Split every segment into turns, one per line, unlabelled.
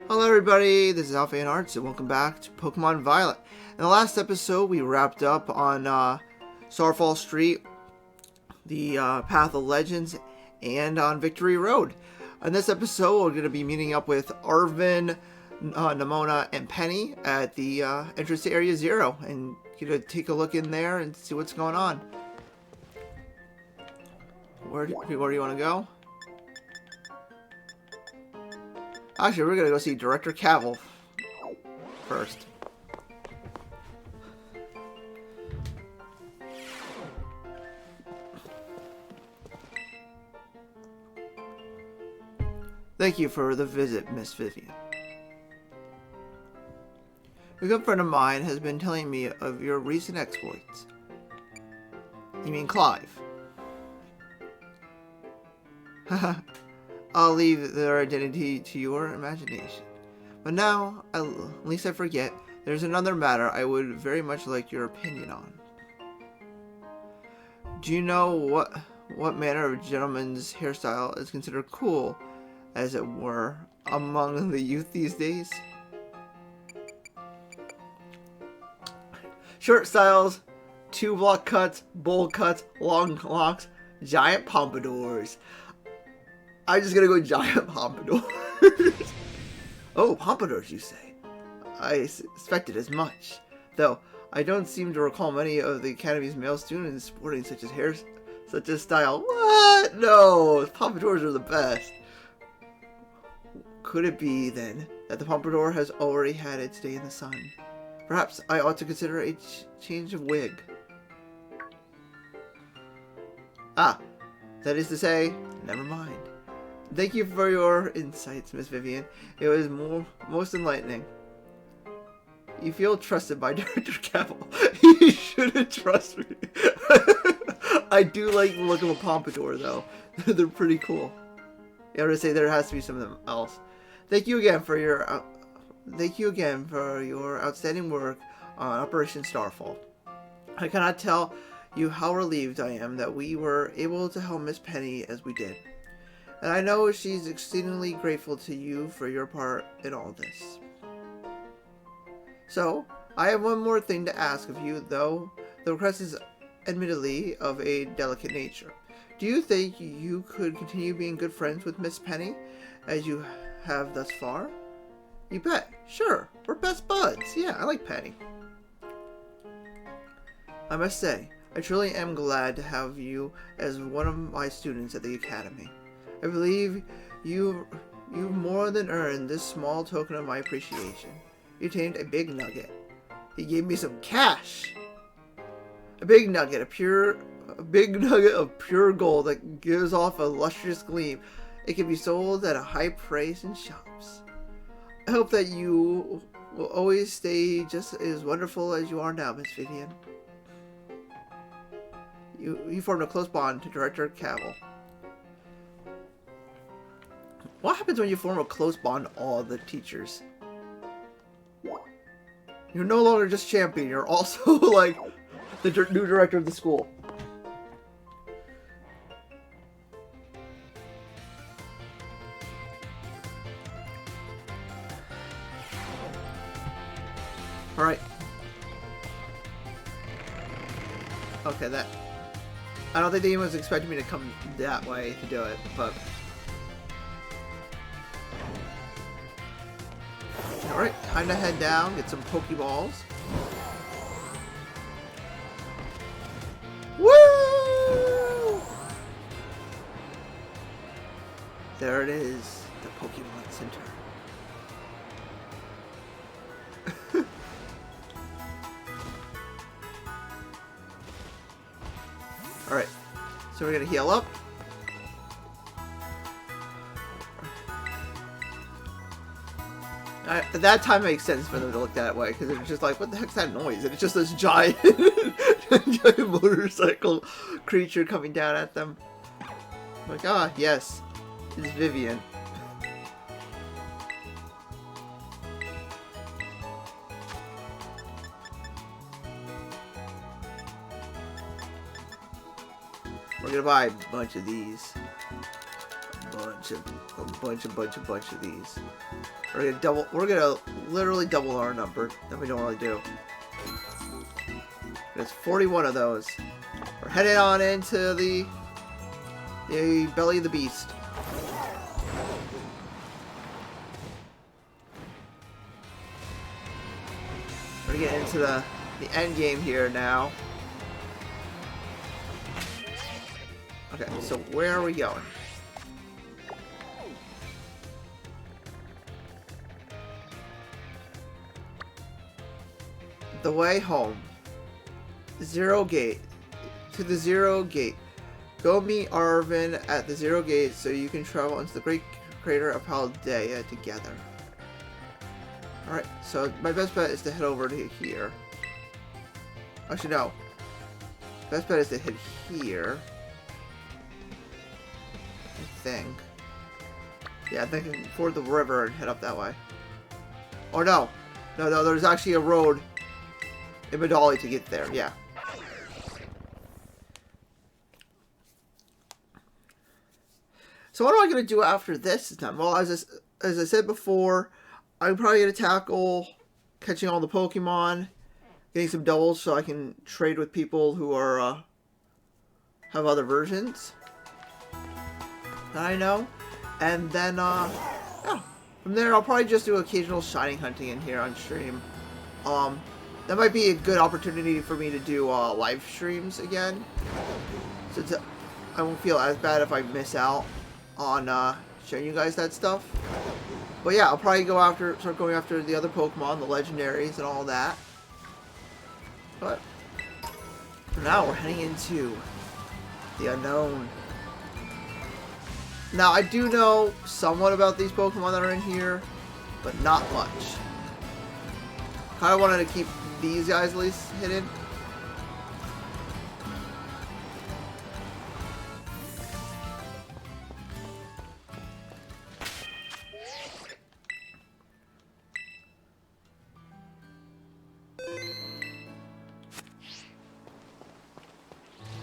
Hello everybody, this is Alpha and Arts and welcome back to Pokemon Violet. In the last episode we wrapped up on Starfall Street, the Path of Legends, and on Victory Road. In this episode we're going to be meeting up with Arvin, Nimona, and Penny at the entrance to Area 0 and going to take a look in there and see what's going on. Where do you want to go? Actually, we're gonna go see Director Cavill first. Thank you for the visit, Miss Vivian. A good friend of mine has been telling me of your recent exploits. You mean Clive? Haha. I'll leave their identity to your imagination. But now, at least I forget, there's another matter I would very much like your opinion on. Do you know what manner of gentleman's hairstyle is considered cool, as it were, among the youth these days? Short styles, 2-block cuts, bowl cuts, long locks, giant pompadours. I'm just gonna go giant pompadours. Oh, pompadours, you say? I suspected as much. Though, I don't seem to recall many of the Academy's male students sporting such a style. What? No, pompadours are the best. Could it be, then, that the pompadour has already had its day in the sun? Perhaps I ought to consider a change of wig. Ah, that is to say, never mind. Thank you for your insights, Miss Vivian. It was most enlightening. You feel trusted by Director Cavill. You shouldn't trust me. I do like the look of a pompadour, though. They're pretty cool. I would say there has to be something else. Thank you again for your outstanding work on Operation Starfall. I cannot tell you how relieved I am that we were able to help Miss Penny as we did. And I know she's exceedingly grateful to you for your part in all this. So, I have one more thing to ask of you, though the request is admittedly of a delicate nature. Do you think you could continue being good friends with Miss Penny, as you have thus far? You bet. Sure. We're best buds. Yeah, I like Penny. I must say, I truly am glad to have you as one of my students at the Academy. I believe you've more than earned this small token of my appreciation. You attained a big nugget. He gave me some cash. A big nugget of pure gold that gives off a lustrous gleam. It can be sold at a high price in shops. I hope that you will always stay just as wonderful as you are now, Miss Vivian. You formed a close bond to Director Cavill. What happens when you form a close bond to all the teachers? You're no longer just champion, you're also like the new director of the school. Alright. Okay, that... I don't think anyone was expecting me to come that way to do it, but... Alright, time to head down, get some Pokeballs. Woo! There it is, the Pokemon Center. Alright, so we're gonna heal up. At that time it makes sense for them to look that way, because it's just like, what the heck's that noise? And it's just this giant, giant motorcycle creature coming down at them. I'm like, ah, yes, it's Vivian. We're gonna buy a bunch of these. A bunch of these. We're gonna literally double our number that we normally do. There's 41 of those. We're heading on into the belly of the beast. We're gonna get into the end game here now. Okay, so where are we going? The way home. Zero Gate. To the Zero Gate. Go meet Arvin at the Zero Gate so you can travel into the Great Creator of Paldea together. Alright, so my best bet is to head over to here. Actually, no. Best bet is to head here. I think. Yeah, I think ford the river and head up that way. Or no. No, there's actually a road in Medali to get there, yeah. So what am I going to do after this is done? Well, as I said before, I'm probably going to tackle catching all the Pokemon, getting some doubles so I can trade with people who are have other versions that I know. And then, yeah, from there I'll probably just do occasional shining hunting in here on stream. That might be a good opportunity for me to do live streams again, since I won't feel as bad if I miss out on showing you guys that stuff. But yeah, I'll probably start going after the other Pokemon, the legendaries and all that. But for now, we're heading into the unknown. Now, I do know somewhat about these Pokemon that are in here, but not much. Kind of wanted to keep these guys at least hidden.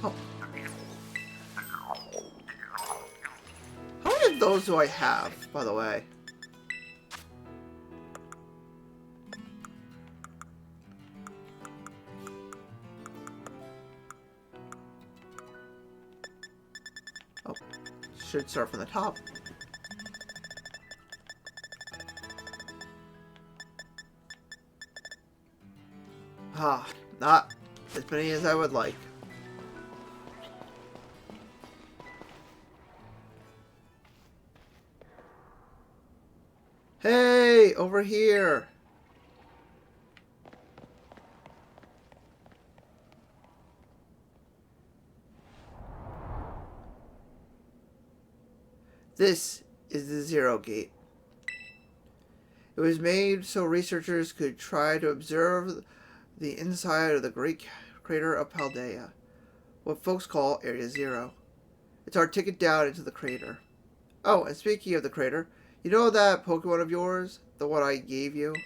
Oh. How many of those do I have, by the way? Oh, should start from the top. Not as many as I would like. Hey, over here. This is the Zero Gate. It was made so researchers could try to observe the inside of the Great Creator of Paldea, what folks call Area Zero. It's our ticket down into the crater. Oh, and speaking of the crater, you know that Pokemon of yours? The one I gave you?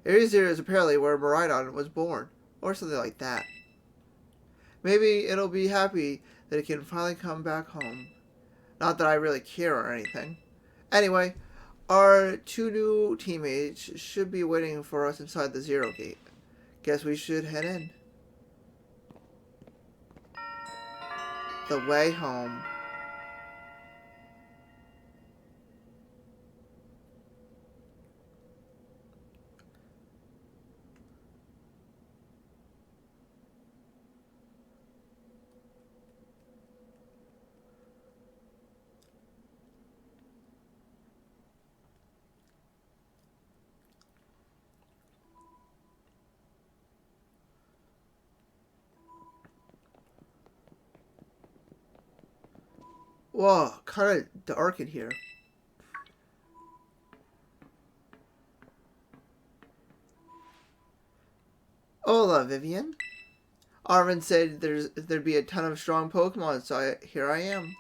Area Zero is apparently where Miraidon was born, or something like that. Maybe it'll be happy that it can finally come back home. Not that I really care or anything. Anyway, our two new teammates should be waiting for us inside the Zero Gate. Guess we should head in. The way home. Whoa, kind of dark in here. Hola, Vivian. Arvin said there'd be a ton of strong Pokemon, so here I am.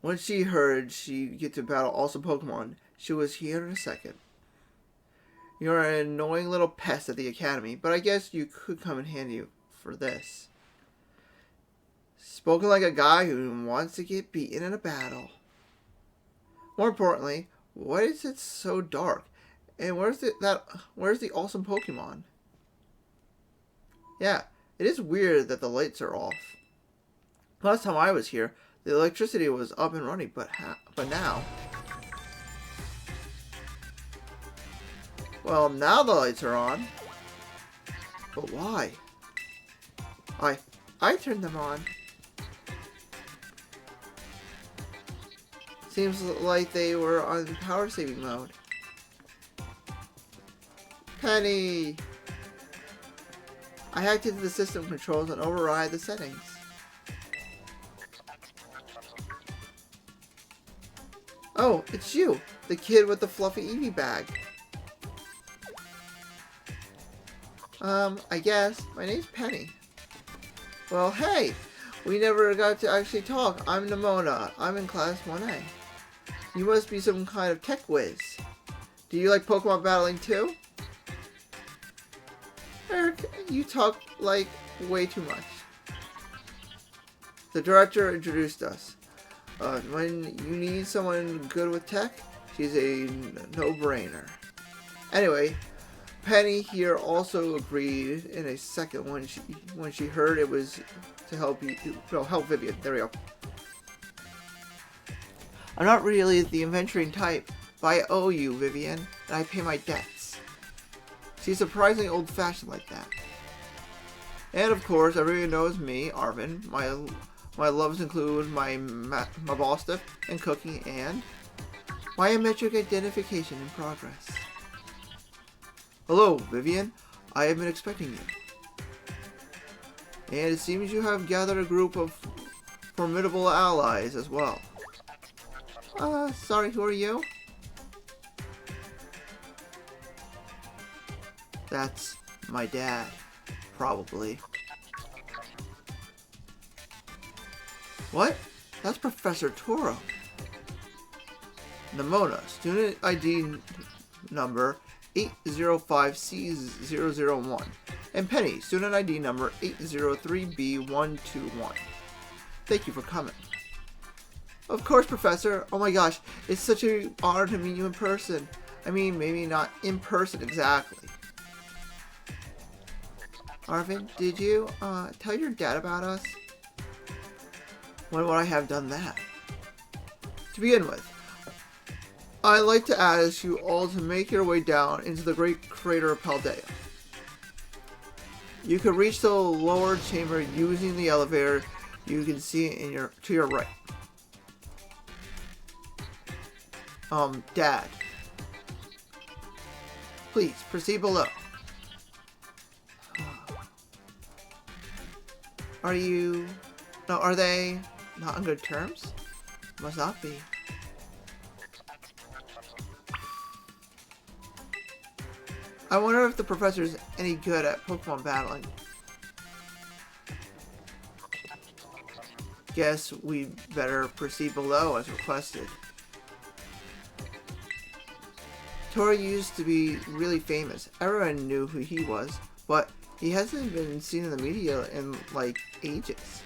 When she heard she'd get to battle awesome Pokemon, she was here in a second. You're an annoying little pest at the academy, but I guess you could come in handy for this. Spoken like a guy who wants to get beaten in a battle. More importantly, Why is it so dark? And where's the awesome Pokemon? Yeah, it is weird that the lights are off. Last time I was here, the electricity was up and running, but now... Well, now the lights are on. But why? I turned them on. Seems like they were on power saving mode. Penny! I hacked into the system controls and override the settings. Oh, it's you! The kid with the fluffy Eevee bag. I guess. My name's Penny. Well, hey! We never got to actually talk. I'm Nimona. I'm in class 1A. You must be some kind of tech whiz. Do you like Pokemon battling too? Eric, you talk like way too much. The director introduced us. When you need someone good with tech, she's a no-brainer. Anyway, Penny here also agreed in a second when she heard it was to help help Vivian. There we go. I'm not really the adventuring type, but I owe you, Vivian, and I pay my debts. She's surprisingly old-fashioned like that. And of course, everyone knows me, Arvin. My loves include my ball stuff and cooking, and biometric identification in progress. Hello, Vivian. I have been expecting you. And it seems you have gathered a group of formidable allies as well. Sorry, who are you? That's my dad, probably. What? That's Professor Toro. Nimona, student ID number 805C001. And Penny, student ID number 803B121. Thank you for coming. Of course, Professor. Oh my gosh, it's such an honor to meet you in person. I mean, maybe not in person exactly. Arvin, did you tell your dad about us? When would I have done that? To begin with, I'd like to ask you all to make your way down into the Great Creator of Paldea. You can reach the lower chamber using the elevator you can see to your right. Dad. Please, proceed below. Are they not on good terms? Must not be. I wonder if the professor's any good at Pokemon battling. Guess we better proceed below as requested. Tori used to be really famous. Everyone knew who he was, but he hasn't been seen in the media in, like, ages.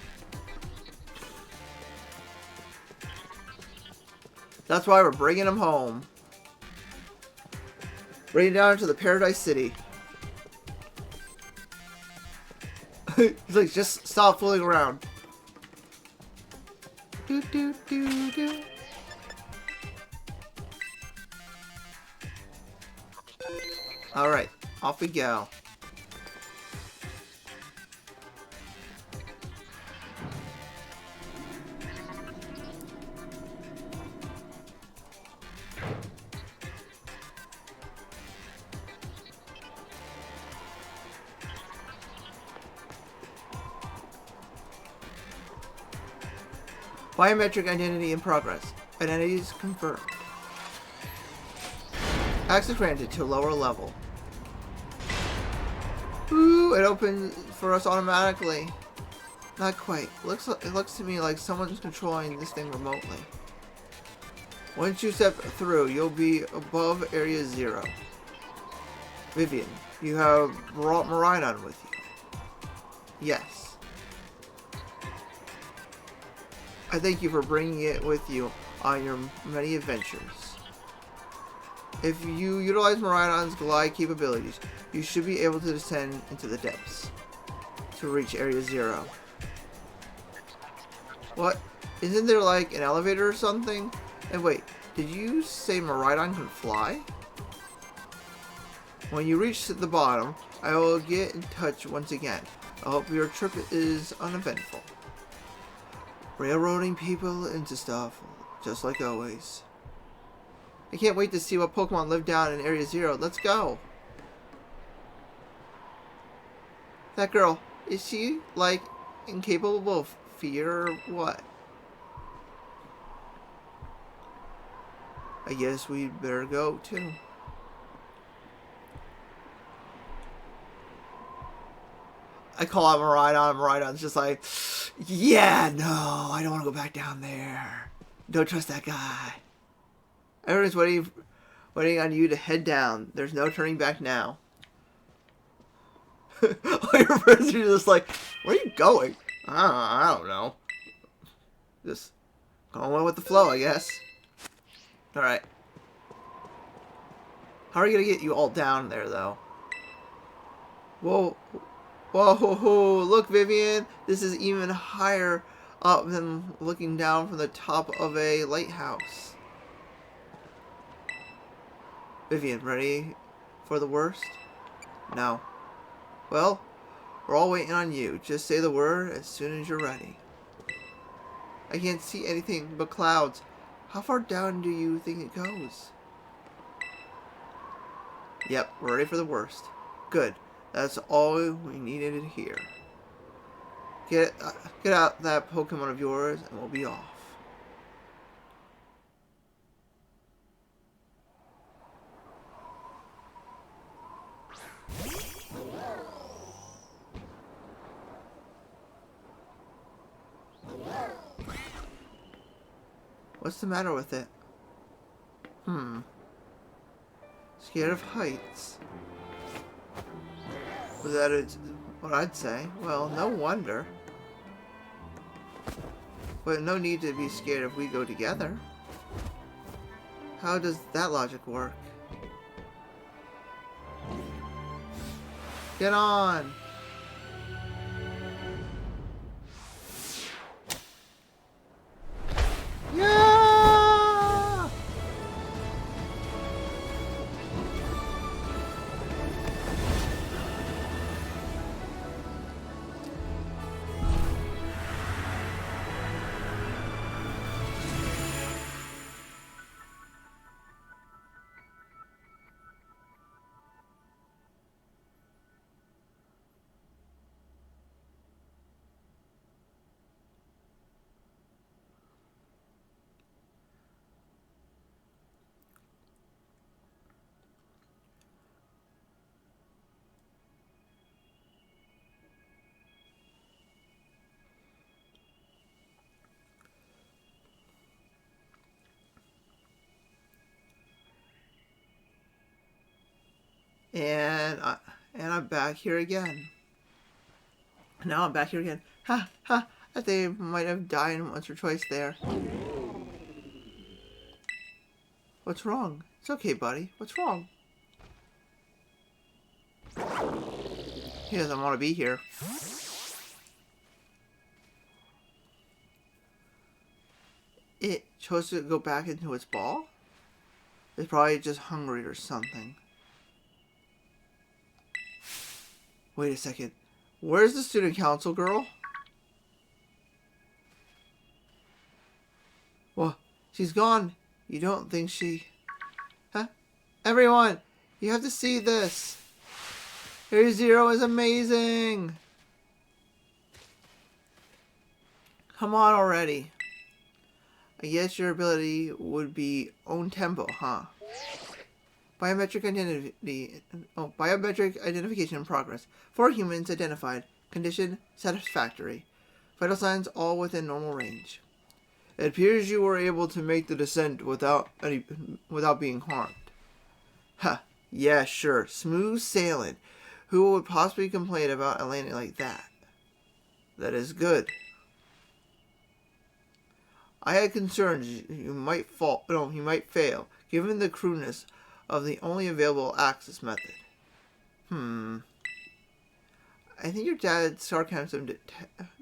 That's why we're bringing him home. Bringing down to the Paradise City. He's like, just stop fooling around. Do, do, do, do. Alright, off we go. Biometric identity in progress. Identities confirmed. Access granted to lower level. Ooh, it opens for us automatically. Not quite. It looks to me like someone's controlling this thing remotely. Once you step through, you'll be above Area 0. Vivian, you have brought Maridon with you. Yes. I thank you for bringing it with you on your many adventures. If you utilize Miraidon's glide capabilities, you should be able to descend into the depths to reach Area 0. What? Isn't there like an elevator or something? And wait, did you say Miraidon can fly? When you reach the bottom, I will get in touch once again. I hope your trip is uneventful. Railroading people into stuff, just like always. I can't wait to see what Pokemon live down in Area 0. Let's go! That girl, is she, like, incapable of fear or what? I guess we'd better go, too. I call out Miraidon. Miraidon's just like, yeah, no, I don't want to go back down there. Don't trust that guy. Everyone's waiting on you to head down. There's no turning back now. All your friends are just like, where are you going? I don't know. Just going with the flow, I guess. Alright. How are we going to get you all down there, though? Whoa. Whoa, ho, ho. Look, Vivian. This is even higher up than looking down from the top of a lighthouse. Vivian, ready for the worst? No. Well, we're all waiting on you. Just say the word as soon as you're ready. I can't see anything but clouds. How far down do you think it goes? Yep, we're ready for the worst. Good. That's all we needed to hear. Get out that Pokemon of yours and we'll be off. What's the matter with it? Scared of heights. Was that what I'd say? Well, no wonder. But no need to be scared if we go together. How does that logic work? Get on! Yeah! And I'm back here again. Now I'm back here again. Ha ha! I think I might have died once or twice there. What's wrong? It's okay, buddy. What's wrong? He doesn't want to be here. It chose to go back into its ball? It's probably just hungry or something. Wait a second. Where's the student council girl? Well, she's gone. You don't think she... Huh? Everyone, you have to see this. Area 0 is amazing. Come on already. I guess your ability would be own tempo, huh? Biometric identification in progress. 4 humans identified. Condition satisfactory. Vital signs all within normal range. It appears you were able to make the descent without being harmed. Ha! Yeah, sure. Smooth sailing. Who would possibly complain about a landing like that? That is good. I had concerns you might fail, given the crudeness of the only available access method. I think your dad's sarcasm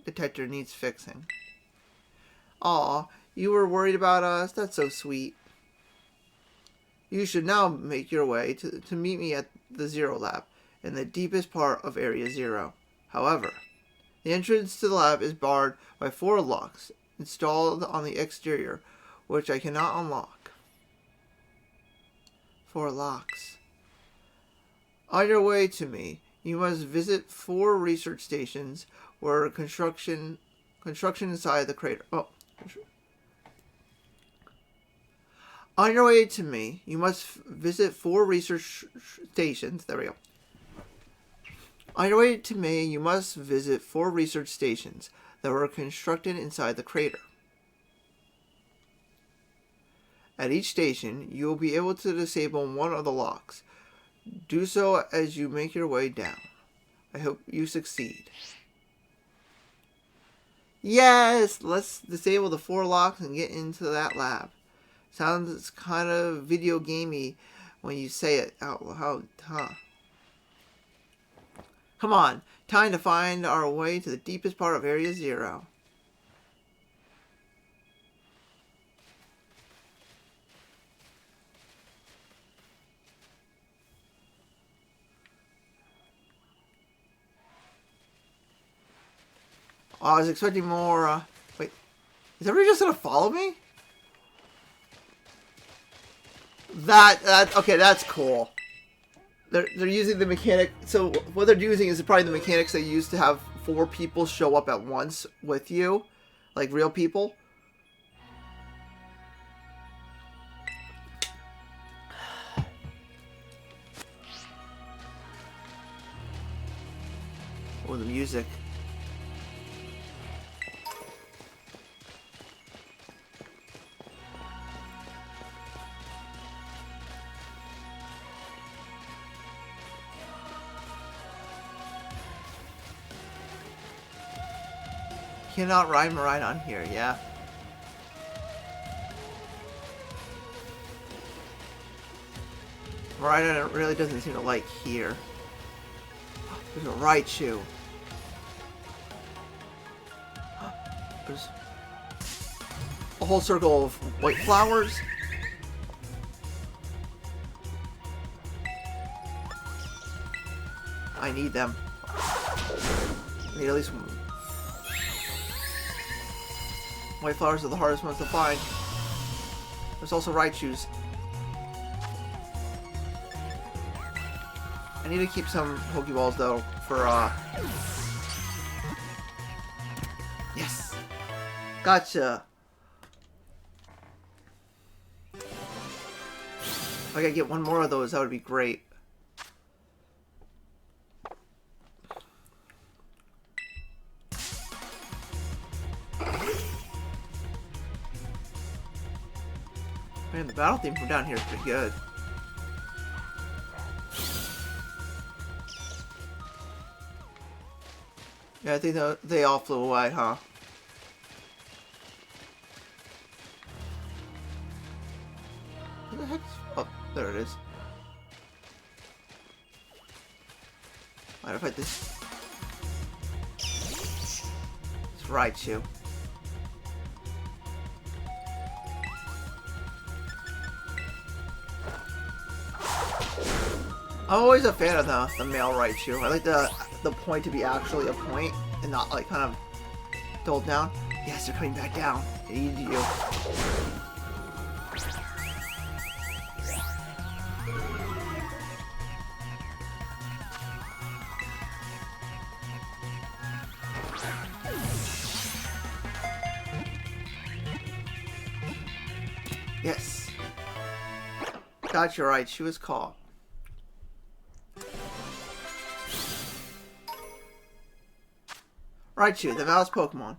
detector needs fixing. Aw, you were worried about us? That's so sweet. You should now make your way to meet me at the Zero Lab, in the deepest part of Area Zero. However, the entrance to the lab is barred by 4 locks installed on the exterior, which I cannot unlock. 4 locks. On your way to me, you must visit 4 research stations where construction inside the crater. On your way to me, you must visit 4 research stations. There we go. On your way to me, you must visit 4 research stations that were constructed inside the crater. At each station, you will be able to disable one of the locks. Do so as you make your way down. I hope you succeed. Yes! Let's disable the 4 locks and get into that lab. Sounds kind of video gamey when you say it out loud, huh? Come on, time to find our way to the deepest part of Area Zero. Oh, I was expecting more, wait. Is everybody just gonna follow me? Okay, that's cool. They're using the mechanic. So what they're using is probably the mechanics they used to have 4 people show up at once with you, like real people. Oh, the music. Cannot ride on here, yeah. Maridon really doesn't seem to like here. There's a Raichu. There's a whole circle of white flowers. I need them. I need at least one. White flowers are the hardest ones to find. There's also Raichus. I need to keep some Pokeballs though for yes! Gotcha! If I could get one more of those, that would be great. Man, the battle theme from down here is pretty good. Yeah, I think they all flew away, huh? Where the heck? Oh, there it is. Mind if I this? It's Raichu. I'm always a fan of the male Raichu. I like the point to be actually a point and not like kind of dulled down. Yes, they're coming back down. They need you. Yes. Got you right. She was caught. Raichu, the mouse Pokemon.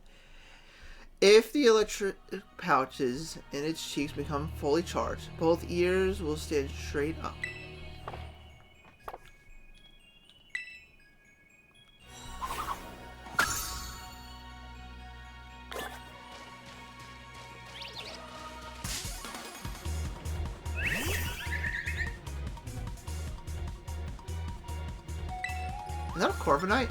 If the electric pouches in its cheeks become fully charged, both ears will stand straight up. Is that a Corviknight?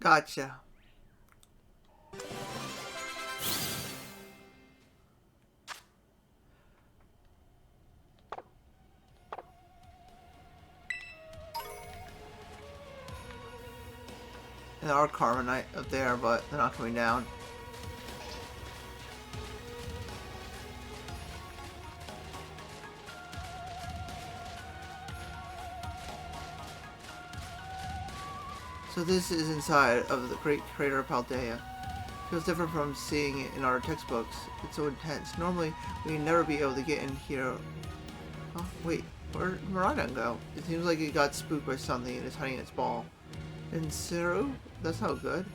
Gotcha. And there are Carbonite up there, but they're not coming down. So this is inside of the Great Creator of Paldea. Feels different from seeing it in our textbooks. It's so intense. Normally, we'd never be able to get in here. Oh, wait. Where'd Miraidon go? It seems like it got spooked by something and is hiding its ball. And Seru? That's not good.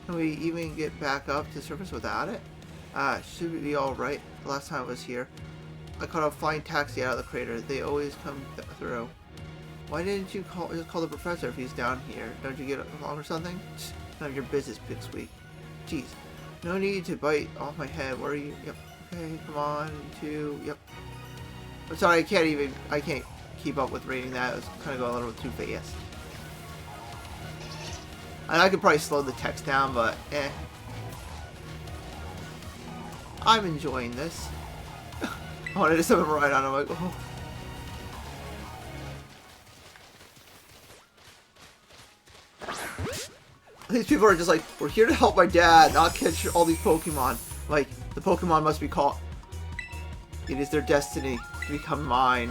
Can we even get back up to the surface without it? Should we be alright? The last time I was here, I caught a flying taxi out of the crater. They always come through. Why didn't you just call the professor if he's down here? Don't you get along or something? None of your business, Pipsqueak. Jeez. No need to bite off my head. Where are you? Yep. Okay, come on. 2. Yep. I'm sorry, I can't keep up with reading that. It was kind of going a little too fast. And I could probably slow the text down, but eh. I'm enjoying this. I wanted to summon right on. I'm like, oh. These people are just like, we're here to help my dad, not catch all these Pokemon. Like, the Pokemon must be caught. It is their destiny to become mine.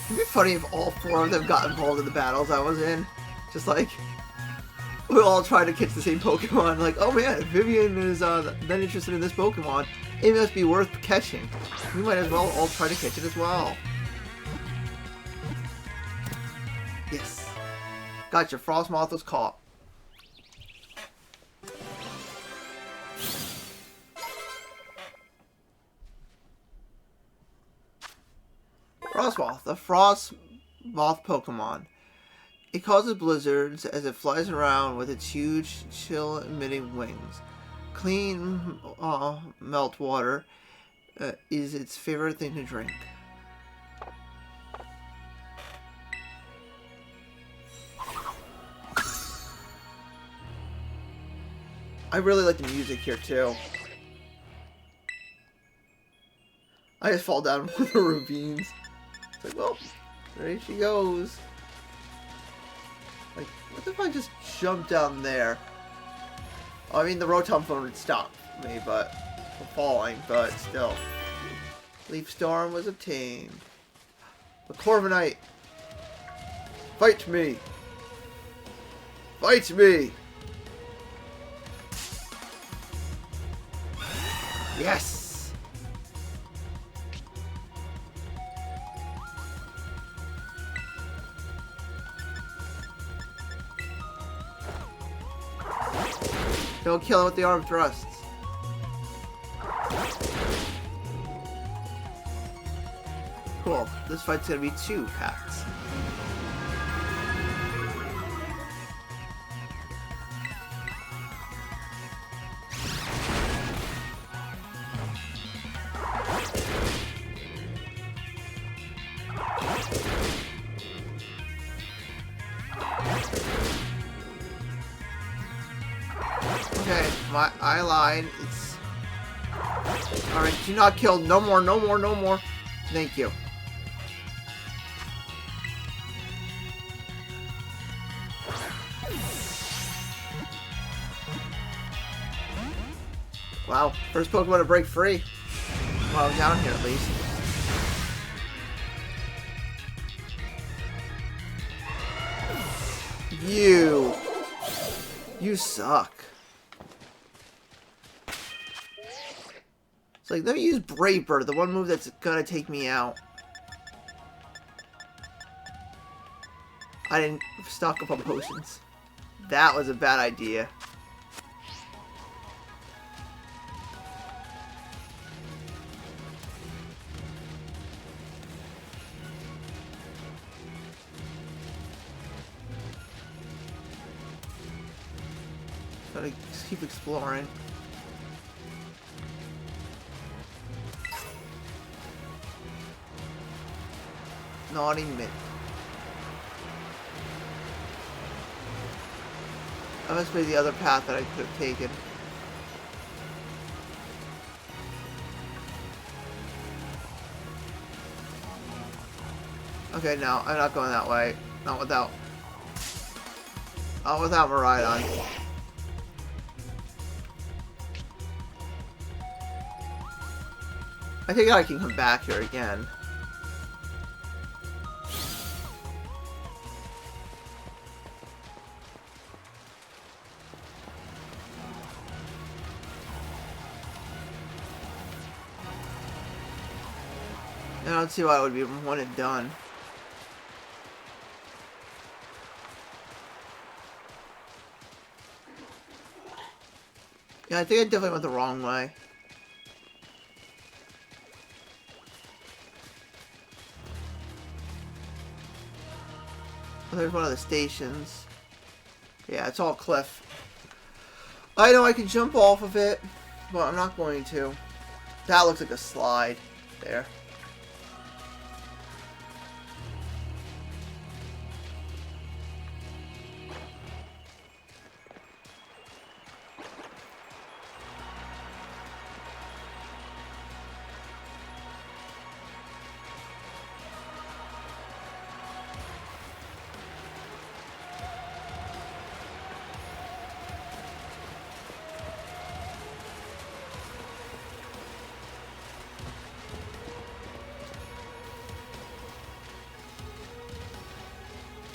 It'd be funny if all 4 of them got involved in the battles I was in. Just like, we all try to catch the same Pokemon. Like, oh man, if Vivian is that interested in this Pokemon, it must be worth catching. We might as well all try to catch it as well. Yes. Gotcha, Frostmoth was caught. Frostmoth, the Frostmoth Pokemon. It causes blizzards as it flies around with its huge, chill-emitting wings. Clean, melt water is its favorite thing to drink. I really like the music here, too. I just fall down one of the ravines. It's like, well, there she goes. Like, what if I just jumped down there? I mean, the Rotom phone would stop me, but from falling, but still. Leaf Storm was obtained. The Corviknight! Fight me! Fight me! Yes! Don't kill him with the arm thrusts. Cool. This fight's gonna be 2 packs. Okay, my eye line, it's... Alright, do not kill. No more, no more, no more. Thank you. Wow, first Pokemon to break free. While I'm down here, at least. You suck. It's like, let me use Brave Bird, the one move that's gonna take me out. I didn't stock up on potions. That was a bad idea. Gotta keep exploring. Naughty Mitt. That must be the other path that I could have taken. Okay, no, I'm not going that way. Not without Miraidon. I think I can come back here again. I don't see why it would be one and done. Yeah, I think I definitely went the wrong way. Oh, there's one of the stations. Yeah, it's all cliff. I know I can jump off of it, but I'm not going to. That looks like a slide there.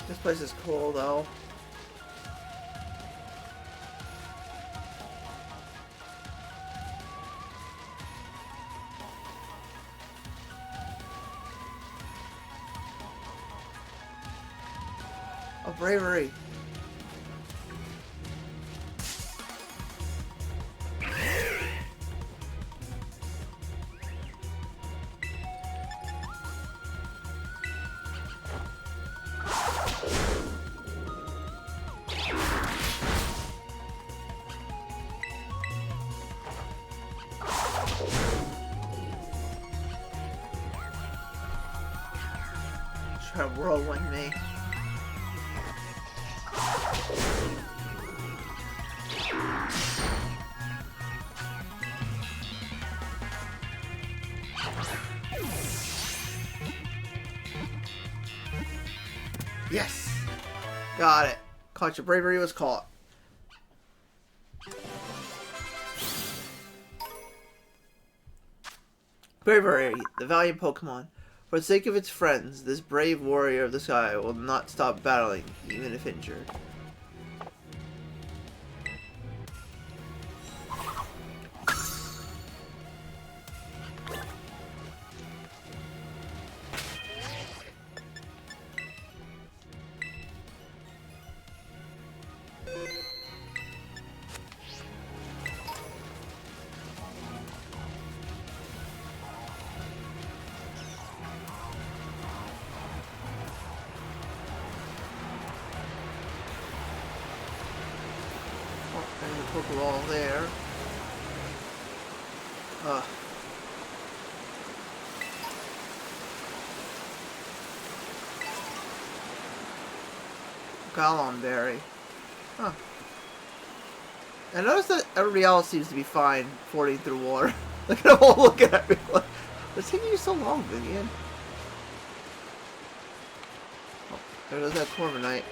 This place is cool, though. Oh, bravery. Try to whirlwind me. Yes! Got it. Caught your bravery was caught. Bravery, the valiant Pokemon. For the sake of its friends, this brave warrior of the sky will not stop battling, even if injured. There's a Pokeball there. Berry. Huh. I noticed that everybody else seems to be fine fording through water. Look at them all looking at me like, what's taking you so long, Vivian? Oh, there goes that Corviknight.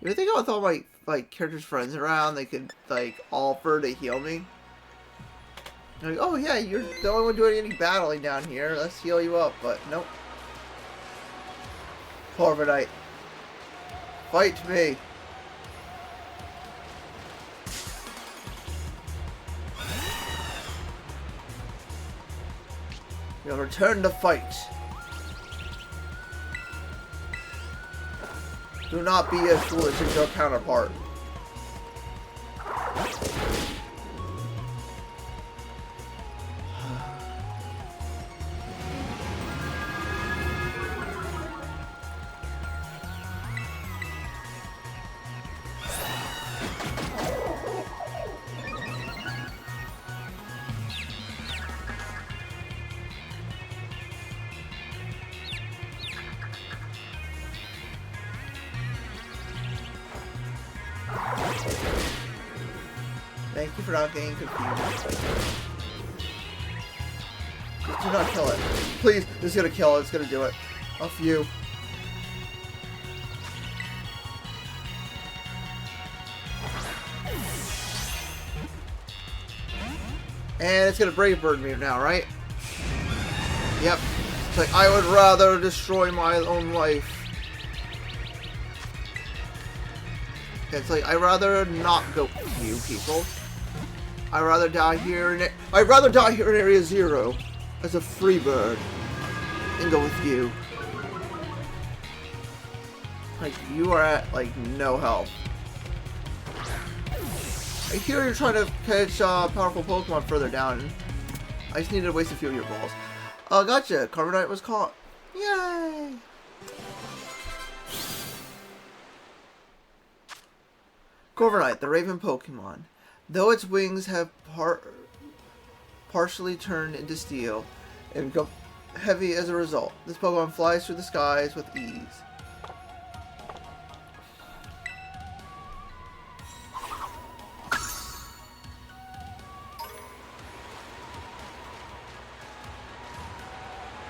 You think with all my like characters' friends around, they could like offer to heal me? Like, oh yeah, you're the only one doing any battling down here. Let's heal you up, but nope. Corviknight, fight me. You'll return to fight. Do not be as foolish as your counterpart. Thank you for not getting confused. Just do not kill it. Please, this is gonna kill it. It's gonna do it. A few. And it's gonna Brave Bird me now, right? Yep. It's like, I would rather destroy my own life. It's like, I'd rather not go with you people. I'd rather die here in Area 0 as a free bird than go with you. Like, you are at like no health. I hear you're trying to catch powerful Pokemon further down. I just needed to waste a few of your balls. Gotcha. Corviknight was caught. Yay! Corviknight, the Raven Pokemon. Though its wings have partially turned into steel and become heavy as a result, this Pokemon flies through the skies with ease.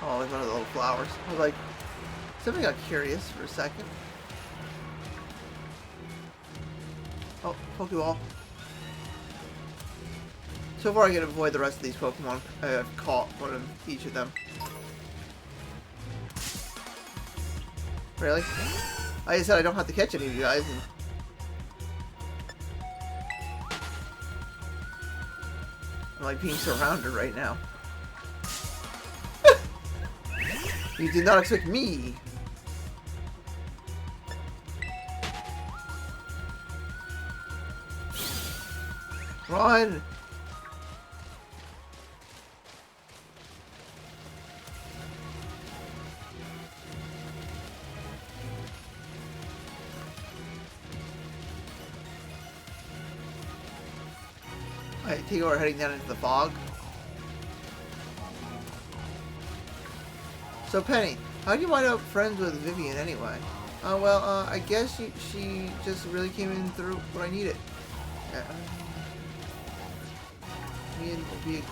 Oh, there's one of the little flowers. I was like, something got curious for a second. Oh, Pokeball. So far I can avoid the rest of these Pokemon. I've caught one of each of them. Really? I just said I don't have to catch any of you guys. And I'm like being surrounded right now. You did not expect me. Run! I think we're heading down into the fog. So Penny, how do you wind up friends with Vivian anyway? Well, I guess she just really came in through what I needed. Me and be.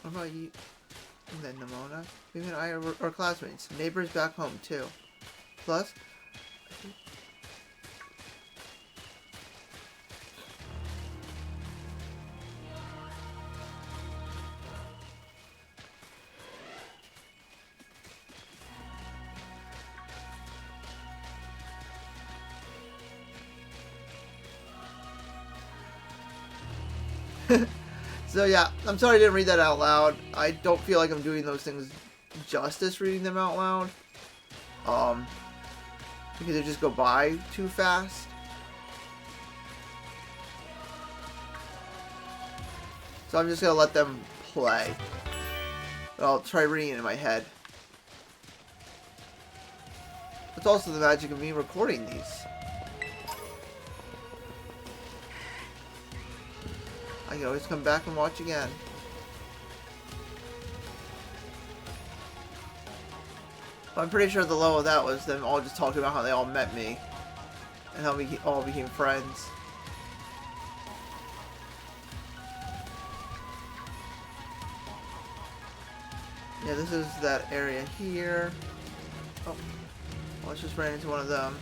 What about you? And then Nimona. Vivian and I are classmates, neighbors back home too. Plus. So yeah, I'm sorry I didn't read that out loud. I don't feel like I'm doing those things justice reading them out loud. Because they just go by too fast. So I'm just gonna let them play. But I'll try reading it in my head. That's also the magic of me recording these. I can always come back and watch again. But I'm pretty sure the low of that was them all just talking about how they all met me. And how we all became friends. Yeah, this is that area here. Oh, let's just ran into one of them.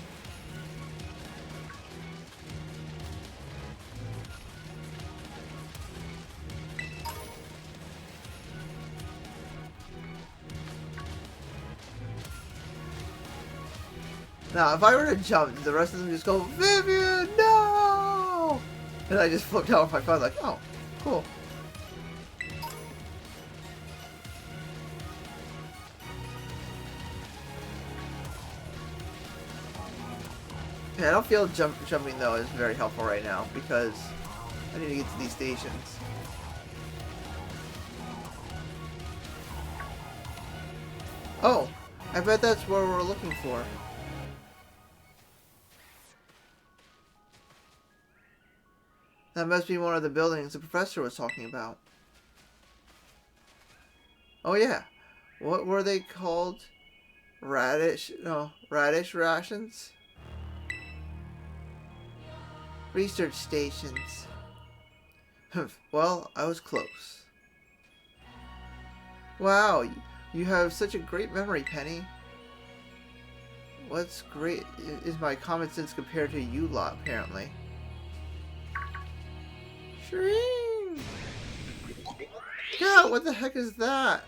Now, if I were to jump, the rest of them just go, Vivian, no! And I just flipped out off my phone like, oh, cool. Yeah, I don't feel jumping though is very helpful right now because I need to get to these stations. Oh, I bet that's what we're looking for. That must be one of the buildings the professor was talking about. Oh yeah, what were they called? Radish rations? Research stations. Well, I was close. Wow, you have such a great memory, Penny. What's great is my common sense compared to you lot, apparently. Shreen! Yeah, what the heck is that?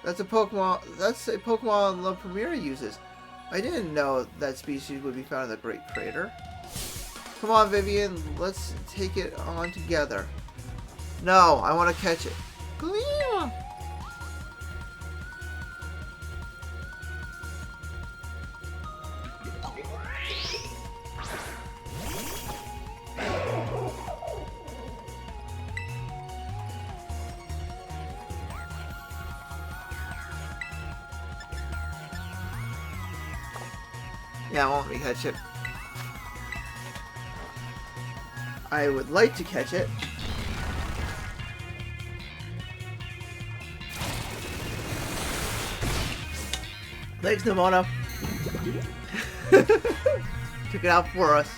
That's a Pokemon La Primera uses. I didn't know that species would be found in the Great Creator. Come on, Vivian, let's take it on together. No, I want to catch it. Gleam! Yeah, I won't let me catch it. I would like to catch it. Thanks, Nimona. Took it out for us.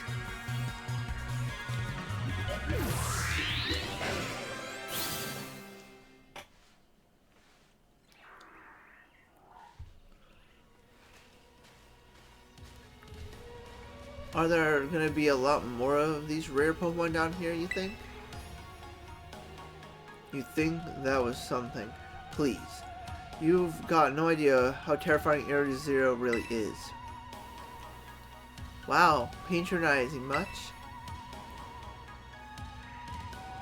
Are there going to be a lot more of these rare Pokemon down here, you think? You think that was something? Please. You've got no idea how terrifying Area Zero really is. Wow, patronizing much?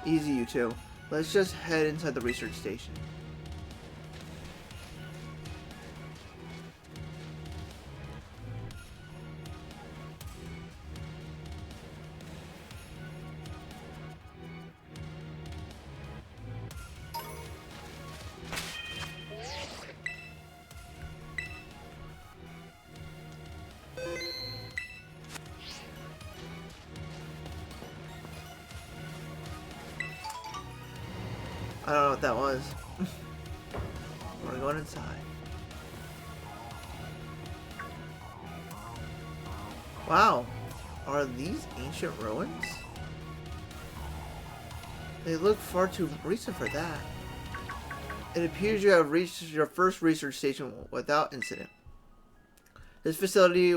Easy, you two. Let's just head inside the research station. I don't know what that was. We're going inside. Wow. Are these ancient ruins? They look far too recent for that. It appears you have reached your first research station without incident. This facility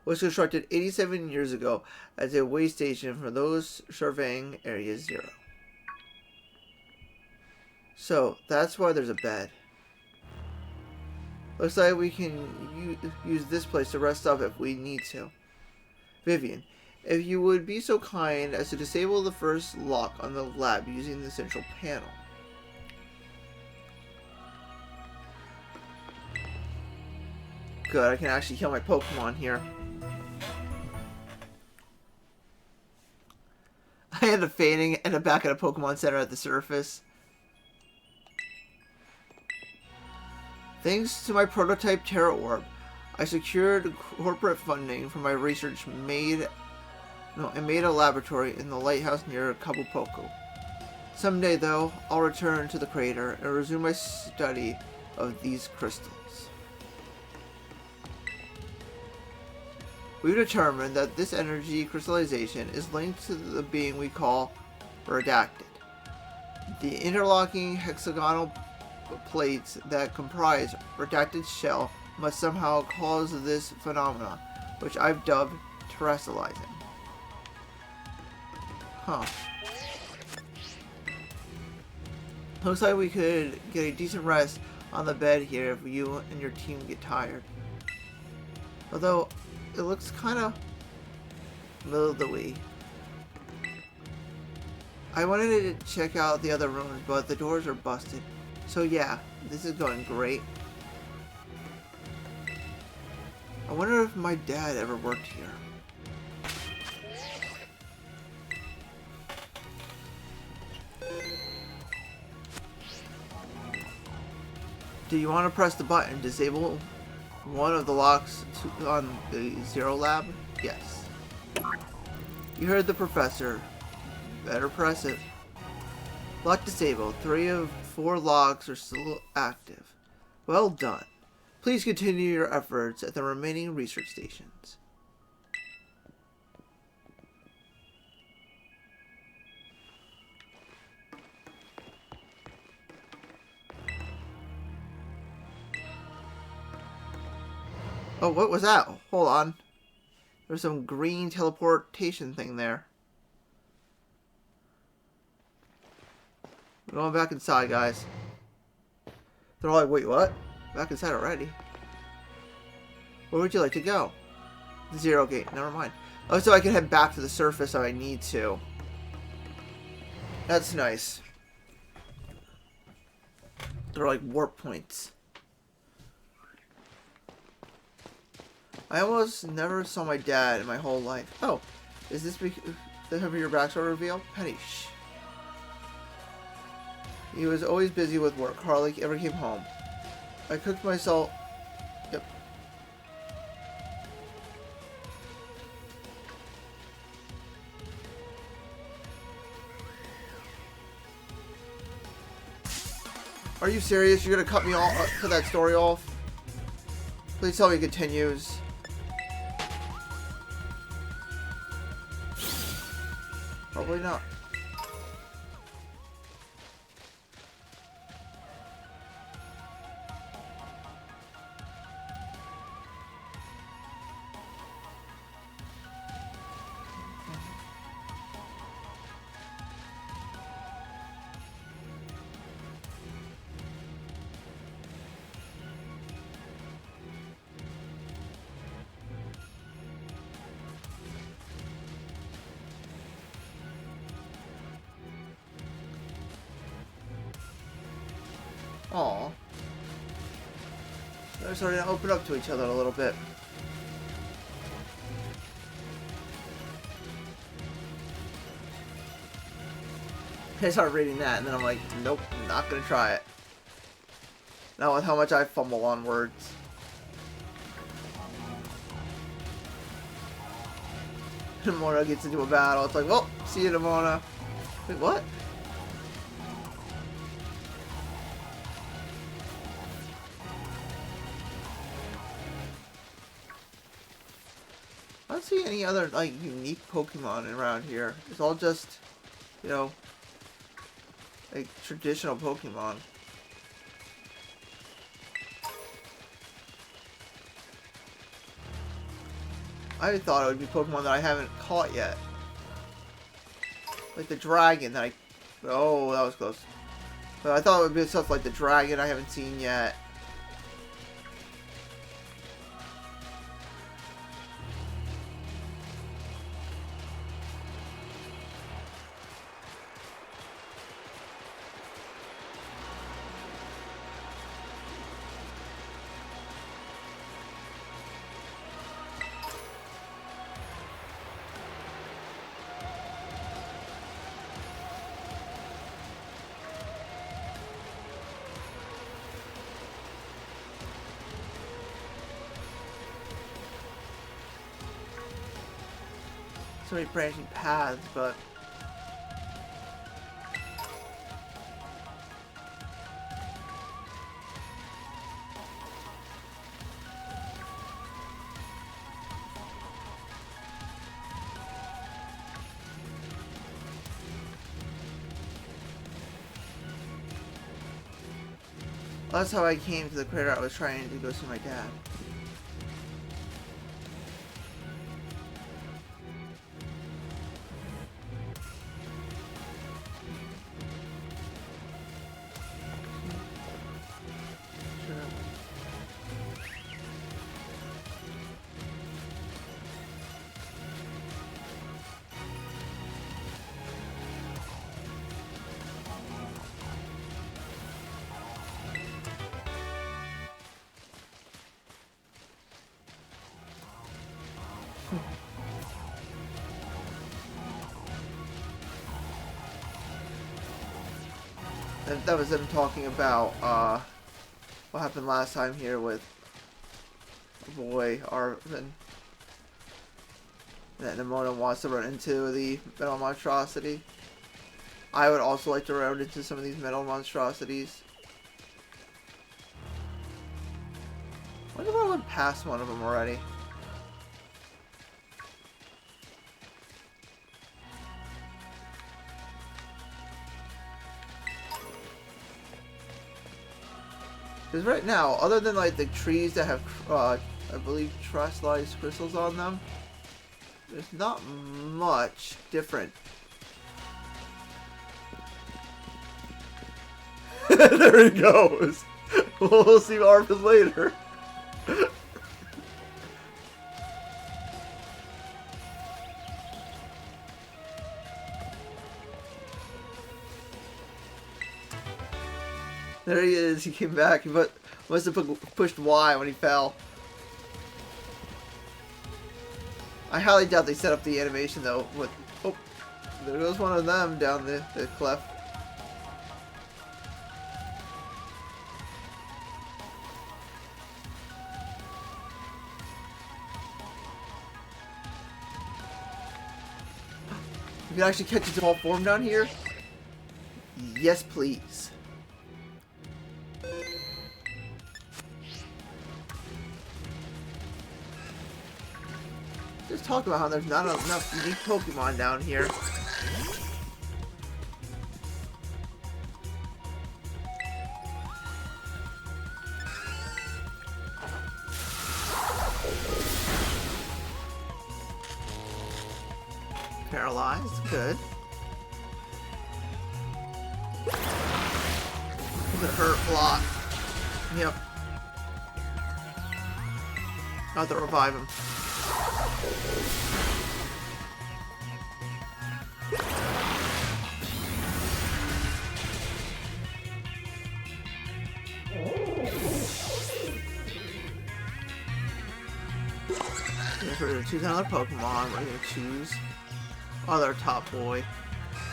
was constructed 87 years ago as a way station for those surveying Area Zero. So, that's why there's a bed. Looks like we can use this place to rest up if we need to. Vivian, if you would be so kind as to disable the first lock on the lab using the central panel. Good, I can actually kill my Pokemon here. I end up fainting and I'm back at a Pokemon Center at the surface. Thanks to my prototype Terra Orb, I secured corporate funding for my research and made a laboratory in the lighthouse near Acapulco. Someday, though, I'll return to the crater and resume my study of these crystals. We've determined that this energy crystallization is linked to the being we call Redacted. The interlocking hexagonal plates that comprise redacted shell must somehow cause this phenomenon, which I've dubbed terrestrializing. Huh. Looks like we could get a decent rest on the bed here if you and your team get tired. Although, it looks kind of mildewy. I wanted to check out the other rooms, but the doors are busted. So yeah, this is going great. I wonder if my dad ever worked here. Do you want to press the button, disable one of the locks on the Zero Lab? Yes. You heard the professor. Better press it. Lock disabled. 3 of 4 locks are still active. Well done. Please continue your efforts at the remaining research stations. Oh, what was that? Hold on. There's some green teleportation thing there. We're going back inside, guys. They're all like, wait, what? Back inside already? Where would you like to go? The Zero Gate. Never mind. Oh, so I can head back to the surface if I need to. That's nice. They're like warp points. I almost never saw my dad in my whole life. Oh, is this the of your backstory reveal? Pennish. He was always busy with work. Hardly ever came home. I cooked myself. Yep. Are you serious? You're gonna cut me off? Cut that story off? Please tell me it continues. Probably not. Aw. They're starting to open up to each other a little bit. I start reading that and then I'm like, nope, I'm not gonna try it. Not with how much I fumble on words. Mona gets into a battle, it's like, well, see you, Mona. Wait, what? I don't see any other, like, unique Pokemon around here. It's all just, you know, like, traditional Pokemon. I thought it would be Pokemon that I haven't caught yet. Like the dragon that I... Oh, that was close. But I thought it would be stuff like the dragon I haven't seen yet. So many branching paths, but... That's how I came to the crater. I was trying to go see my dad. And that was them talking about what happened last time here with boy Arvin. That Nemona wants to run into the metal monstrosity. I would also like to run into some of these metal monstrosities. I wonder if I went past one of them already. Because right now, other than like the trees that have, I believe, trustalized crystals on them, there's not much different. There he goes. We'll see Arvis later. There he is. He came back. He must have pushed Y when he fell. I highly doubt they set up the animation though. With oh, there goes one of them down the cliff. You can actually catch its whole form down here? Yes, please. Just talk about how there's not enough unique Pokemon down here. Paralyzed, good. It hurt a lot. Yep. Not to revive him. If we're gonna choose another Pokemon, we're gonna choose other top boy.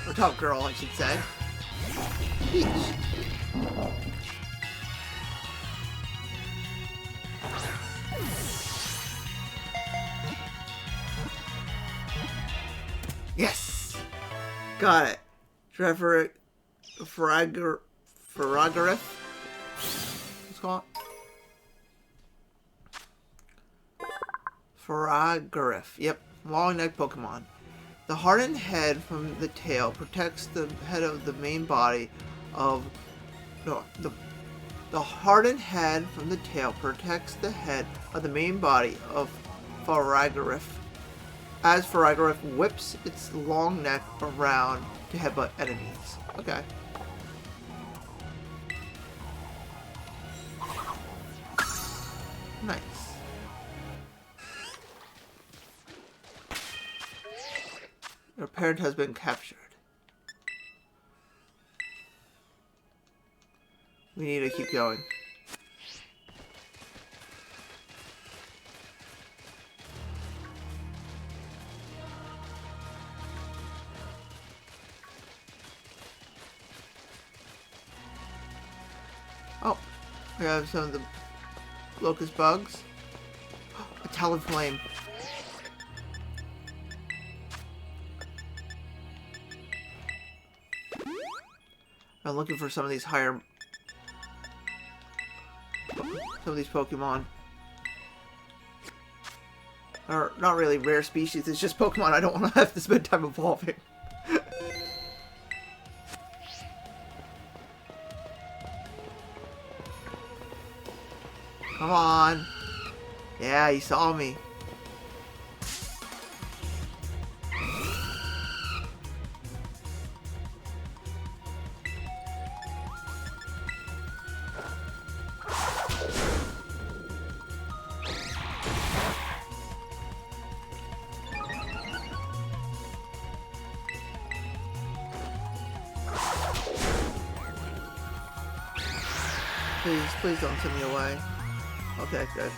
Or top girl, I should say. Peach. Yes! Got it. Trevor Faragariff. What's it called? Faragariff. Yep. Long neck Pokemon. The hardened head from the tail protects the head of the main body of... No, the hardened head from the tail protects the head of the main body of Faragariff. As Faragariff whips its long neck around to headbutt enemies. Okay. Nice. Your parent has been captured. We need to keep going. Oh, we have some of the locust bugs. A Talonflame. I'm looking for some of these higher... Some of these Pokemon. Or, not really rare species, it's just Pokemon I don't want to have to spend time evolving. Come on. Yeah, you saw me. Please, please don't send me away. Okay, good.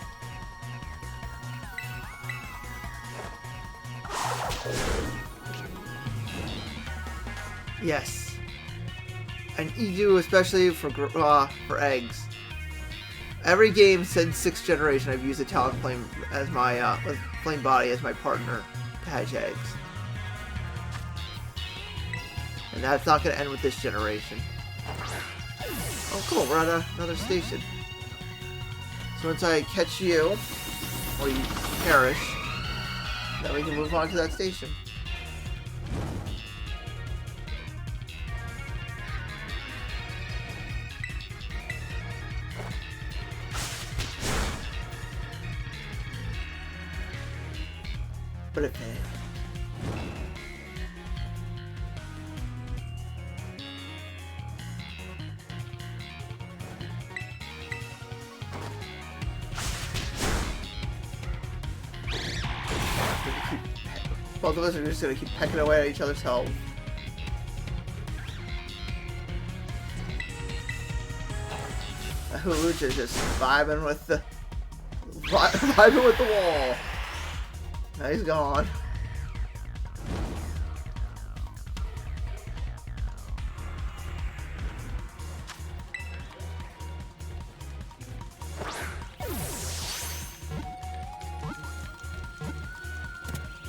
Yes. And you do, especially for eggs. Every game since 6th generation, I've used a Talonflame as my Flame Body as my partner to hatch eggs. And that's not going to end with this generation. Oh, cool. We're at another station. So once I catch you, or you perish, then we can move on to that station. But it failed. Both of us are just gonna keep pecking away at each other's health. Hooch is just vibing with the wall. Now he's gone.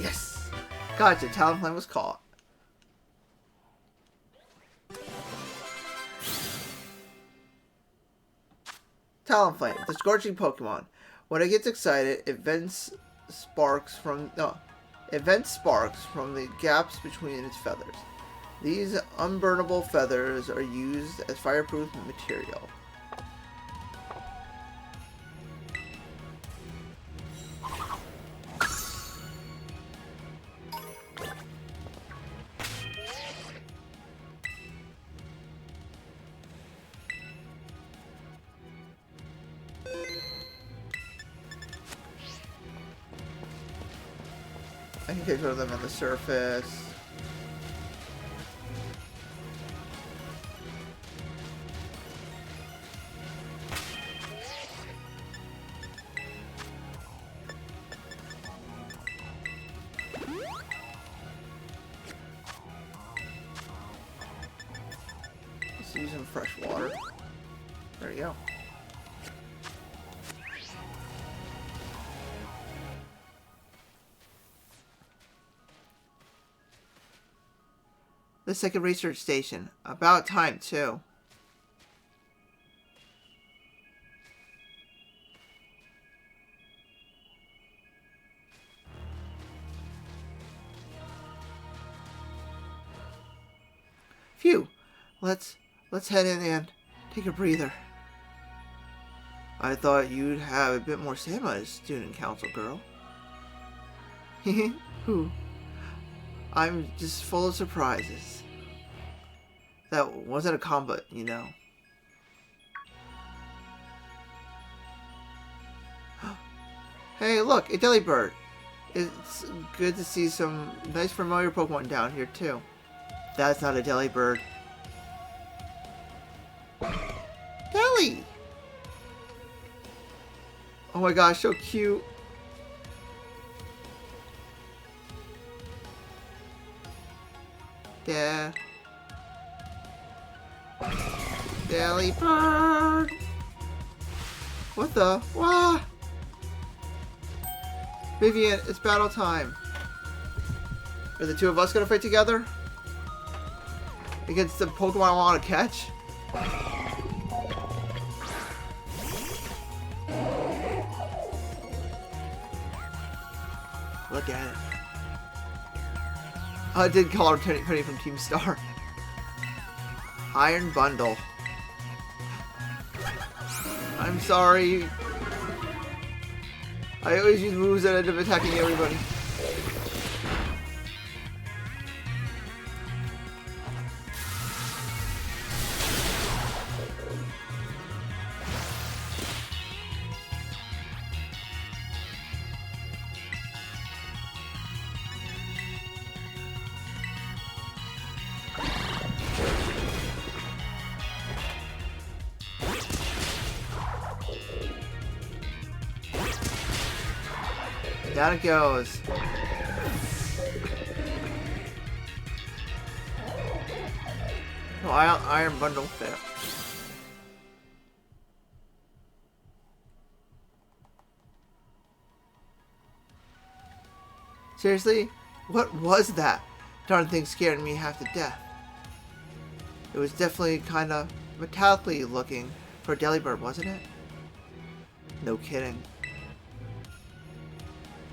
Yes! Gotcha, Talonflame was caught. Talonflame, the scorching Pokemon. When it gets excited, it vents sparks from the gaps between its feathers. These unburnable feathers are used as fireproof material. I can take care of them on the surface. Let's use some fresh water. There you go. The second research station. About time, too. Phew. Let's head in and take a breather. I thought you'd have a bit more stamina as student council girl. Who? I'm just full of surprises. That wasn't a combat, you know. Hey, look, a Delibird. It's good to see some nice familiar Pokemon down here, too. That's not a Delibird. Deli! Oh my gosh, so cute. Yeah. Delibird! What the? What? Vivian, it's battle time. Are the two of us gonna fight together? Against the Pokemon I want to catch? Look at it. I did call her Penny from Team Star. Iron Bundle. I'm sorry. I always use moves that end up attacking everybody. Down it goes. No, iron bundle fit. Seriously? What was that? Darn thing scared me half to death. It was definitely kind of metallically looking for a Delibird, wasn't it? No kidding.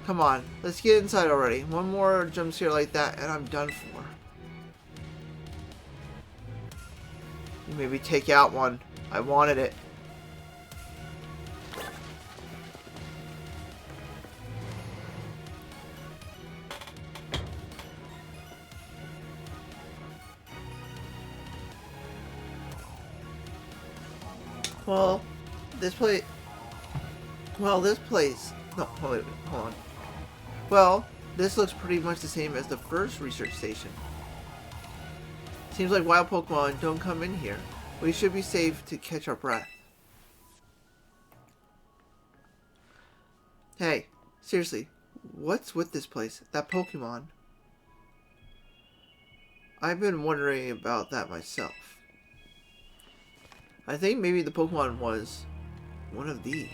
Come on, let's get inside already. One more jump scare like that and I'm done for. Maybe take out one. I wanted it. Well, this place... No, hold on. Well, this looks pretty much the same as the first research station. Seems like wild Pokemon don't come in here. We should be safe to catch our breath. Hey, seriously, what's with this place? That Pokemon? I've been wondering about that myself. I think maybe the Pokemon was one of these.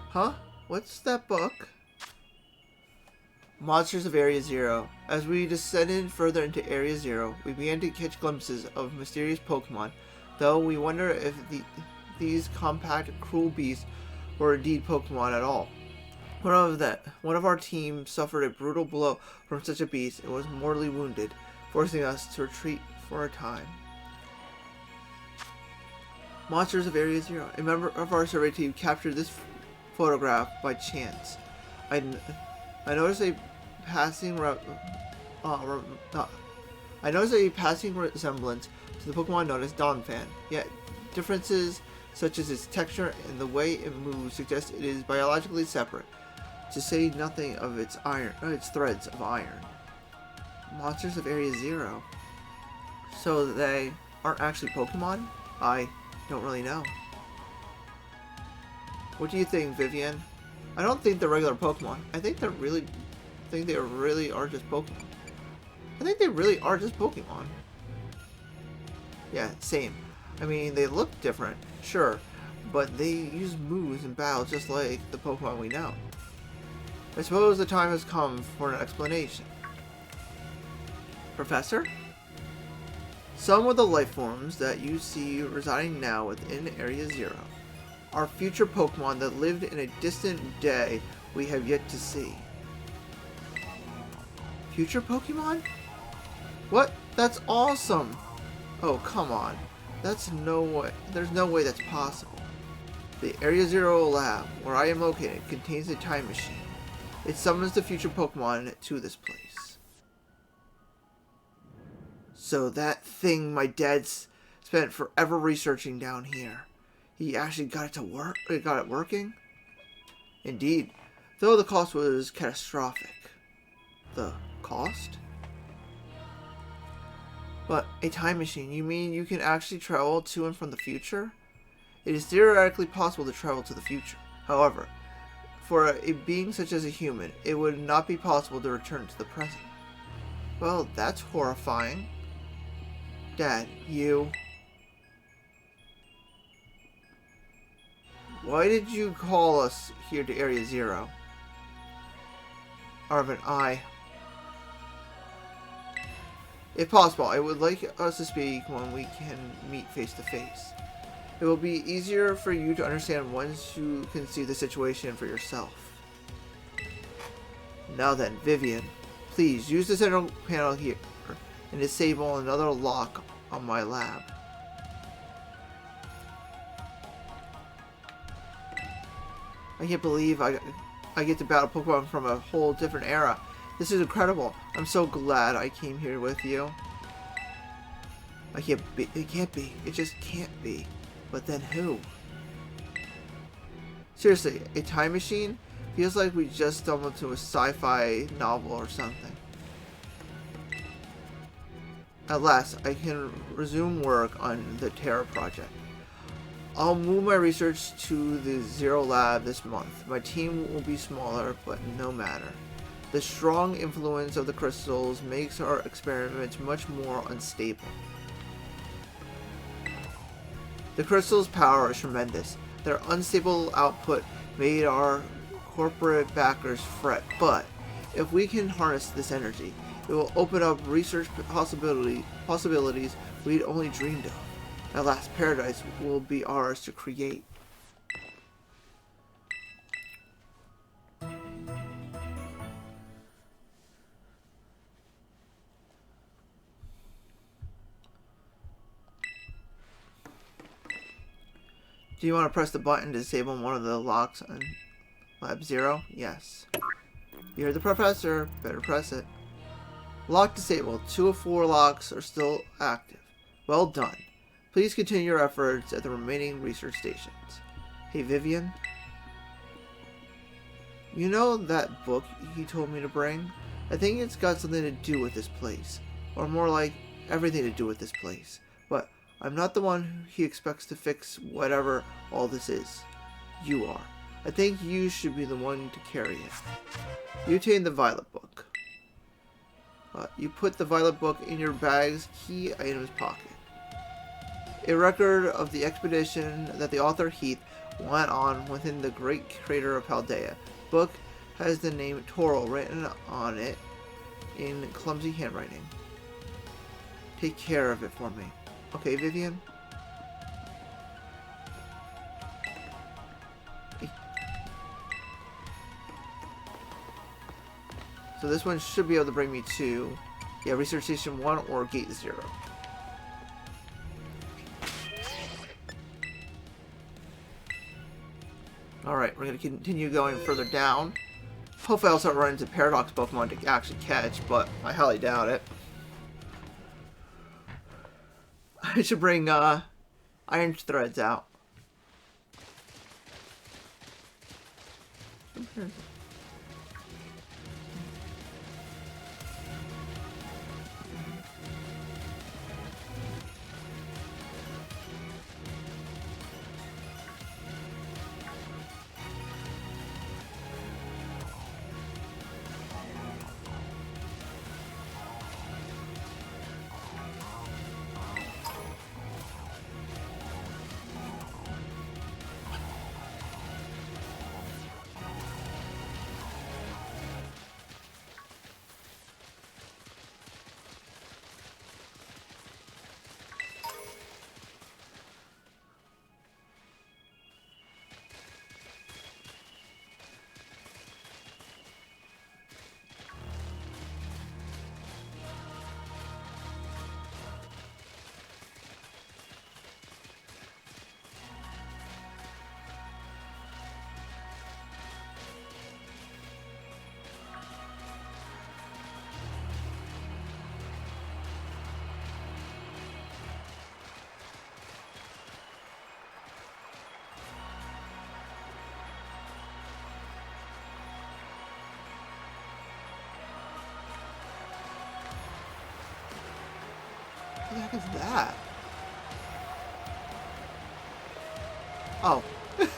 Huh? What's that book? Monsters of Area Zero. As we descended further into Area Zero, we began to catch glimpses of mysterious Pokemon, though we wonder if these compact, cruel beasts were indeed Pokemon at all. One of our team suffered a brutal blow from such a beast and was mortally wounded, forcing us to retreat for a time. Monsters of Area Zero. A member of our survey team captured this photograph by chance. I noticed a passing resemblance to the Pokemon known as Donphan, yet differences such as its texture and the way it moves suggest it is biologically separate, to say nothing of its threads of iron. Monsters of Area Zero. So they aren't actually Pokemon? I don't really know. What do you think, Vivian? I don't think they're regular Pokemon. I think they really are just Pokemon. I think they really are just Pokemon. Yeah, same. I mean, they look different, sure, but they use moves and battles just like the Pokemon we know. I suppose the time has come for an explanation. Professor? Some of the life forms that you see residing now within Area Zero are future Pokemon that lived in a distant day we have yet to see. Future Pokemon? What? That's awesome! Oh, come on. There's no way that's possible. The Area Zero lab, where I am located, contains a time machine. It summons the future Pokemon to this place. So that thing my dad spent forever researching down here, he actually got it to work? Got it working? Indeed, though the cost was catastrophic. The cost? But a time machine, you mean you can actually travel to and from the future? It is theoretically possible to travel to the future. However, for a being such as a human, it would not be possible to return to the present. Well, that's horrifying. Dad, you... Why did you call us here to Area Zero? Arvin, if possible, I would like us to speak when we can meet face to face. It will be easier for you to understand once you can see the situation for yourself. Now then, Vivian, please use the central panel here and disable another lock on my lab. I can't believe I get to battle Pokemon from a whole different era. This is incredible. I'm so glad I came here with you. It can't be. It just can't be. But then who? Seriously, a time machine? Feels like we just stumbled into a sci-fi novel or something. At last, I can resume work on the Terra project. I'll move my research to the Zero Lab this month. My team will be smaller, but no matter. The strong influence of the crystals makes our experiments much more unstable. The crystals' power is tremendous. Their unstable output made our corporate backers fret, but if we can harness this energy, it will open up research possibilities we'd only dreamed of. At last, paradise will be ours to create. Do you want to press the button to disable one of the locks on Lab 0? Yes. You heard the professor. Better press it. Lock disabled. 2 of 4 locks are still active. Well done. Please continue your efforts at the remaining research stations. Hey, Vivian. You know that book he told me to bring? I think it's got something to do with this place. Or more like, everything to do with this place. But I'm not the one he expects to fix whatever all this is. You are. I think you should be the one to carry it. You obtain the Violet Book. You put the Violet Book in your bag's key items pocket. A record of the expedition that the author Heath went on within the Great Creator of Paldea. Book has the name Toro written on it in clumsy handwriting. Take care of it for me. Okay, Vivian? So this one should be able to bring me to, yeah, Research Station 1 or Gate 0. Alright, we're going to continue going further down. Hopefully I'll start running into Paradox Pokemon to actually catch, but I highly doubt it. I should bring Iron Threads out. What the heck is that? Oh,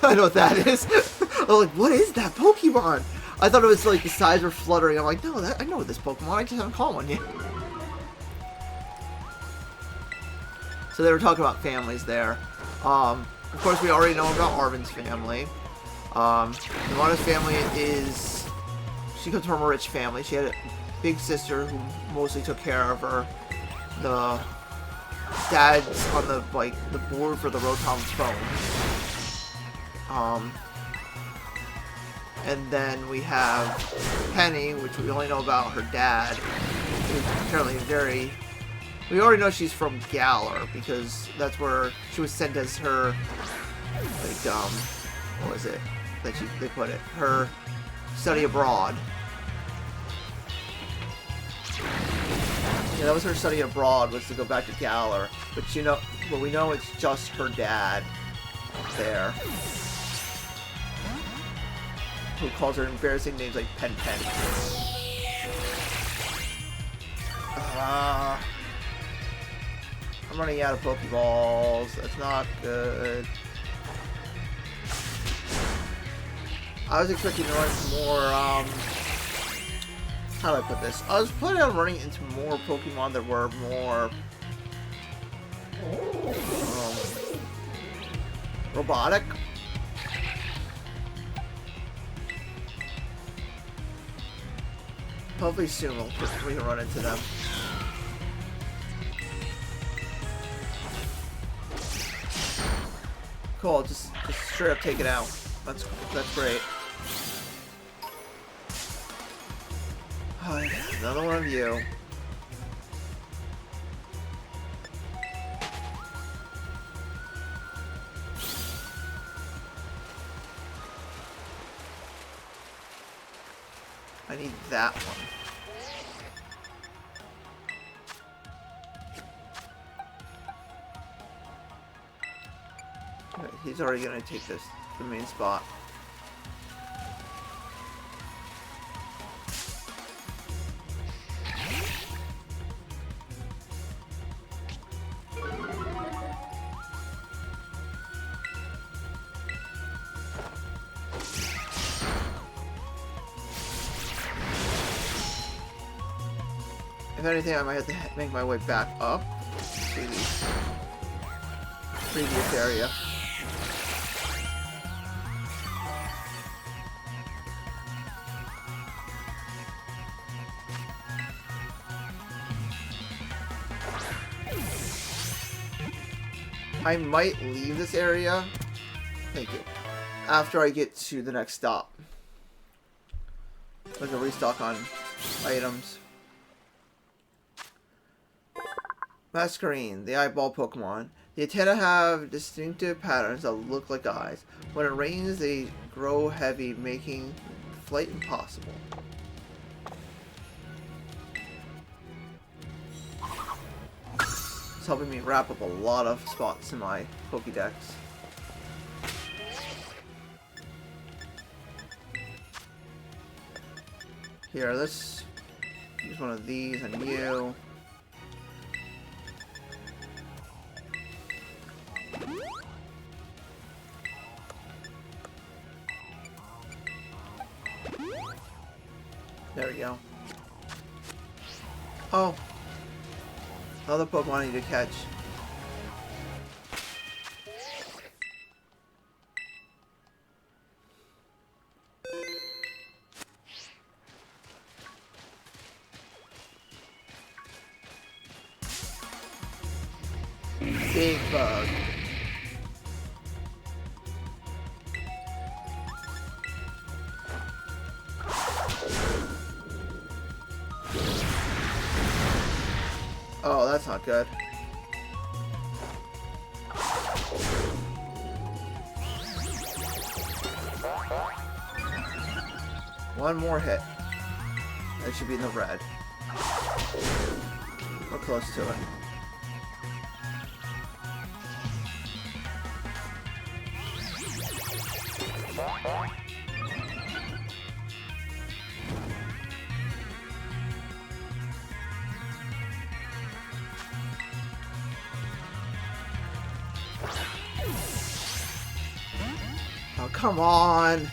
I know what that is. I was like, what is that Pokemon? I thought it was like the sides were fluttering. I'm like, no, I know this Pokemon. I just haven't caught one yet. So they were talking about families there. Of course, we already know about Arvin's family. Ivana's family is... She comes from a rich family. She had a big sister who mostly took care of her. The dad's on the board for the Rotom's phone. And then we have Penny, which we only know about her dad, who's apparently very... We already know she's from Galar, because that's where she was sent as her, like, what was it? that they put it. Her study abroad. Yeah, that was her study abroad, was to go back to Galar. But but we know it's just her dad there, who calls her embarrassing names like Pen Pen. I'm running out of Pokeballs. That's not good. I was expecting to run more, how do I put this? I was planning on running into more Pokemon that were more robotic. Hopefully soon we can run into them. Cool, just straight up take it out. That's great. Oh, yeah, another one of you. I need that one. Okay, he's already gonna take the main spot. If anything, I might have to make my way back up to the previous area. I might leave this area, thank you, after I get to the next stop. Like a restock on items. Masquerine, the eyeball Pokemon. The antennae have distinctive patterns that look like eyes. When it rains, they grow heavy, making flight impossible. It's helping me wrap up a lot of spots in my Pokédex. Here, let's use one of these on you. There we go. Oh. Another Pokemon I need to catch. Big bug. Oh, that's not good. One more hit. That should be in the red. We're close to it. Oh, come on!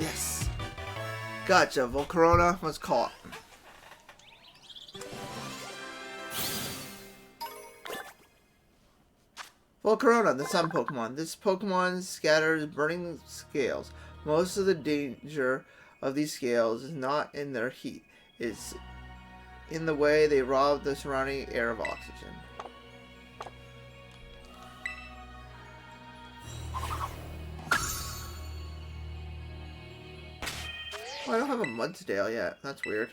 Yes. Gotcha. Volcarona was caught. Well, Corona, the sun Pokemon. This Pokemon scatters burning scales. Most of the danger of these scales is not in their heat. It's in the way they rob the surrounding air of oxygen. Oh, I don't have a Mudsdale yet. That's weird.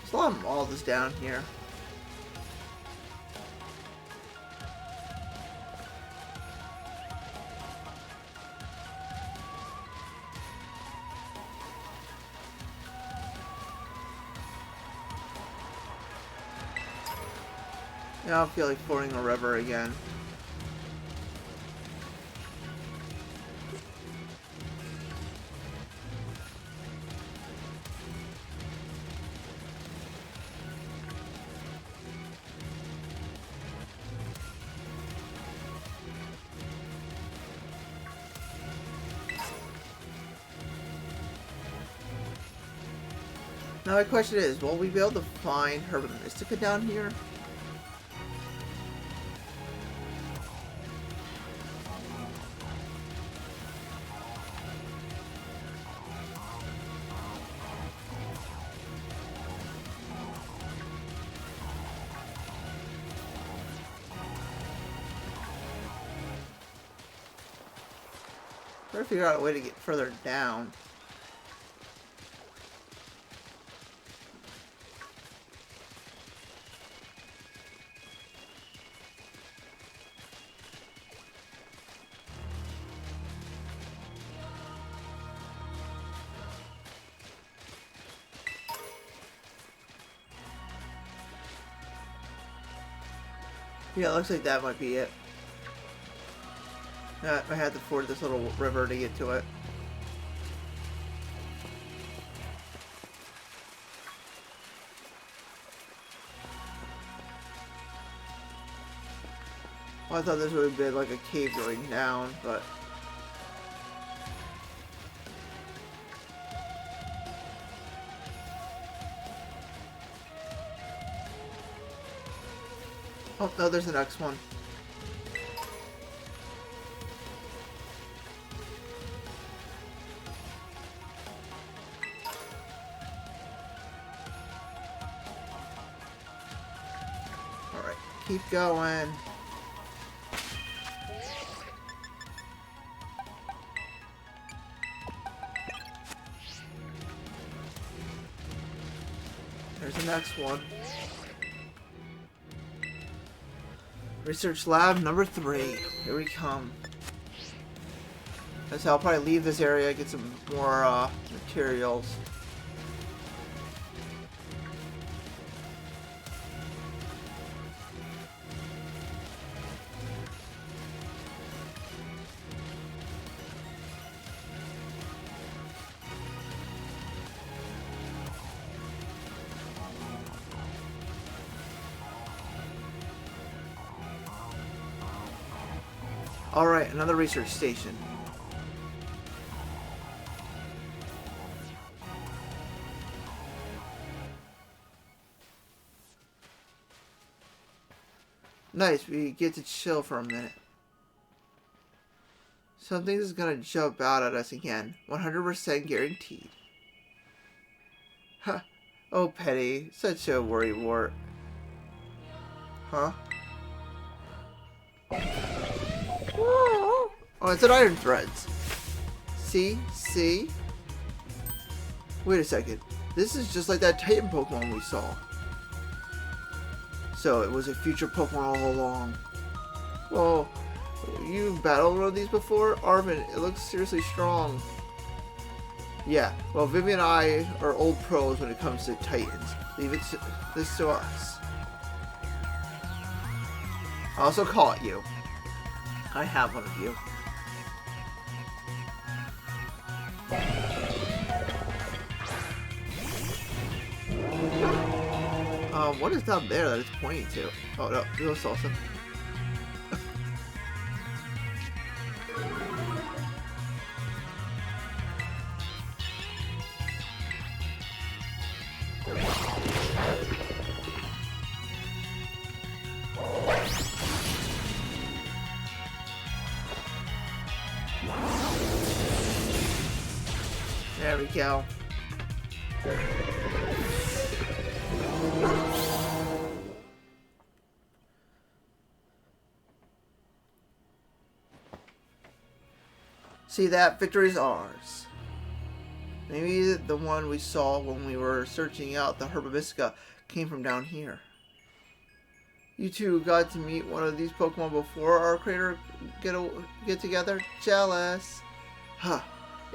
There's a lot of malls down here. I don't feel like fording a river again. Now my question is, will we be able to find Herba Mystica down here? Better figure out a way to get further down. Yeah, it looks like that might be it. I had to ford this little river to get to it. Well, I thought this would have been like a cave going down, but... Oh, no, there's the next one. Alright, keep going. There's the next one. Research lab number 3. Here we come. So I'll probably leave this area, get some more materials. Alright, another research station. Nice, we get to chill for a minute. Something's gonna jump out at us again. 100% guaranteed. Huh. Oh, Petty. Such a worrywart. Huh? Oh, it's an Iron Threads. See? Wait a second. This is just like that Titan Pokemon we saw. So, it was a future Pokemon all along. Well, you've battled one of these before? Arvin, it looks seriously strong. Yeah, well, Vivian and I are old pros when it comes to Titans. Leave this to us. I also caught you. I have one of you. What is down there that it's pointing to? Oh no, no salsa. There we go. See that? Victory is ours. Maybe the one we saw when we were searching out the Herbivista came from down here. You two got to meet one of these Pokemon before our creator get together? Jealous. Huh.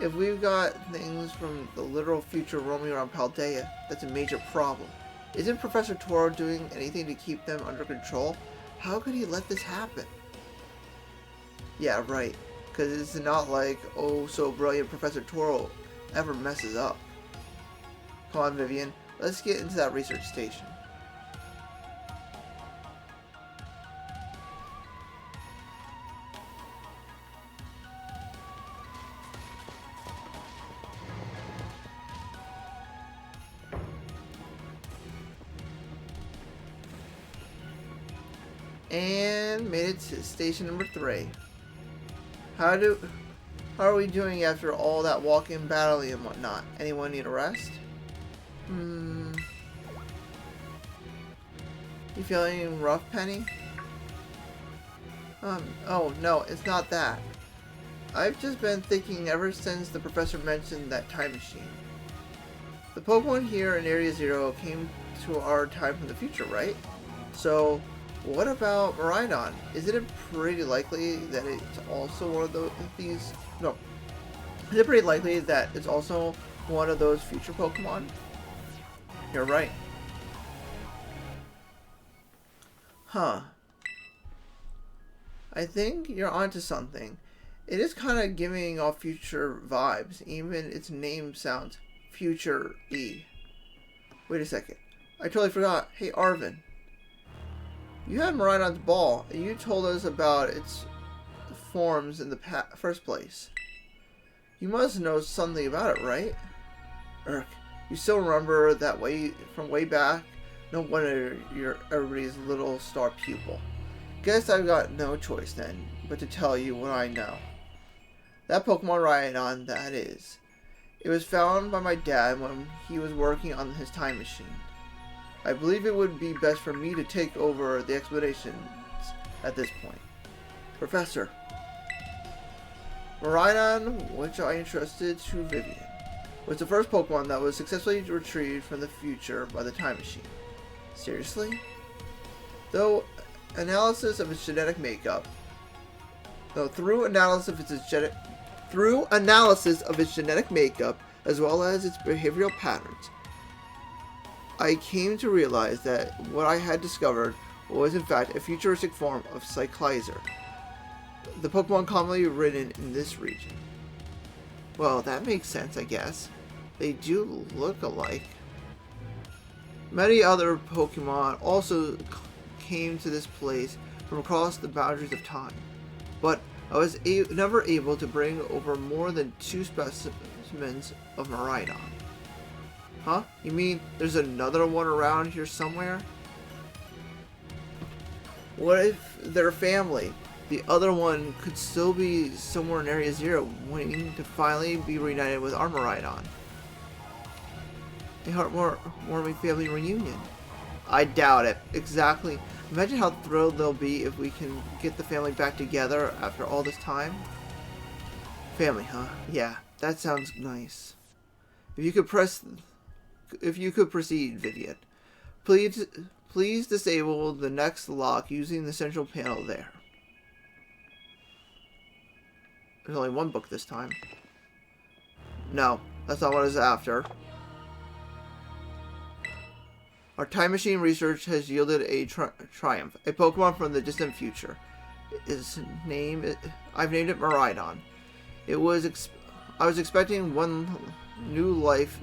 If we've got things from the literal future roaming around Paldea, that's a major problem. Isn't Professor Toro doing anything to keep them under control? How could he let this happen? Yeah, right. Because it's not like, oh, so brilliant Professor Toro ever messes up. Come on, Vivian. Let's get into that research station. And made it to station number 3. How are we doing after all that walking, battling, and whatnot? Anyone need a rest? You feeling rough, Penny? Oh no, it's not that. I've just been thinking ever since the professor mentioned that time machine. The Pokemon here in Area 0 came to our time from the future, right? So, what about Miraidon? Isn't it pretty likely that it's also one of these... No. Is it pretty likely that it's also one of those future Pokemon? You're right. Huh. I think you're onto something. It is kind of giving off future vibes. Even its name sounds future-y. Wait a second. I totally forgot. Hey, Arvin. You had Miraidon's ball, and you told us about its forms in the first place. You must know something about it, right? Urk, you still remember that from way back? No wonder you're everybody's little star pupil. Guess I've got no choice then, but to tell you what I know. That Pokemon Miraidon, that is. It was found by my dad when he was working on his time machine. I believe it would be best for me to take over the explanations at this point. Professor, Miraidon, which I entrusted to Vivian, was the first Pokemon that was successfully retrieved from the future by the time machine. Seriously? Through analysis of its genetic makeup, as well as its behavioral patterns, I came to realize that what I had discovered was in fact a futuristic form of Cyclizer, the Pokemon commonly ridden in this region. Well, that makes sense, I guess. They do look alike. Many other Pokemon also came to this place from across the boundaries of time, but I was never able to bring over more than 2 specimens of Miraidon. Huh? You mean there's another one around here somewhere? What if they're family? The other one could still be somewhere in Area 0, waiting to finally be reunited with our Miraidon. A heartwarming family reunion. I doubt it. Exactly. Imagine how thrilled they'll be if we can get the family back together after all this time. Family, huh? Yeah, that sounds nice. If you could proceed, Vivian. Please disable the next lock using the central panel there. There's only one book this time. No, that's not what I was after. Our time machine research has yielded a triumph. A Pokemon from the distant future. I've named it Miraidon. I was expecting one new life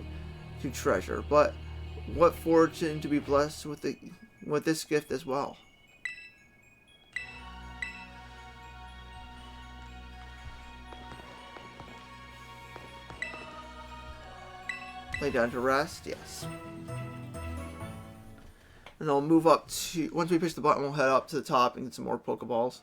to treasure, but What fortune to be blessed with this gift as well. Lay down to rest, yes. And then we'll move up to, once we push the button, we'll head up to the top and get some more Pokeballs.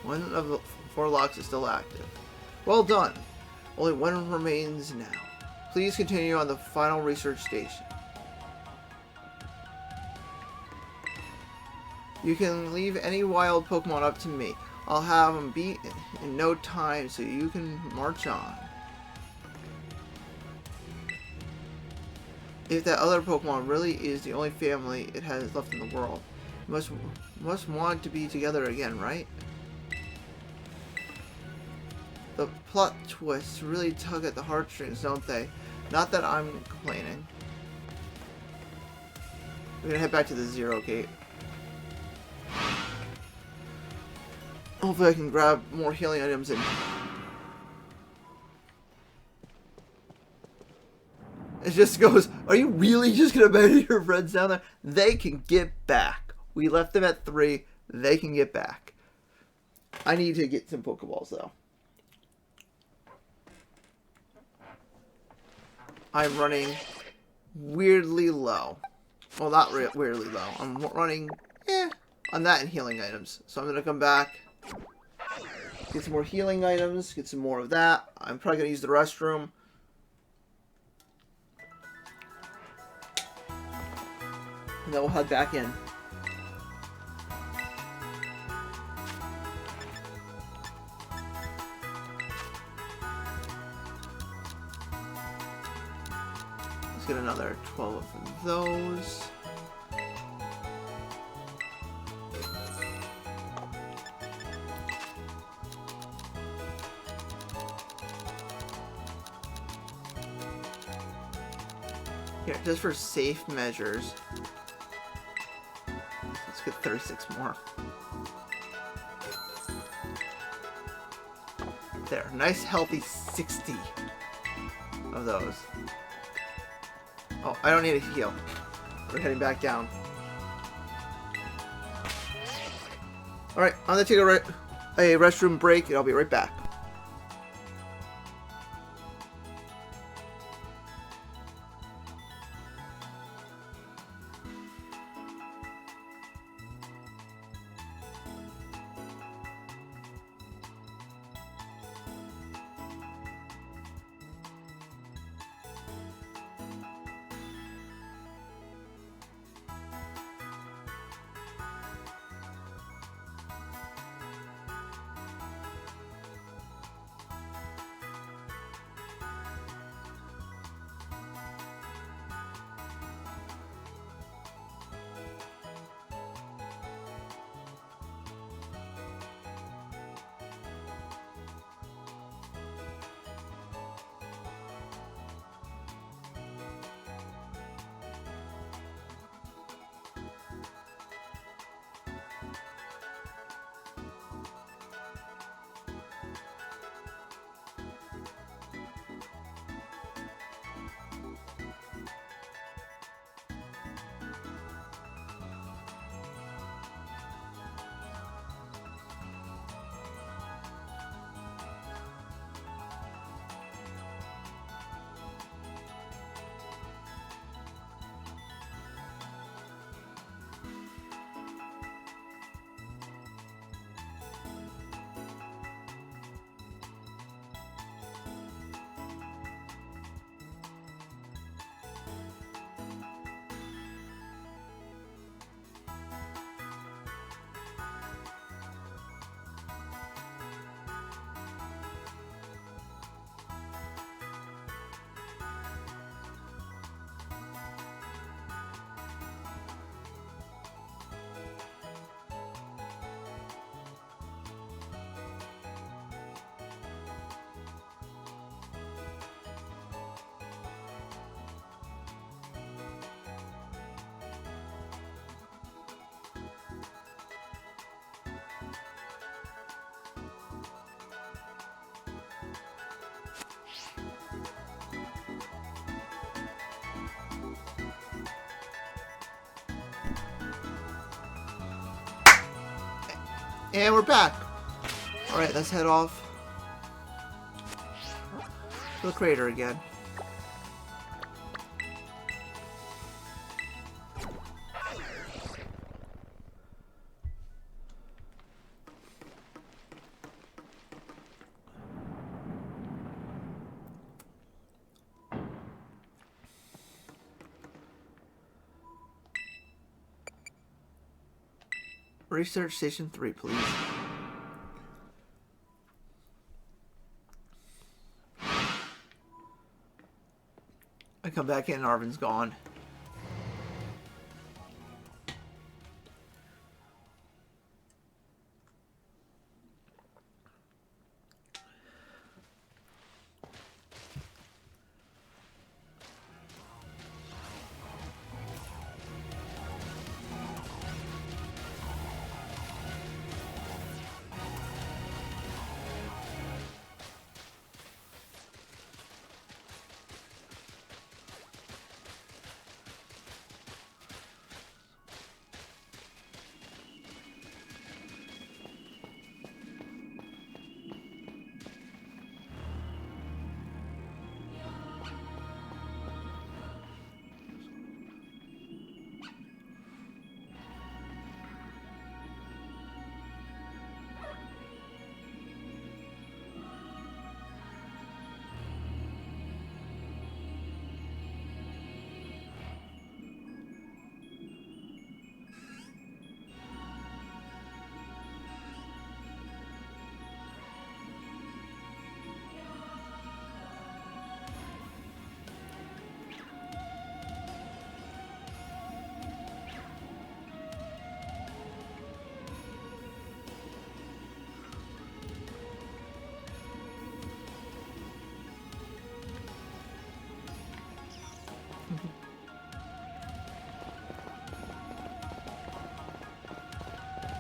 One of the 4 locks is still active. Well done. Only one remains now. Please continue on the final research station. You can leave any wild Pokemon up to me. I'll have them beat in no time so you can march on. If that other Pokemon really is the only family it has left in the world, you must want to be together again, right? The plot twists really tug at the heartstrings, don't they? Not that I'm complaining. We're gonna head back to the 0 gate. Hopefully I can grab more healing items and... It just goes, are you really just gonna abandon your friends down there? They can get back. We left them at 3. They can get back. I need to get some Pokeballs though. I'm running weirdly low. Well, not weirdly low. I'm running, on that and healing items. So I'm going to come back, get some more healing items, get some more of that. I'm probably going to use the restroom. And then we'll head back in. Let's get another 12 of those. Here, just for safe measures, let's get 36 more. There, nice healthy 60 of those. Oh, I don't need a heal. We're heading back down. Alright, I'm gonna take a restroom break and I'll be right back. And we're back. Alright, let's head off to the crater again. Research Station 3, please. I come back in and Arvin's gone.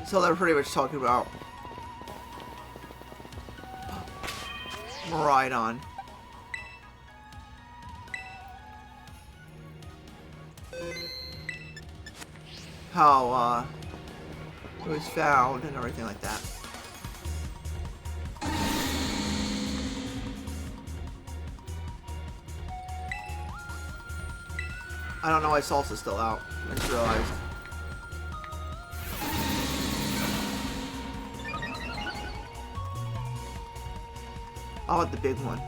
So they're pretty much talking about Maridon. How it was found and everything like that. I don't know why Salsa's still out. I just realized. I want the big one.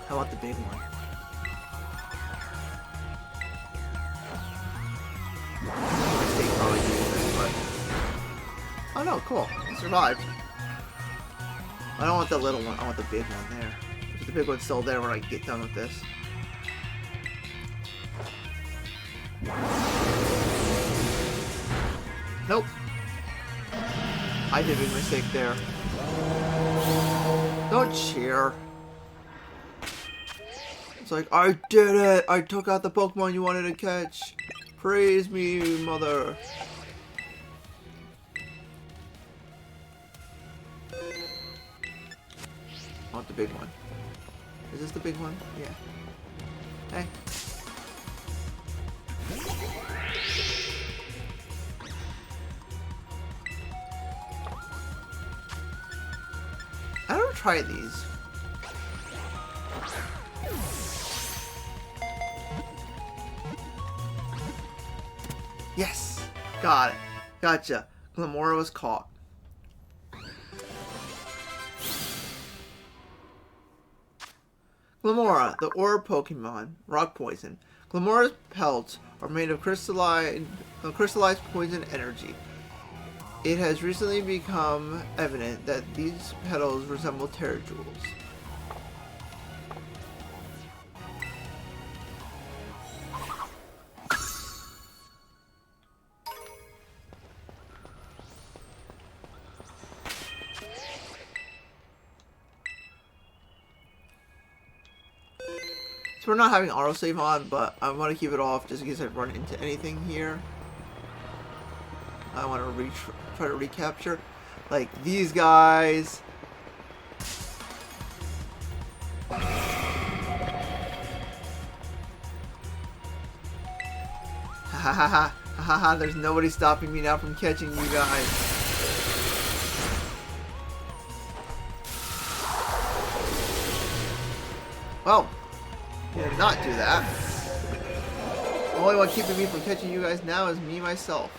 I want the big one. Mistake probably doing this, but... Oh no, cool. I survived. I don't want the little one. I want the big one there. Because the big one's still there when I get done with this. Nope. I did a big mistake there. Don't cheer. It's like, I did it! I took out the Pokemon you wanted to catch. Praise me, mother. I want the big one. Is this the big one? Yeah. Hey. I don't try these. Yes! Got it. Gotcha. Glamora was caught. Glamora, the orb Pokemon. Rock poison. Glamora's pelts are made of crystallized poison energy. It has recently become evident that these petals resemble Terrajewels. So we're not having autosave on, but I want to keep it off just in case I run into anything here. I want to try to recapture, like these guys. Ha ha ha ha ha ha! There's nobody stopping me now from catching you guys. Well, he did not do that. The only one keeping me from catching you guys now is me myself.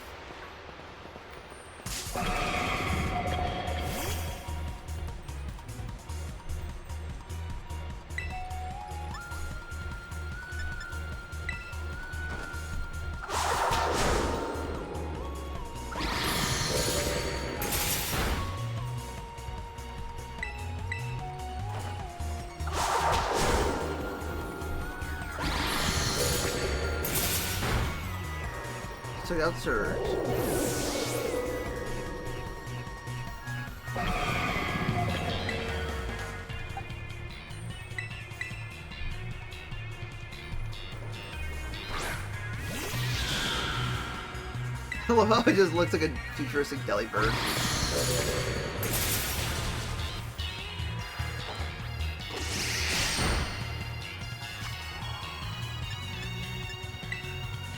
Check out Surge. I love how it just looks like a futuristic deli bird.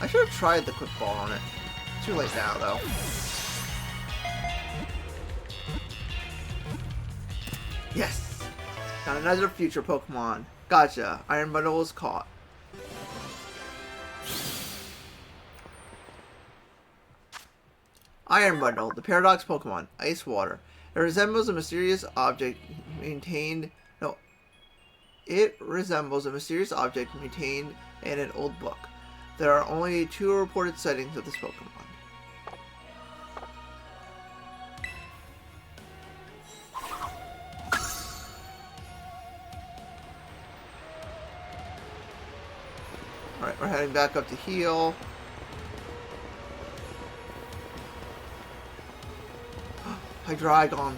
I should have tried the quick ball on it. Too late now, though. Yes! Got another future Pokemon. Gotcha. Iron Bundle is caught. Iron Bundle, the Paradox Pokemon. Ice Water. It resembles a mysterious object maintained... No. It resembles a mysterious object maintained in an old book. There are only 2 reported sightings of this Pokemon. Alright, we're heading back up to heal. Hydreigon.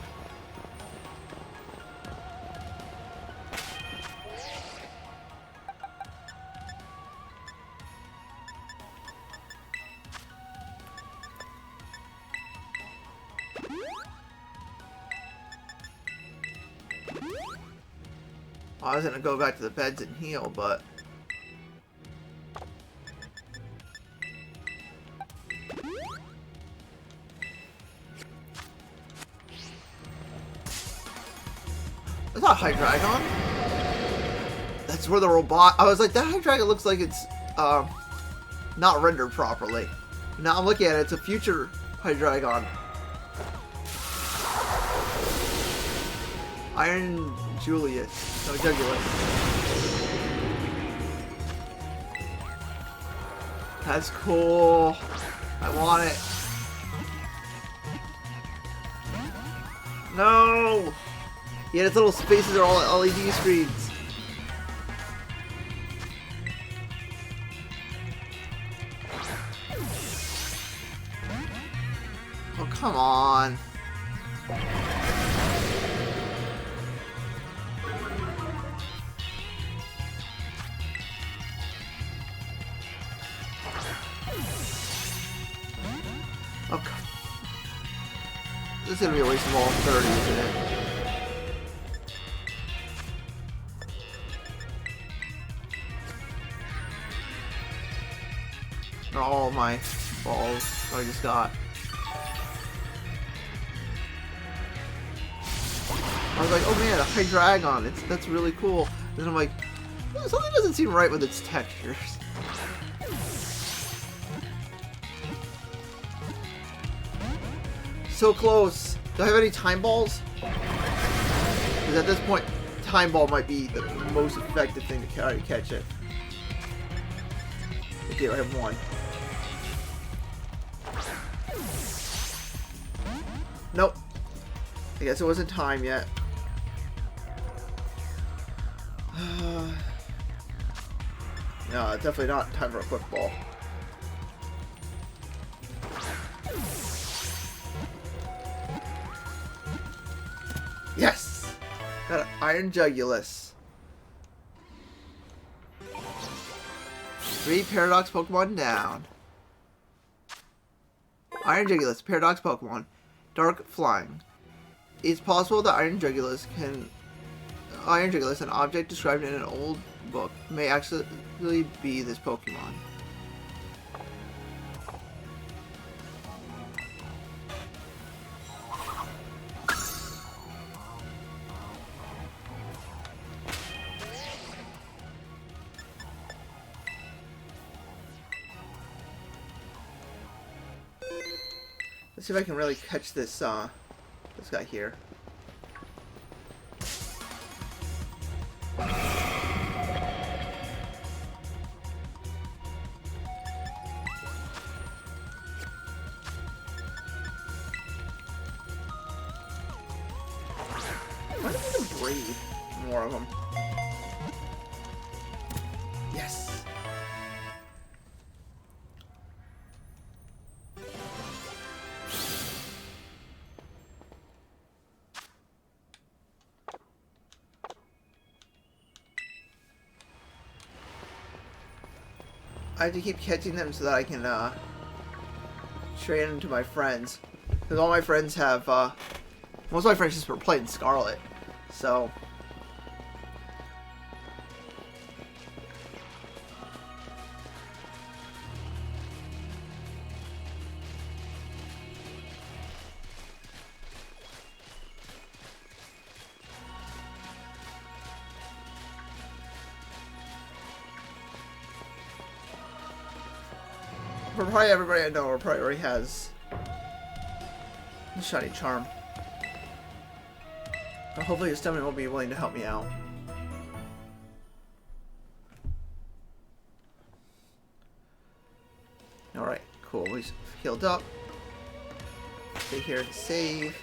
I was gonna go back to the beds and heal, but that's not Hydreigon. That's where the robot. I was like, that Hydreigon looks like it's not rendered properly. Now I'm looking at it. It's a future Hydreigon. Iron Julius. No, Jugulus. That's cool. I want it. No! Yeah, its little spaces are all LED screens. Oh, come on. Okay. This is gonna be a waste of all 30, isn't it? Or all my balls I just got. I was like, oh man, a Hydreigon. That's really cool. And then I'm like, something doesn't seem right with its textures. So close. Do I have any time balls? Because at this point, time ball might be the most effective thing to catch it. Okay, I have one. Nope. I guess it wasn't time yet. No, it's definitely not time for a quick ball. Yes! Got an Iron Jugulus. 3 Paradox Pokemon down. Iron Jugulus, Paradox Pokemon. Dark Flying. It's possible that Iron Jugulus, an object described in an old book, may actually be this Pokemon. Let's see if I can really catch this this guy here. Why don't we breed more of them? Yes. I have to keep catching them so that I can trade them to my friends. Because all my friends have, most of my friends just were playing Scarlet. So, for probably everybody I know, probably already has the Shiny Charm. But hopefully your stomach will be willing to help me out. Alright, cool. We healed up. Stay here to save.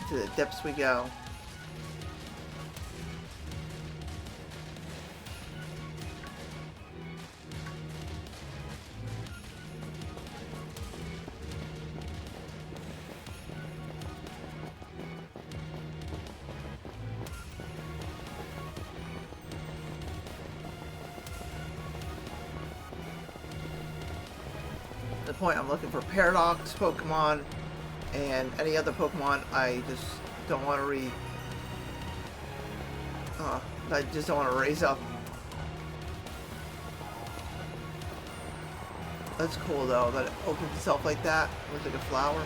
To the depths we go. At the point I'm looking for Paradox Pokemon and any other Pokemon I just don't want to I just don't want to raise up. That's cool though, that it opens itself like that, looks like a flower.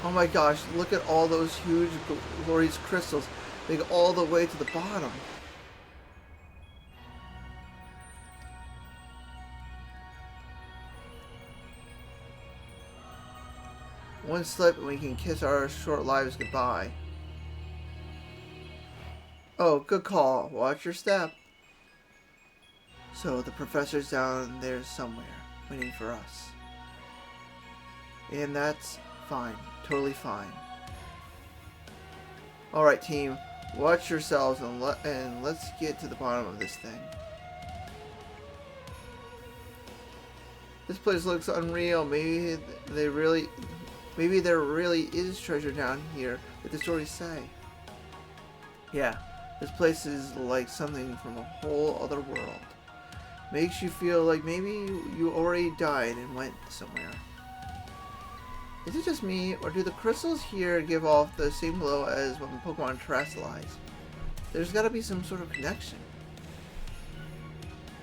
Oh my gosh, look at all those huge glorious crystals. They go all the way to the bottom. One slip and we can kiss our short lives goodbye. Oh, good call. Watch your step. So the professor's down there somewhere, waiting for us. And that's fine. Totally fine. Alright team, watch yourselves and let's get to the bottom of this thing. This place looks unreal. Maybe there really is treasure down here, like the stories say. Yeah, this place is like something from a whole other world. Makes you feel like maybe you already died and went somewhere. Is it just me, or do the crystals here give off the same glow as when Pokemon terrestrialize? There's gotta be some sort of connection.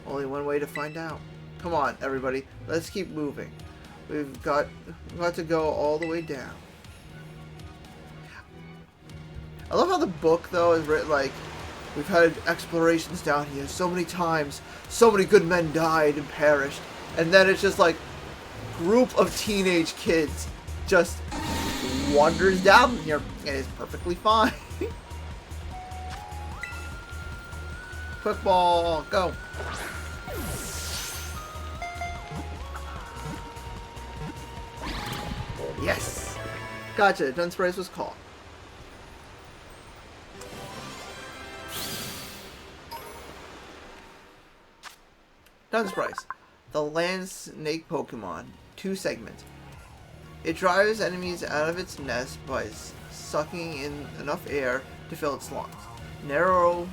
Only one way to find out. Come on, everybody, let's keep moving. We've got to go all the way down. I love how the book, though, is written like, we've had explorations down here so many times, so many good men died and perished, and then it's just like, group of teenage kids just wanders down here and is perfectly fine. Quick ball, go. Yes! Gotcha, Dunsprace was caught. Dunsprace, the land snake Pokemon. 2 segments. It drives enemies out of its nest by sucking in enough air to fill its lungs. Narrow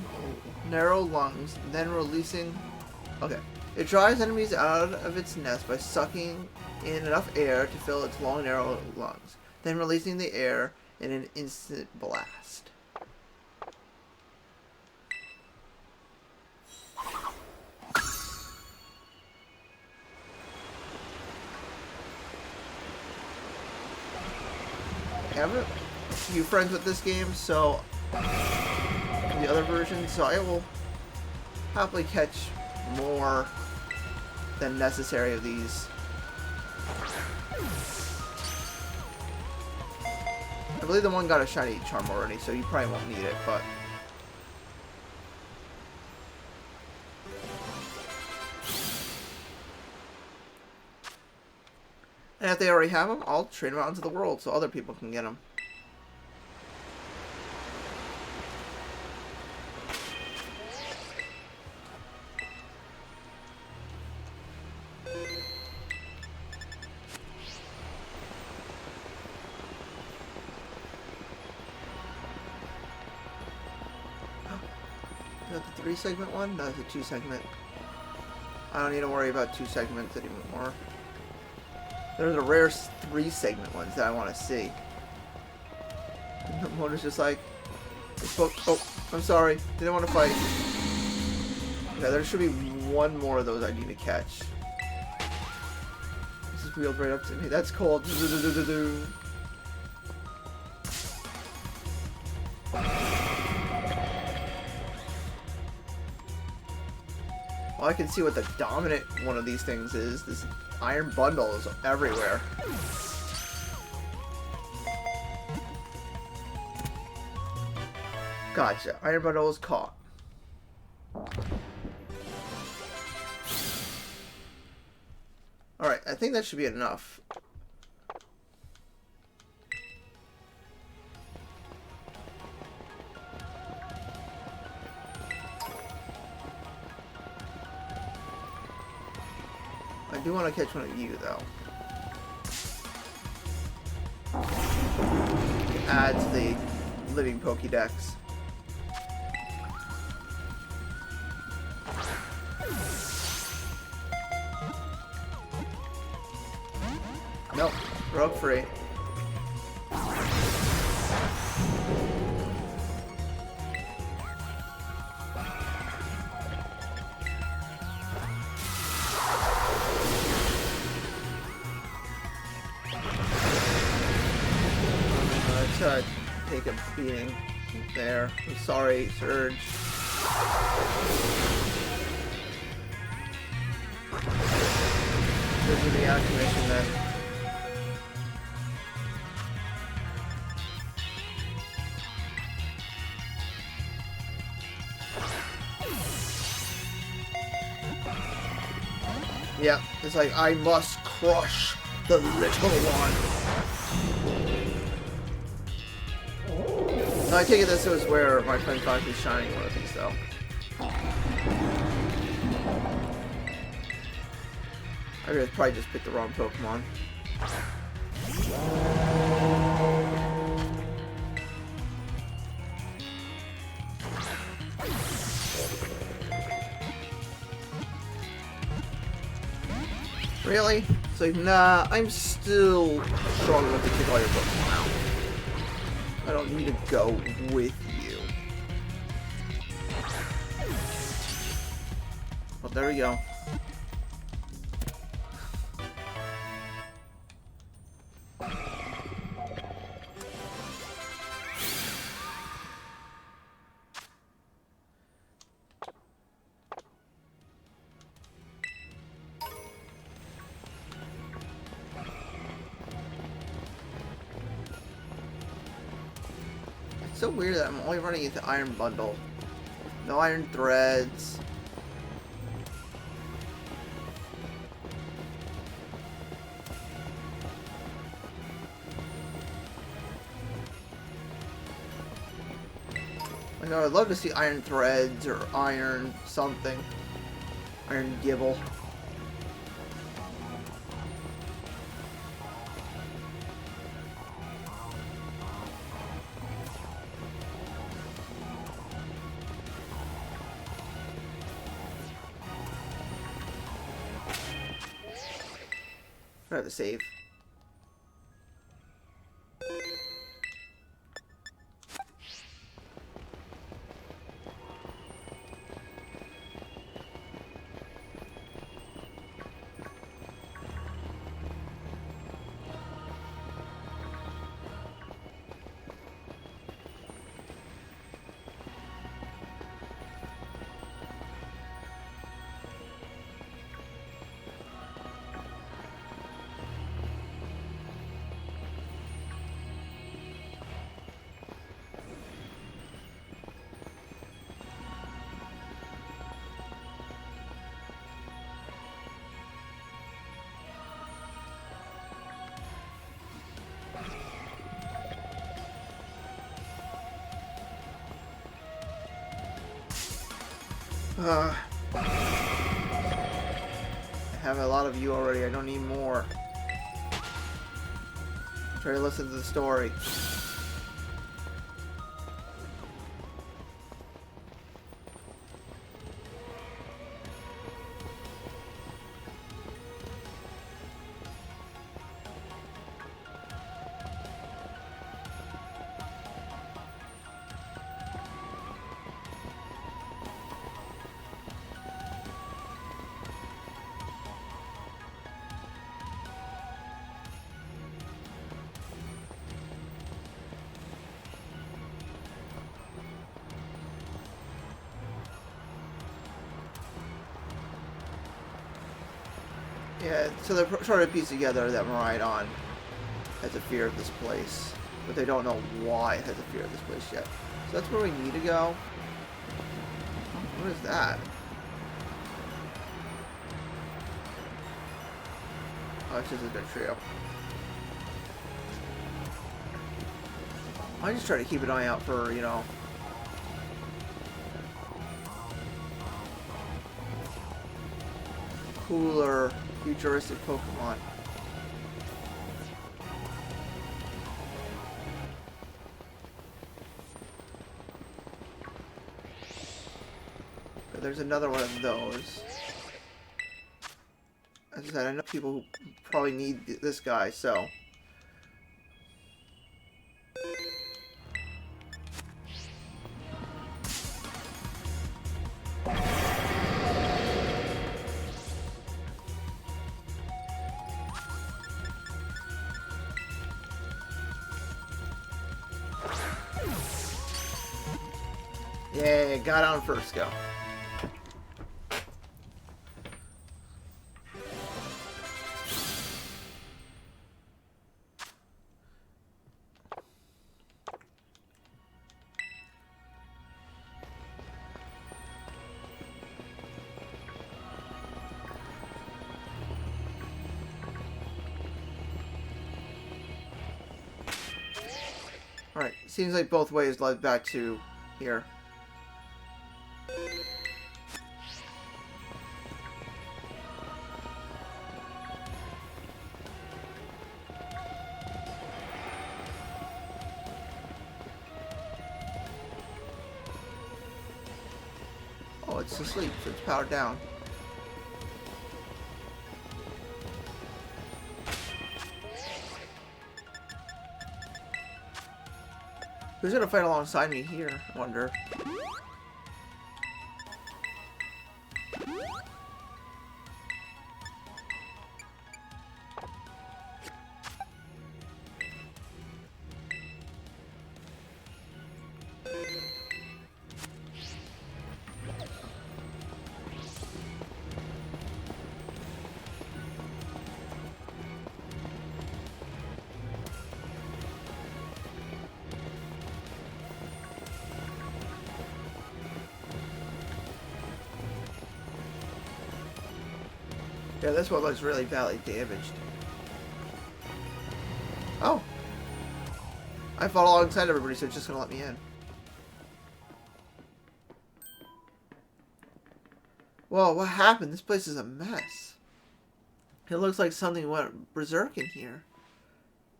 lungs, then releasing... Okay. It drives enemies out of its nest by sucking in enough air to fill its long, narrow lungs, then releasing the air in an instant blast. I have a few friends with this game, so the other version, so I will happily catch more than necessary of these. I believe the one got a shiny charm already, so you probably won't need it, but and if they already have them, I'll trade them out into the world so other people can get them. Is that the 3-segment one? No, it's a 2-segment. I don't need to worry about 2 segments anymore. There's a rare 3-segment ones that I want to see. And the motor's just like, oh, I'm sorry, didn't want to fight. Okay, there should be one more of those I need to catch. This is wheeled right up to me. That's called. Well, I can see what the dominant one of these things is. This iron bundle is everywhere. Gotcha. Iron bundle is caught. Alright, I think that should be enough. I do want to catch one of you, though. Add to the living Pokédex. Nope, broke free. Take a beating there. I'm sorry, Surge. This is the activation then. Yeah, it's like I must crush the little one. No, I take it this was where my friend thought he was shining one of these, though. I could probably just picked the wrong Pokemon. Really? It's like, nah, I'm still strong enough to kick all your Pokemon out. I don't need to go with you. Well, there we go. It's so weird that I'm only running into Iron Bundle. No Iron Threads. I know I'd love to see Iron Threads or Iron something. Iron Gibble. I have to save. I have a lot of you already. I don't need more. Try to listen to the story. Yeah, so they're trying to piece together that Miraidon has a fear of this place, but they don't know why it has a fear of this place yet. So that's where we need to go. What is that? Oh, it's just a good trio. I just try to keep an eye out for, you know, cooler, futuristic Pokemon. But there's another one of those. As I said, I know people who probably need this guy, so. Yeah, got on first go. Alright, seems like both ways led back to here. Oh, it's asleep, so it's powered down. Who's gonna fight alongside me here, I wonder? Yeah, this one looks really badly damaged. Oh! I fought alongside everybody, so it's just gonna let me in. Whoa, what happened? This place is a mess. It looks like something went berserk in here.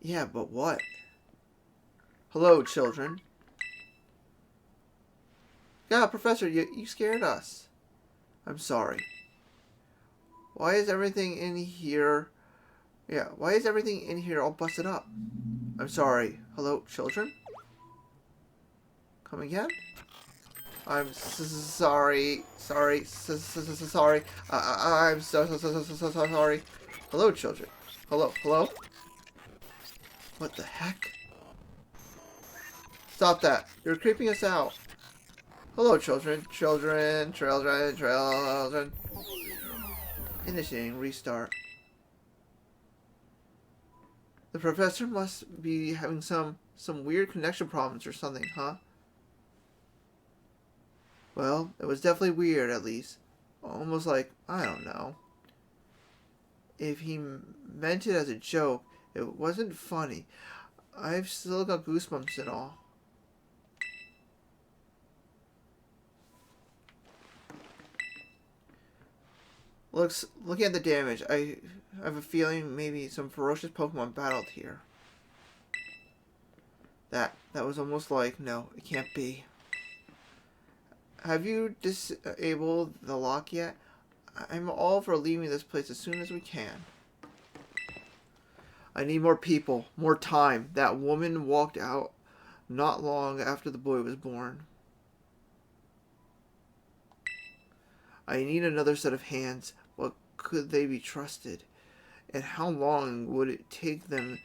Yeah, but what? Hello, children. Yeah, Professor, you scared us. I'm sorry. Why is everything in here Yeah, why is everything in here all busted up? I'm sorry. Hello, children? Come again? I'm sorry. Sorry. Sorry. I'm so sorry. Hello, children. Hello. Hello? What the heck? Stop that. You're creeping us out. Hello, children. Children. Initiating restart. The professor must be having some weird connection problems or something, huh? Well, it was definitely weird, at least. Almost like, I don't know. If he meant it as a joke, it wasn't funny. I've still got goosebumps and all. Looking at the damage, I have a feeling maybe some ferocious Pokemon battled here. That was almost like, no, it can't be. Have you disabled the lock yet? I'm all for leaving this place as soon as we can. I need more people, more time. That woman walked out not long after the boy was born. I need another set of hands. What could they be trusted? And how long would it take them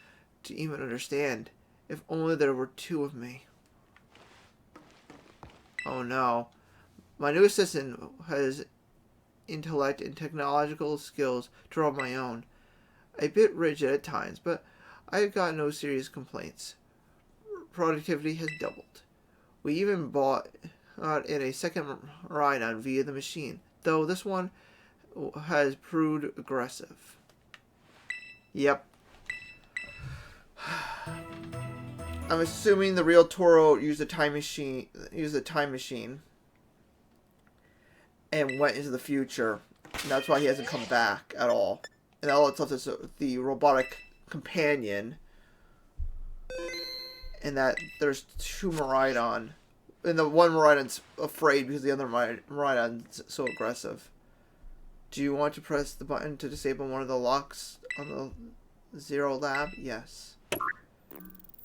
to even understand? If only there were two of me. Oh no. My new assistant has intellect and technological skills to rub my own. A bit rigid at times, but I've got no serious complaints. Productivity has doubled. We even bought in a second ride on via the machine, though this one has proved aggressive. Yep. I'm assuming the real Toro used a time machine and went into the future. And that's why he hasn't come back at all. And all it's left is the robotic companion. And that there's two Miraidon. And the one Miraidon's afraid because the other Miraidon's so aggressive. Do you want to press the button to disable one of the locks on the Zero Lab? Yes.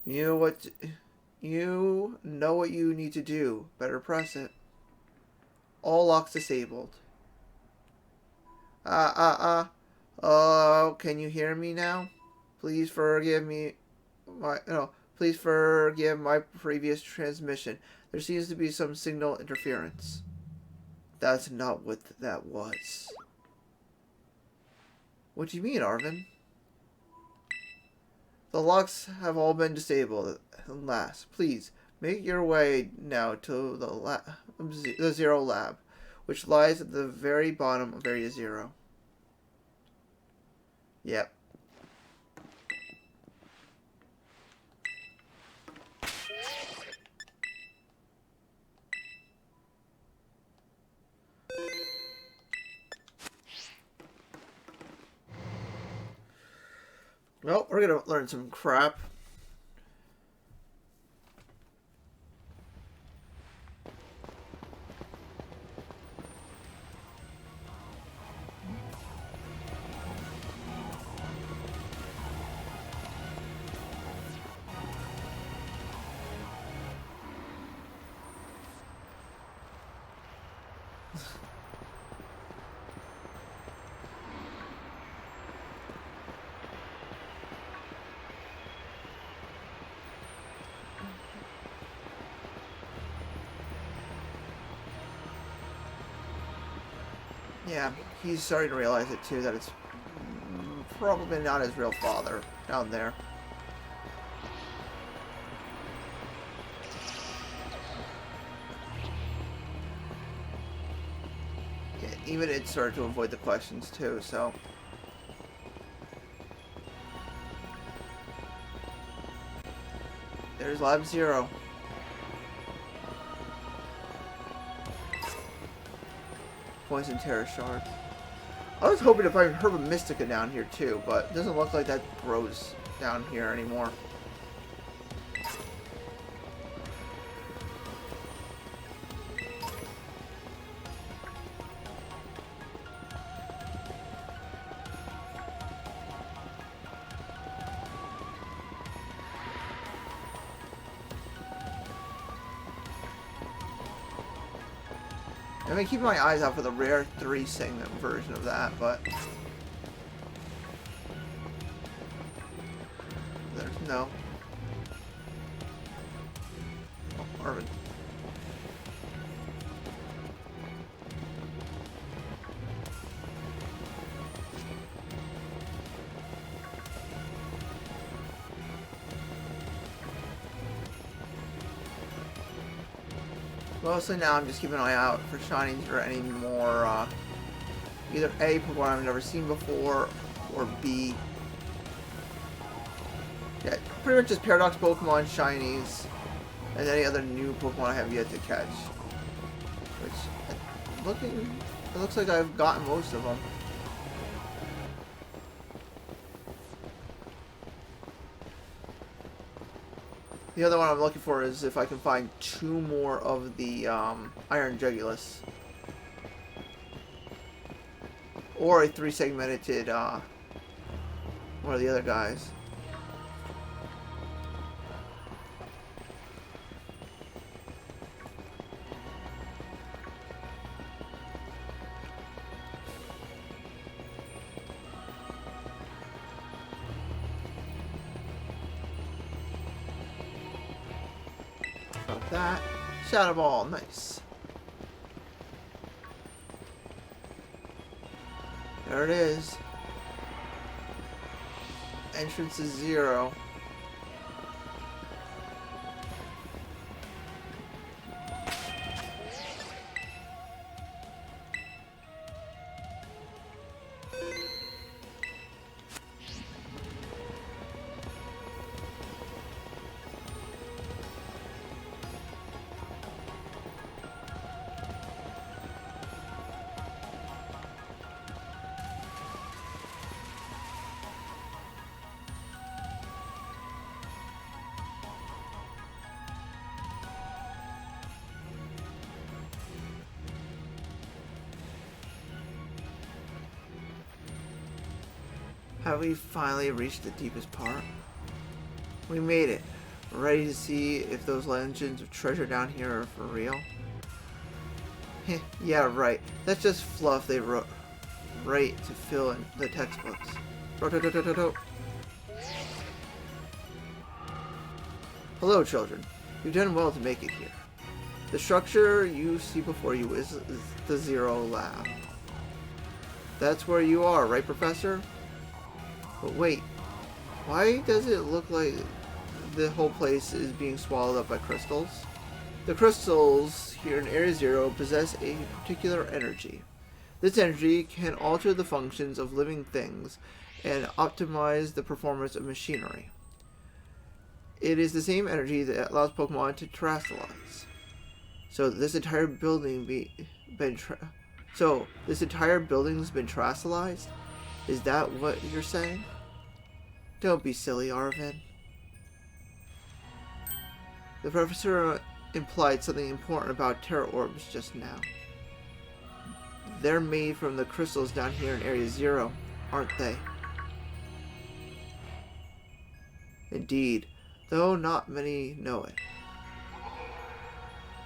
You know what you need to do. Better press it. All locks disabled. Oh, can you hear me now? Please forgive me. Please forgive my previous transmission. There seems to be some signal interference. That's not what that was. What do you mean, Arvin? The locks have all been disabled at last. Please, make your way now to the Zero Lab, which lies at the very bottom of Area Zero. Yep. Well, we're gonna learn some crap. Yeah, he's starting to realize it too, that it's probably not his real father down there. Yeah, even it started to avoid the questions too, so. There's Lab Zero. Poison Terror Shard. I was hoping to find Herba Mystica down here too, but it doesn't look like that grows down here anymore. I'm gonna keep my eyes out for the rare 3-segment version of that, but there's no. Oh, Marvin. Mostly now I'm just keeping an eye out for shinies or any more, either A, Pokemon I've never seen before, or B, yeah, pretty much just Paradox Pokemon, shinies, and any other new Pokemon I have yet to catch. Which, it looks like I've gotten most of them. The other one I'm looking for is if I can find 2 more of the Iron Jugulus. Or a 3-segmented one of the other guys. Got that. Shadow Ball, nice. There it is. Entrance is 0. Have we finally reached the deepest part? We made it. Ready to see if those legends of treasure down here are for real? Heh, yeah, right. That's just fluff they wrote right to fill in the textbooks. Hello, children. You've done well to make it here. The structure you see before you is the Zero Lab. That's where you are, right, Professor? But wait, why does it look like the whole place is being swallowed up by crystals? The crystals here in Area 0 possess a particular energy. This energy can alter the functions of living things and optimize the performance of machinery. It is the same energy that allows Pokemon to terrestrialize. So this entire building's been terrestrialized? Is that what you're saying? Don't be silly, Arvin. The professor implied something important about Terra Orbs just now. They're made from the crystals down here in Area 0, aren't they? Indeed, though not many know it.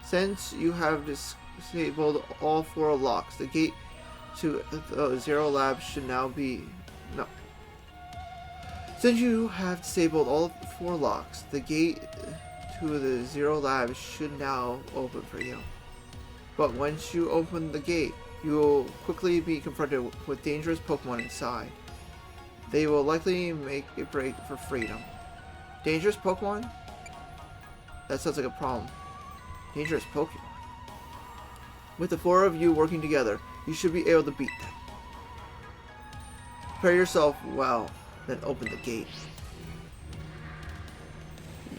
Since you have disabled all 4 locks, the gate to the Zero Lab should now be... No. Since you have disabled all 4 locks, the gate to the Zero Lab should now open for you. But once you open the gate, you will quickly be confronted with dangerous Pokemon inside. They will likely make a break for freedom. Dangerous Pokemon? That sounds like a problem. Dangerous Pokemon. With the 4 of you working together, you should be able to beat them. Prepare yourself well, then open the gate.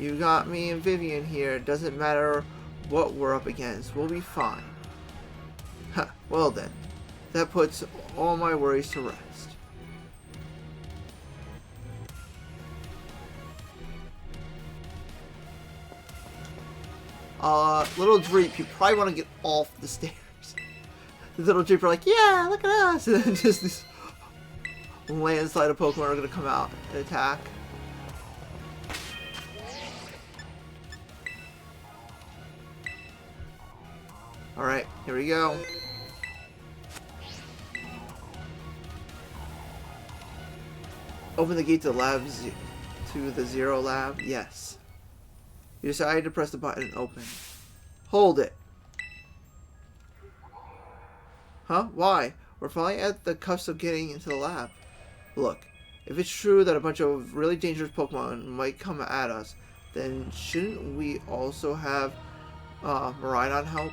You got me and Vivian here. It doesn't matter what we're up against. We'll be fine. Ha, well then. That puts all my worries to rest. Little Dreep, you probably want to get off the stairs. The little Dreep are like, yeah, look at us! And then just this landslide of Pokemon are going to come out and attack. Alright, here we go. Open the gate to the Zero Lab. Yes. You decide to press the button and open. Hold it. Huh? Why? We're finally at the cusp of getting into the lab. Look, if it's true that a bunch of really dangerous Pokemon might come at us, then shouldn't we also have Miraidon help?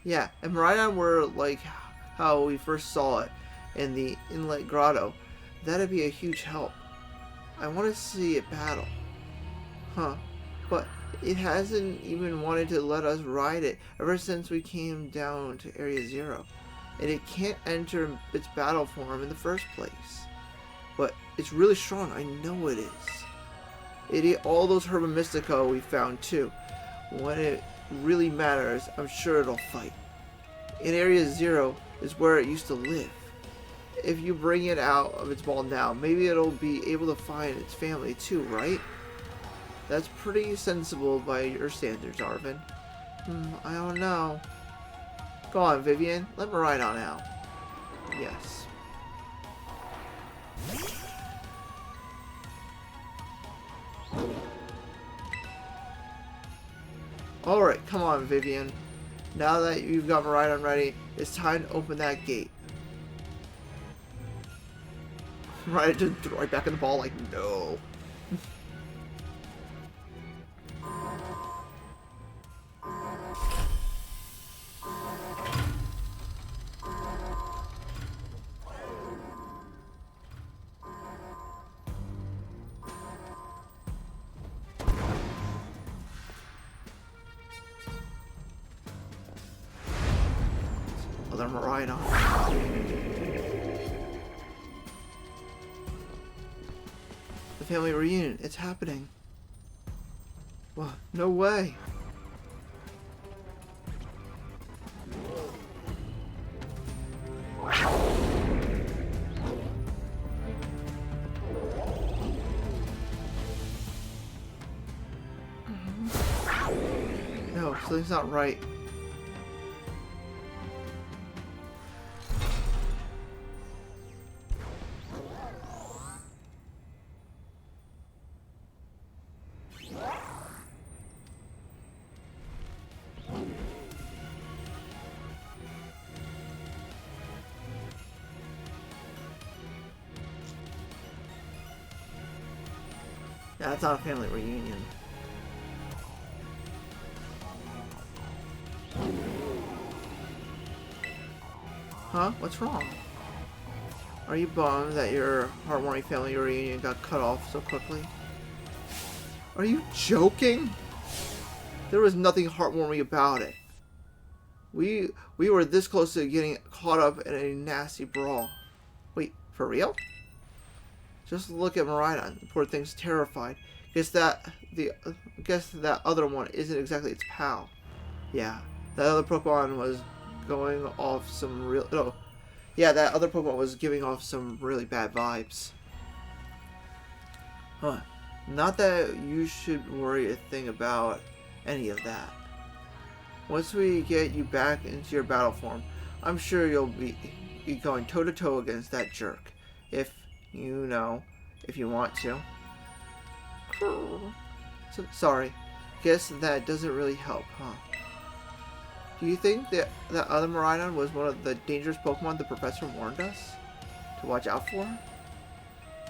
Yeah, and Miraidon were like how we first saw it in the Inlet Grotto. That'd be a huge help. I want to see it battle. Huh. But it hasn't even wanted to let us ride it ever since we came down to Area Zero. And it can't enter its battle form in the first place. But it's really strong, I know it is. It ate all those Herba Mystica we found too. When it really matters, I'm sure it'll fight. In Area Zero is where it used to live. If you bring it out of its ball now, maybe it'll be able to find its family too, right? That's pretty sensible by your standards, Arvin. I don't know. Go on, Vivian. Let Miraidon out. Yes. Alright, come on, Vivian. Now that you've got Miraidon ready, it's time to open that gate. Miraidon just threw right back in the ball like, no. Other Miraidon. The family reunion, it's happening. Well, no way. No, something's not right. Yeah, it's not a family reunion. Huh? What's wrong? Are you bummed that your heartwarming family reunion got cut off so quickly? Are you joking? There was nothing heartwarming about it. We were this close to getting caught up in a nasty brawl. Wait, for real? Just look at Miraidon. The poor thing's terrified. Guess that other one isn't exactly its pal. Yeah, that other Pokemon was going off some real. No, yeah, that other Pokemon was giving off some really bad vibes. Huh? Not that you should worry a thing about any of that. Once we get you back into your battle form, I'm sure you'll be going toe to toe against that jerk. If you want to. So, sorry. Guess that doesn't really help, huh? Do you think that other Miraidon was one of the dangerous Pokemon the professor warned us to watch out for?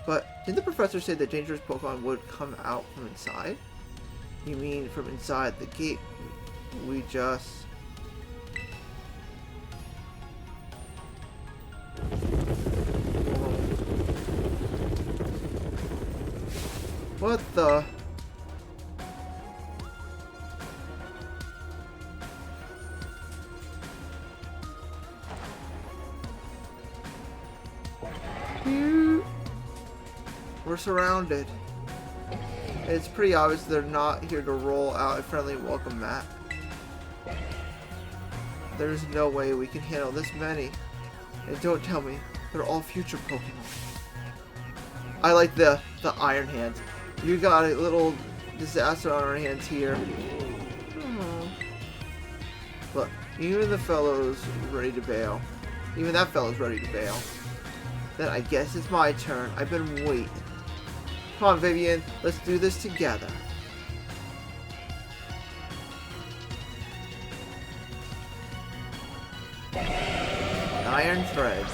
But didn't the professor say that dangerous Pokemon would come out from inside? You mean from inside the gate? We just... What the... We're surrounded. It's pretty obvious they're not here to roll out a friendly welcome mat. There's no way we can handle this many. And don't tell me, they're all future Pokemon. I like the Iron Hands. You got a little disaster on our hands here. Look, even the fellow's ready to bail. Even that fellow's ready to bail. Then I guess it's my turn. I've been waiting. Come on, Vivian. Let's do this together. Iron threads.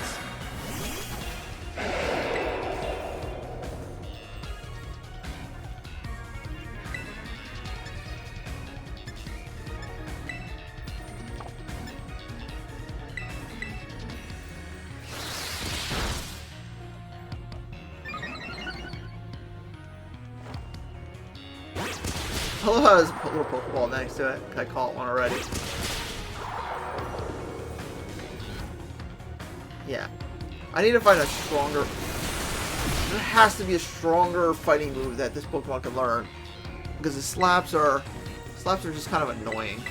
I love how there's a little Pokeball next to it. I caught one already. Yeah. I need to find a stronger... There has to be a stronger fighting move that this Pokemon can learn. Because the slaps are just kind of annoying.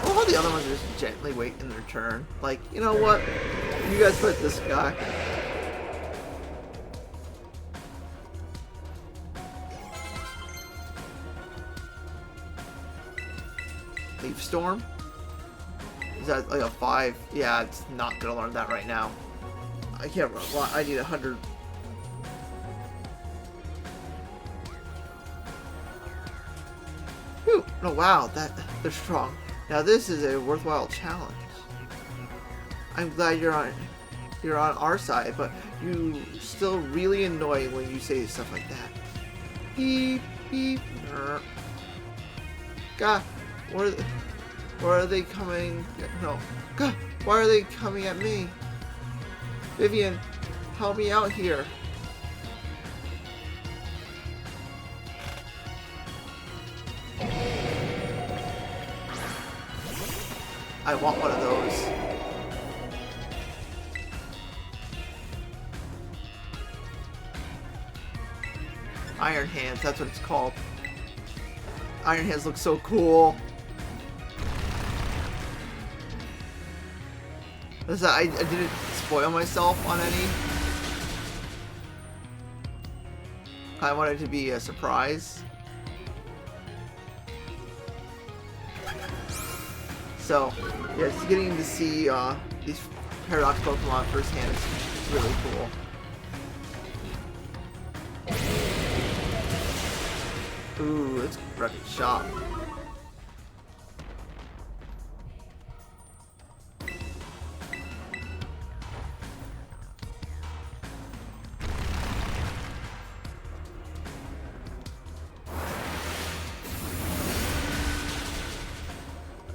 All the other ones are just gently waiting their turn. Like, you know what? You guys put this guy. Leaf Storm? Is that like a 5? Yeah, it's not gonna learn that right now. I can't run. I need 100. Whew. Oh wow, they're strong. Now this is a worthwhile challenge. I'm glad you're on our side, but you still really annoy when you say stuff like that. Beep beep. God, where are they coming? No, God, why are they coming at me? Vivian, help me out here. I want one of those. Iron Hands, that's what it's called. Iron Hands looks so cool. Listen, I didn't spoil myself on any. I wanted it to be a surprise. So, yes, getting to see these Paradox Pokemon firsthand is really cool. Ooh, it's a rugged shot.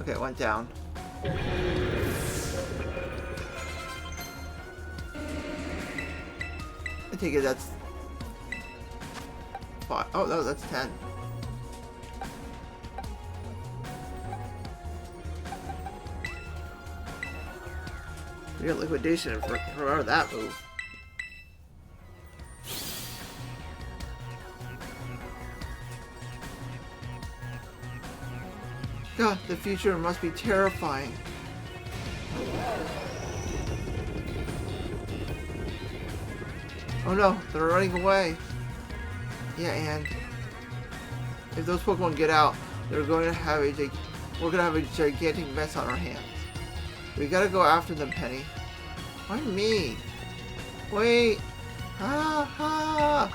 Okay, it went down. I take it that's 5. Oh no, that's 10. Real liquidation for that move. God, the future must be terrifying. Oh no, they're running away. Yeah, and if those Pokemon get out, we're gonna have a gigantic mess on our hands. We gotta go after them, Penny. Why me? Wait. Ha ha.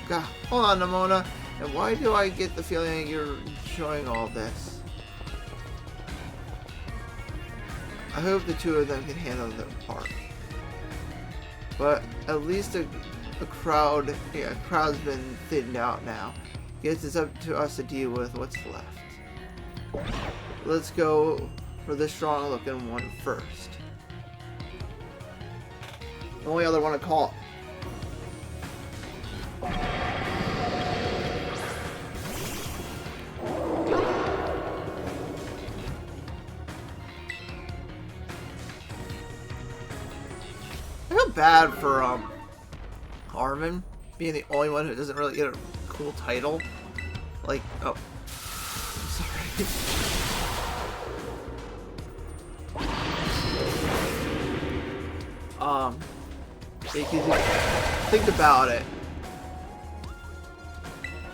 God, hold on, Nimona. And why do I get the feeling you're enjoying all this? I hope the two of them can handle them apart. But at least a crowd's been thinned out now. Guess it's up to us to deal with what's left. Let's go for the strong looking one first. The only other one to call. I feel bad for Armin being the only one who doesn't really get a cool title. Like, oh, I'm sorry. Think about it.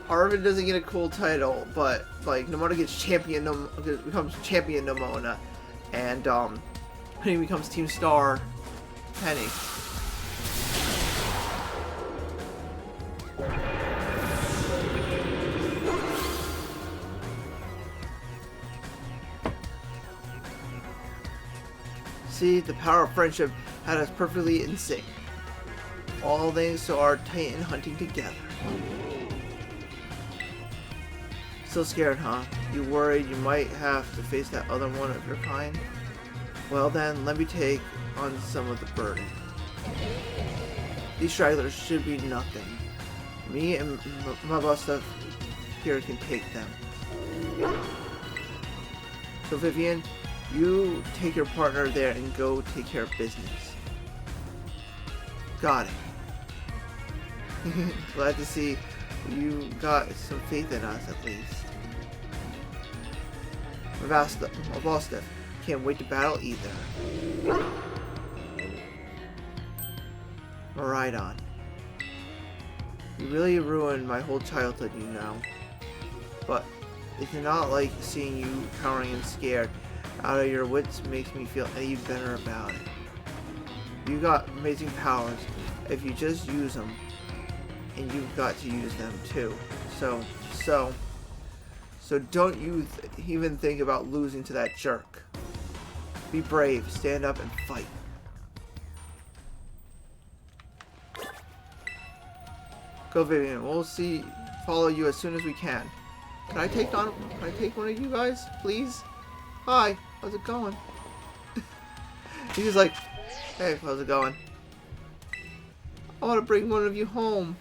Arvin doesn't get a cool title, but like Nomona gets becomes champion Nomona, and Penny becomes Team Star Penny. See, the power of friendship had us perfectly in sync. All thanks to our Titan hunting together. Still scared, huh? You worried you might have to face that other one of your kind? Well then, let me take on some of the burden. These stragglers should be nothing. Me and my boss stuff here can take them. So Vivian, you take your partner there and go take care of business. Got it. Glad to see you got some faith in us at least. Mavasta, can't wait to battle either. Maridon. You really ruined my whole childhood, you know. But it's not like seeing you cowering and scared out of your wits makes me feel any better about it. You got amazing powers if you just use them, and you've got to use them too. So don't you even think about losing to that jerk. Be brave, stand up and fight. Go Vivian, we'll follow you as soon as we can. Can I take one of you guys, please? Hi, how's it going? He's like, hey, how's it going? I want to bring one of you home.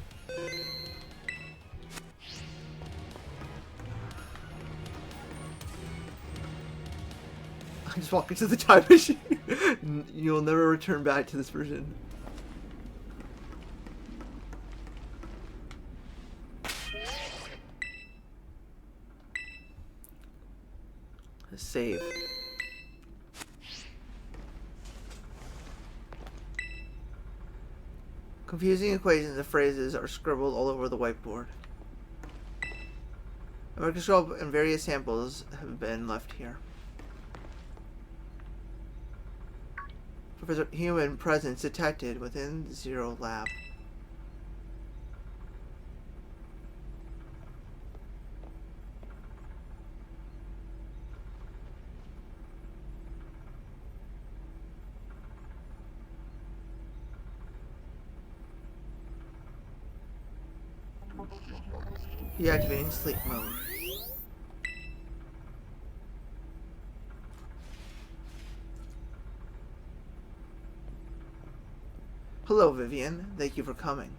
I'm just walking to the time machine. You'll never return back to this version. Save. Confusing equations and phrases are scribbled all over the whiteboard. A microscope and various samples have been left here. Professor Human presence detected within the Zero Lab. Deactivating sleep mode. Hello, Vivian. Thank you for coming.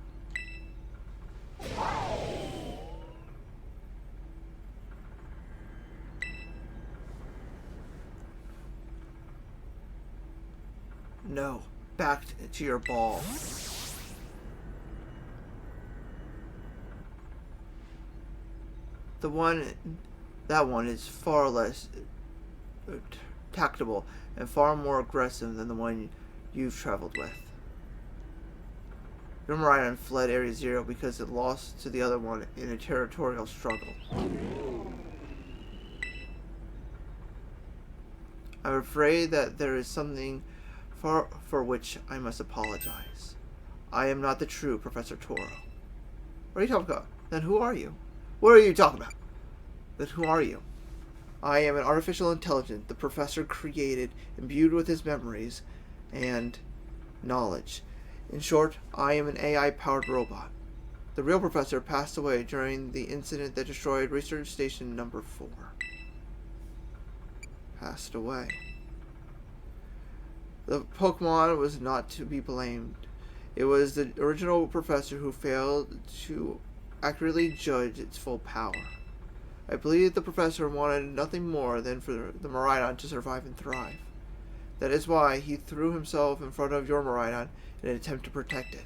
No. Back to your ball. That one is far less tactable and far more aggressive than the one you've traveled with. Your Maridon fled Area Zero because it lost to the other one in a territorial struggle. I'm afraid that there is something for which I must apologize. I am not the true Professor Toro. What are you talking about? Then who are you? What are you talking about? Then who are you? I am an artificial intelligence the professor created, imbued with his memories and knowledge. In short, I am an AI-powered robot. The real professor passed away during the incident that destroyed Research Station Number 4. Passed away. The Pokémon was not to be blamed. It was the original professor who failed to accurately judge its full power. I believe the professor wanted nothing more than for the Maridon to survive and thrive. That is why he threw himself in front of your Maridon in an attempt to protect it.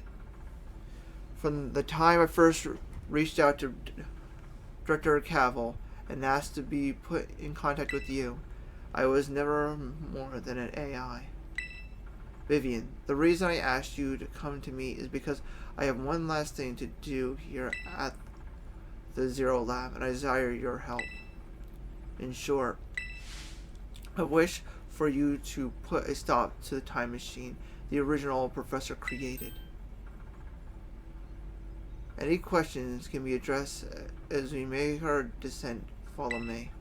From the time I first reached out to Director Cavil and asked to be put in contact with you, I was never more than an AI. Vivian, the reason I asked you to come to me is because I have one last thing to do here at the Zero Lab, and I desire your help. In short, I wish for you to put a stop to the time machine the original professor created. Any questions can be addressed as we make our descent. Follow me.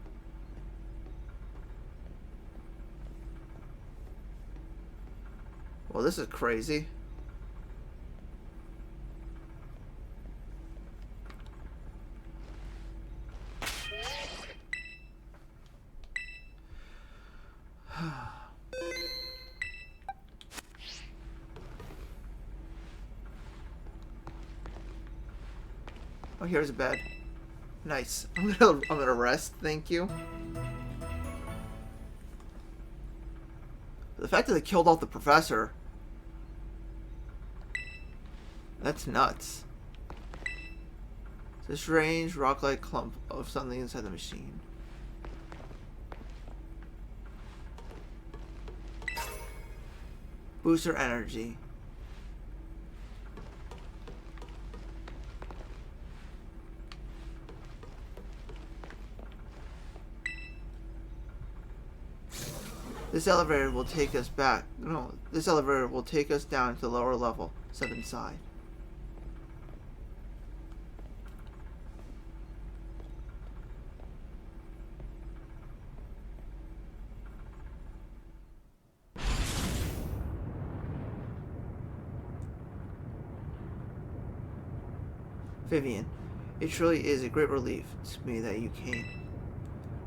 Well, this is crazy. Oh, here's a bed. Nice. I'm gonna rest. Thank you. The fact that they killed off the professor. That's nuts. It's a strange rock-like clump of something inside the machine. Booster energy. This elevator will take us back. No, this elevator will take us down to the lower level. Step inside. Vivian, it truly is a great relief to me that you came.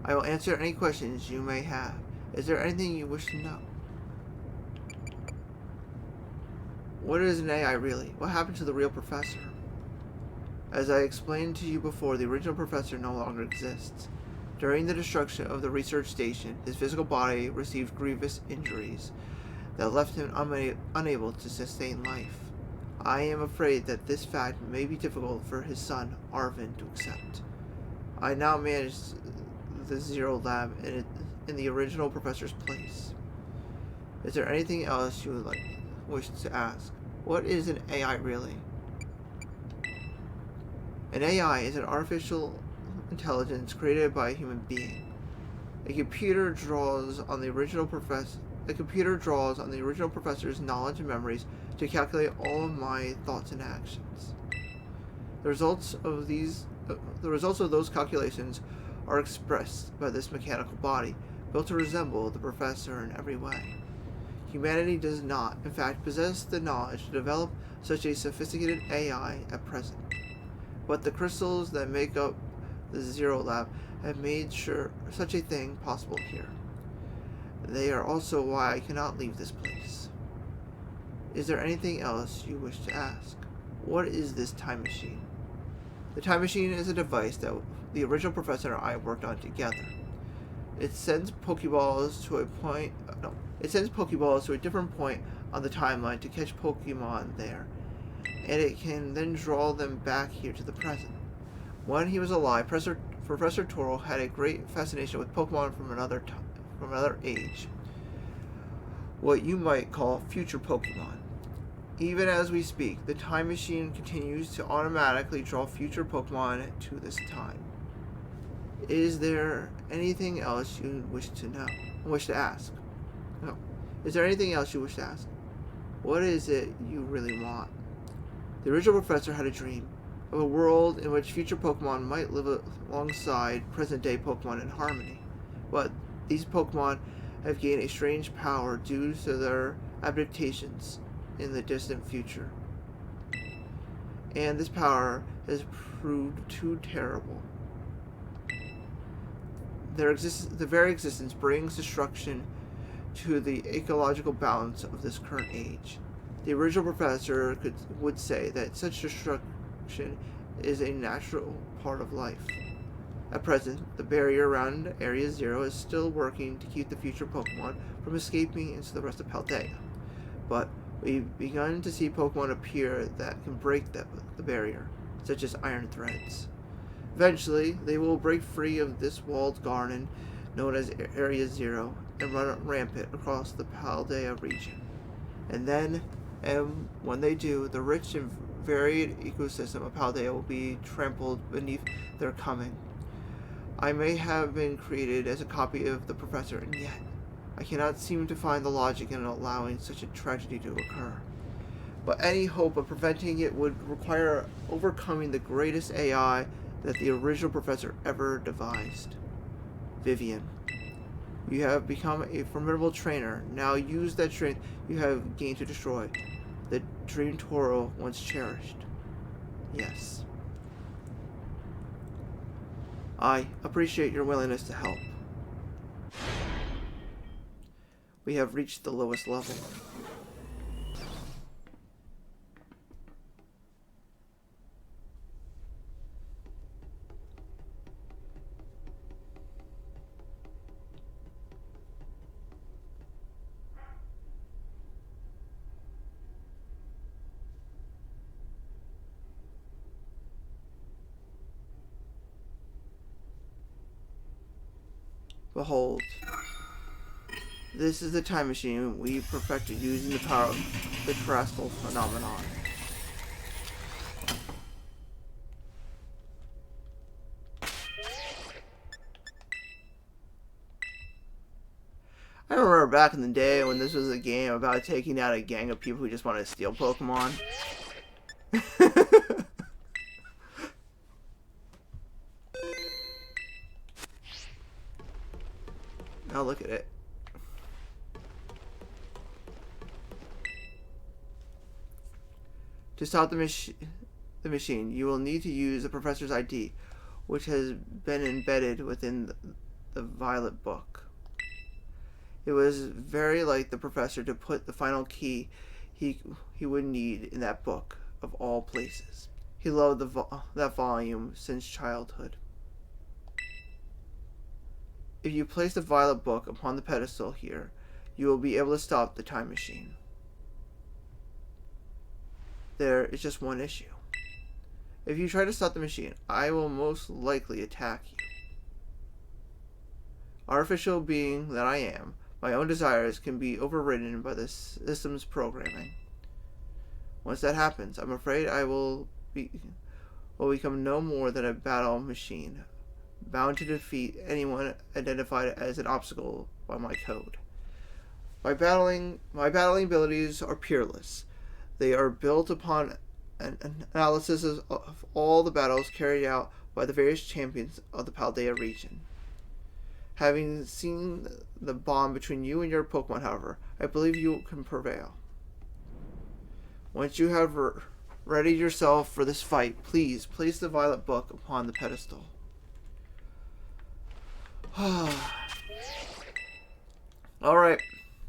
I will answer any questions you may have. Is there anything you wish to know? What is an AI really? What happened to the real professor? As I explained to you before, the original professor no longer exists. During the destruction of the research station, his physical body received grievous injuries that left him unable to sustain life. I am afraid that this fact may be difficult for his son, Arvin, to accept. I now manage the Zero Lab in the original professor's place. Is there anything else you would wish to ask? What is an AI really? An AI is an artificial intelligence created by a human being. A computer draws on the original professor's knowledge and memories to calculate all of my thoughts and actions. The results of those calculations are expressed by this mechanical body, built to resemble the professor in every way. Humanity does not, in fact, possess the knowledge to develop such a sophisticated AI at present. But the crystals that make up the Zero Lab have made sure such a thing possible here. They are also why I cannot leave this place. Is there anything else you wish to ask? What is this time machine? The time machine is a device that the original professor and I worked on together. It sends Pokeballs to a different point on the timeline to catch Pokemon there, and it can then draw them back here to the present. When he was alive, Professor Toro had a great fascination with Pokemon from another age, what you might call future Pokemon. Even as we speak, the time machine continues to automatically draw future Pokemon to this time. Is there anything else you wish to ask? No. Is there anything else you wish to ask? What is it you really want? The original professor had a dream of a world in which future Pokemon might live alongside present-day Pokemon in harmony. But these Pokemon have gained a strange power due to their adaptations in the distant future. And this power has proved too terrible. The very existence brings destruction to the ecological balance of this current age. The original professor would say that such destruction is a natural part of life. At present, the barrier around Area Zero is still working to keep the future Pokemon from escaping into the rest of Paldea. But we've begun to see Pokemon appear that can break the barrier, such as Iron Threads. Eventually, they will break free of this walled garden known as Area Zero and run rampant across the Paldea region. And when they do, the rich and varied ecosystem of Paldea will be trampled beneath their coming. I may have been created as a copy of the professor, and yet I cannot seem to find the logic in allowing such a tragedy to occur. But any hope of preventing it would require overcoming the greatest AI that the original professor ever devised. Vivian, you have become a formidable trainer. Now use that strength you have gained to destroy the dream Toro once cherished. Yes. I appreciate your willingness to help. We have reached the lowest level. Behold, this is the time machine we perfected using the power of the terrestrial phenomenon. I remember back in the day when this was a game about taking out a gang of people who just wanted to steal Pokemon. Now look at it. To stop the machine, you will need to use the professor's ID, which has been embedded within the Violet Book. It was very like the professor to put the final key he would need in that book, of all places. He loved that volume since childhood. If you place the Violet Book upon the pedestal here, you will be able to stop the time machine. There is just one issue. If you try to stop the machine, I will most likely attack you. Artificial being that I am, my own desires can be overridden by the system's programming. Once that happens, I'm afraid I will become no more than a battle machine, bound to defeat anyone identified as an obstacle by my code. My battling abilities are peerless. They are built upon an analysis of all the battles carried out by the various champions of the Paldea region. Having seen the bond between you and your Pokemon, however, I believe you can prevail. Once you have readied yourself for this fight, please place the Violet Book upon the pedestal. Alright,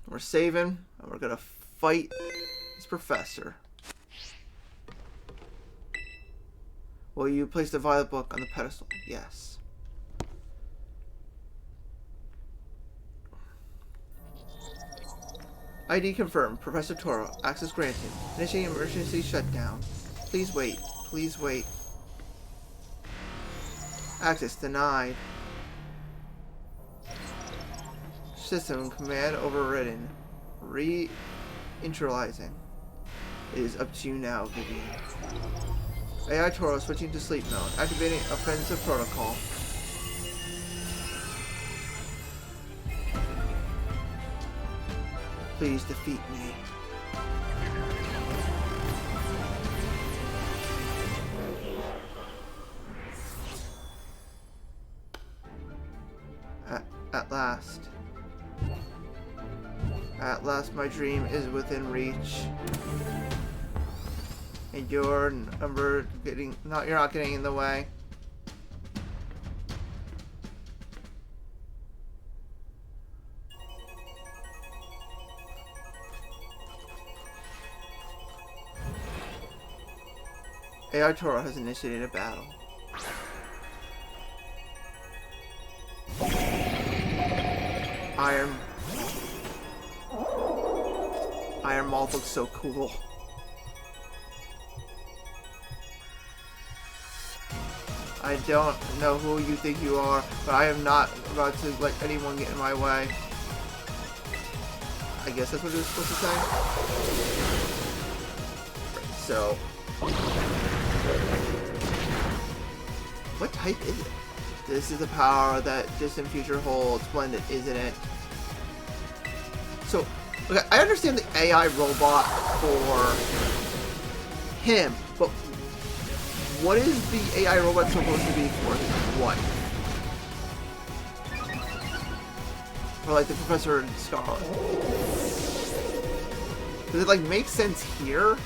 we're saving, and we're gonna fight this professor. Will you place the Violet Book on the pedestal? Yes. ID confirmed. Professor Toro. Access granted. Initiating emergency shutdown. Please wait. Please wait. Access denied. System command overridden. Reinitializing. It is up to you now, Vivian. AI Toro switching to sleep mode. Activating offensive protocol. Please defeat me. At last. At last my dream is within reach. And you're not getting in the way. AI Toro has initiated a battle. Iron Malt looks so cool. I don't know who you think you are, but I am not about to let anyone get in my way. I guess that's what it was supposed to say. So, what type is it? This is the power that distant future holds. Splendid, isn't it? So, okay, I understand the AI robot for him, but what is the AI robot supposed to be for his wife? Or like the Professor in Scarlet? Does it like make sense here?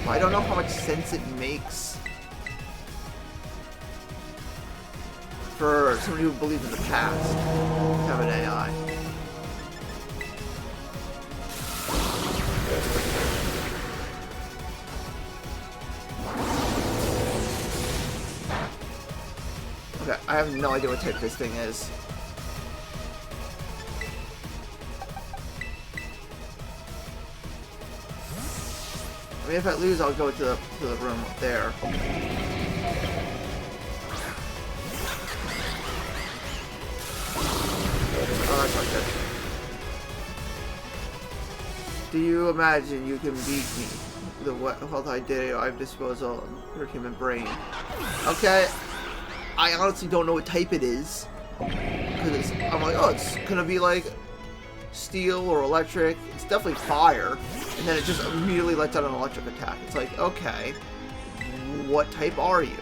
I don't know how much sense it makes for somebody who believes in the past to have an AI. Okay, I have no idea what type this thing is. I mean, if I lose, I'll go to the room up there. Oh, that's not good. Do you imagine you can beat me? The health I did, I have disposal of your human brain. Okay. I honestly don't know what type it is. Because I'm like, oh, it's gonna be like steel or electric. It's definitely fire. And then it just immediately lets out an electric attack. It's like, okay, what type are you?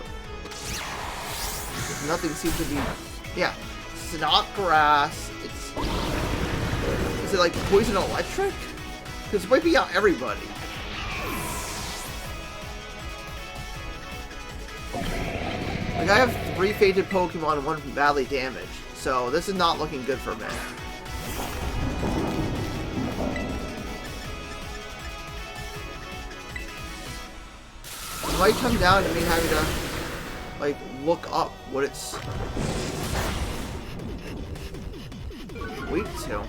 Nothing seems to be... Yeah, it's not grass. Is it like poison electric? Because it's wiping out everybody. Like, I have 3 fainted Pokemon and 1 badly damaged. So this is not looking good for me. It might come down to me having to, like, look up what it's weak to.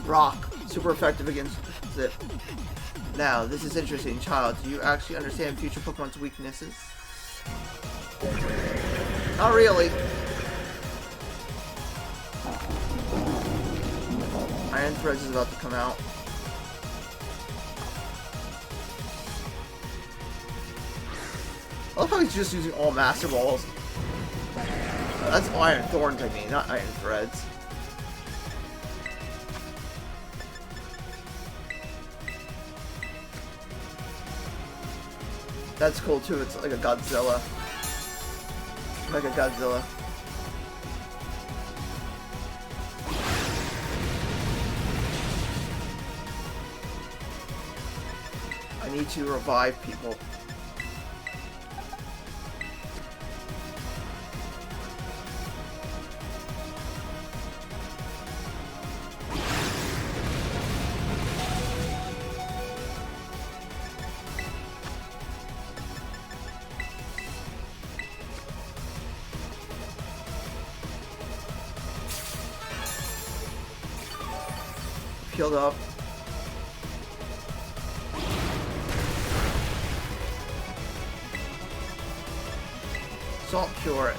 Rock. Super effective against Zip. Now, this is interesting, child. Do you actually understand future Pokemon's weaknesses? Not really. Iron Threads is about to come out. I love how he's just using all Master Balls. That's Iron Thorns, I mean, not Iron Threads. That's cool too, it's like a Godzilla. Like a Godzilla. I need to revive people. Healed up. Salt cure it.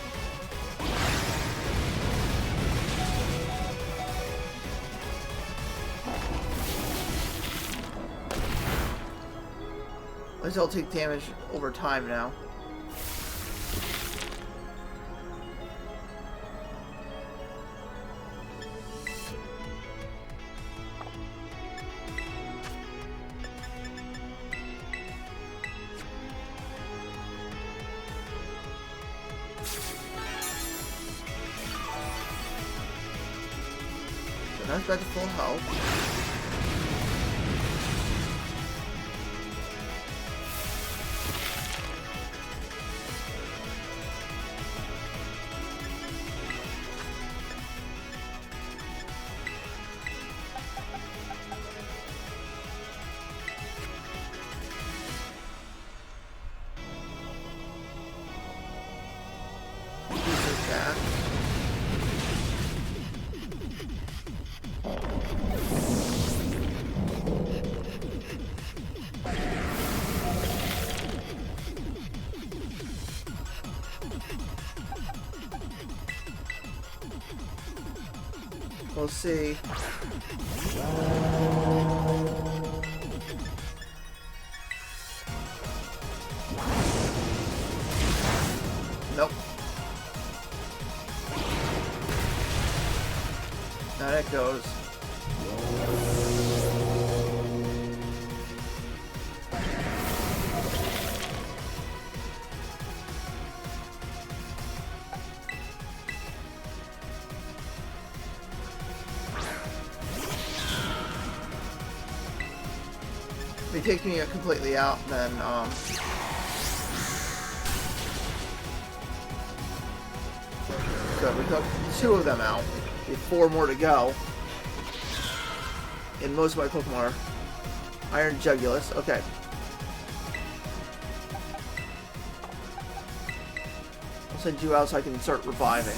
At least I'll take damage over time now. That's back to full health. We'll see. Nope. Now it goes. If he takes me completely out, then good. We took 2 of them out. We have 4 more to go. And most of my Pokemon are Iron Jugulus. Okay. I'll send you out so I can start reviving.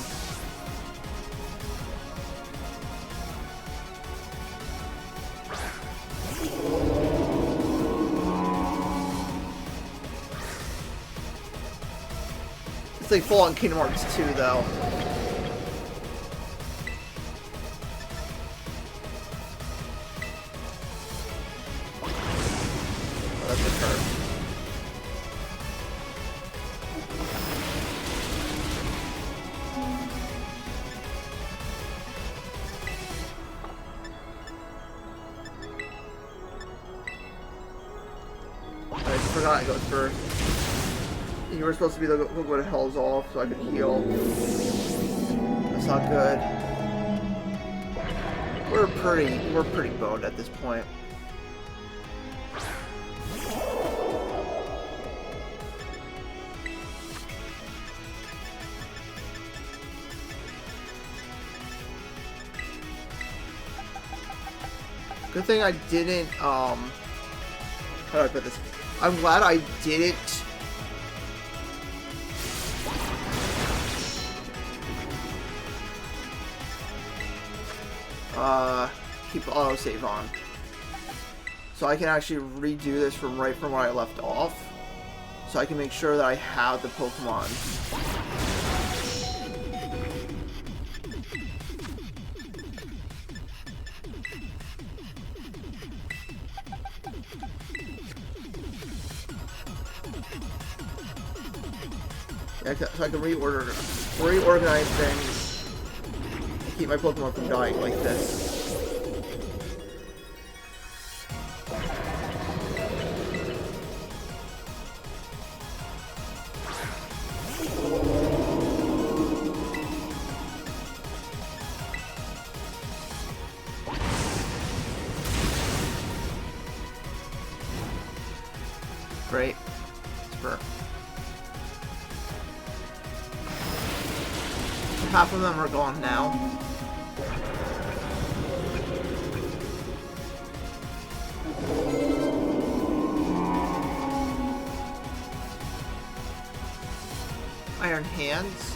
It's like full on Kingdom Hearts 2 though. I forgot it goes first. You were supposed to be the look what hell's off so I could heal. That's not good. We're pretty boned at this point. Good thing I didn't how do I put this? I'm glad I didn't keep autosave on. So I can actually redo this from right from where I left off. So I can make sure that I have the Pokemon. Yeah, so I can reorganize things and keep my Pokemon from dying like this. Great. Spur. Half of them are gone now. Iron Hands.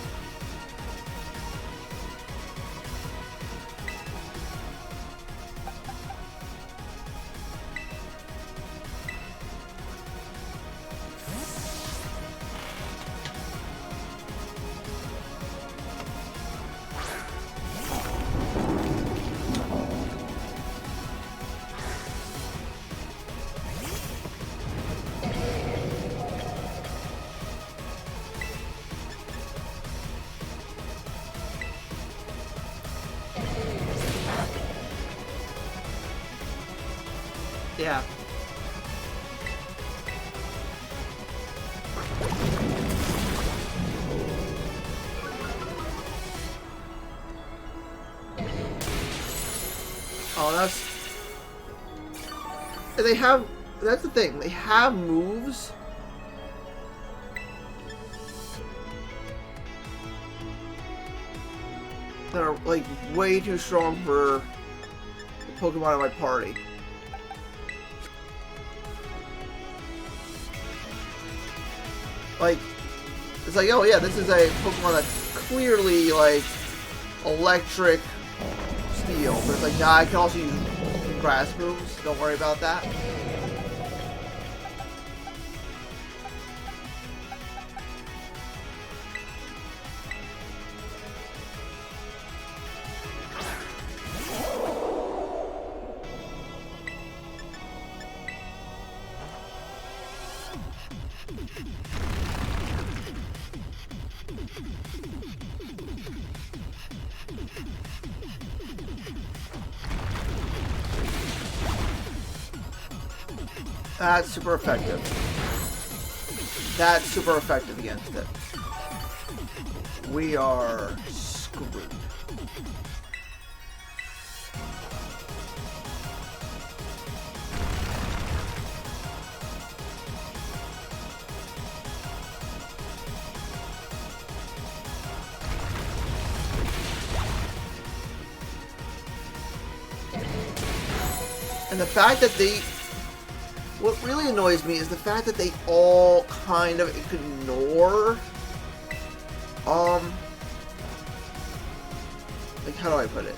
Yeah. Oh, that's the thing. They have moves. That are like way too strong for the Pokemon in my party. Like, it's like, oh yeah, this is a Pokemon that's clearly, like, electric steel. But it's like, nah, I can also use grass moves. Don't worry about that. That's super effective. That's super effective against it. We are screwed. And the fact that they... What really annoys me is the fact that they all kind of ignore... Like, how do I put it?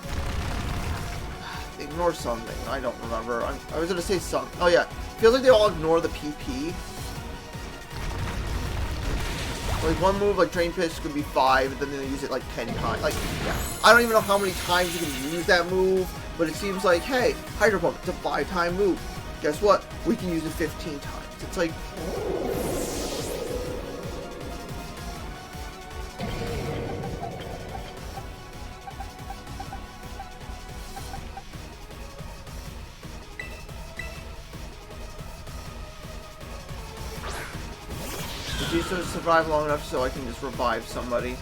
Ignore something. I don't remember. I was gonna say something. Oh, yeah. Feels like they all ignore the PP. Like, one move, like, Drain Pitch could be 5, and then they use it, like, 10 times. Like, yeah. I don't even know how many times you can use that move, but it seems like, hey, Hydro Pump, it's a 5-time move. Guess what? We can use it 15 times. It's like... Did you survive long enough so I can just revive somebody?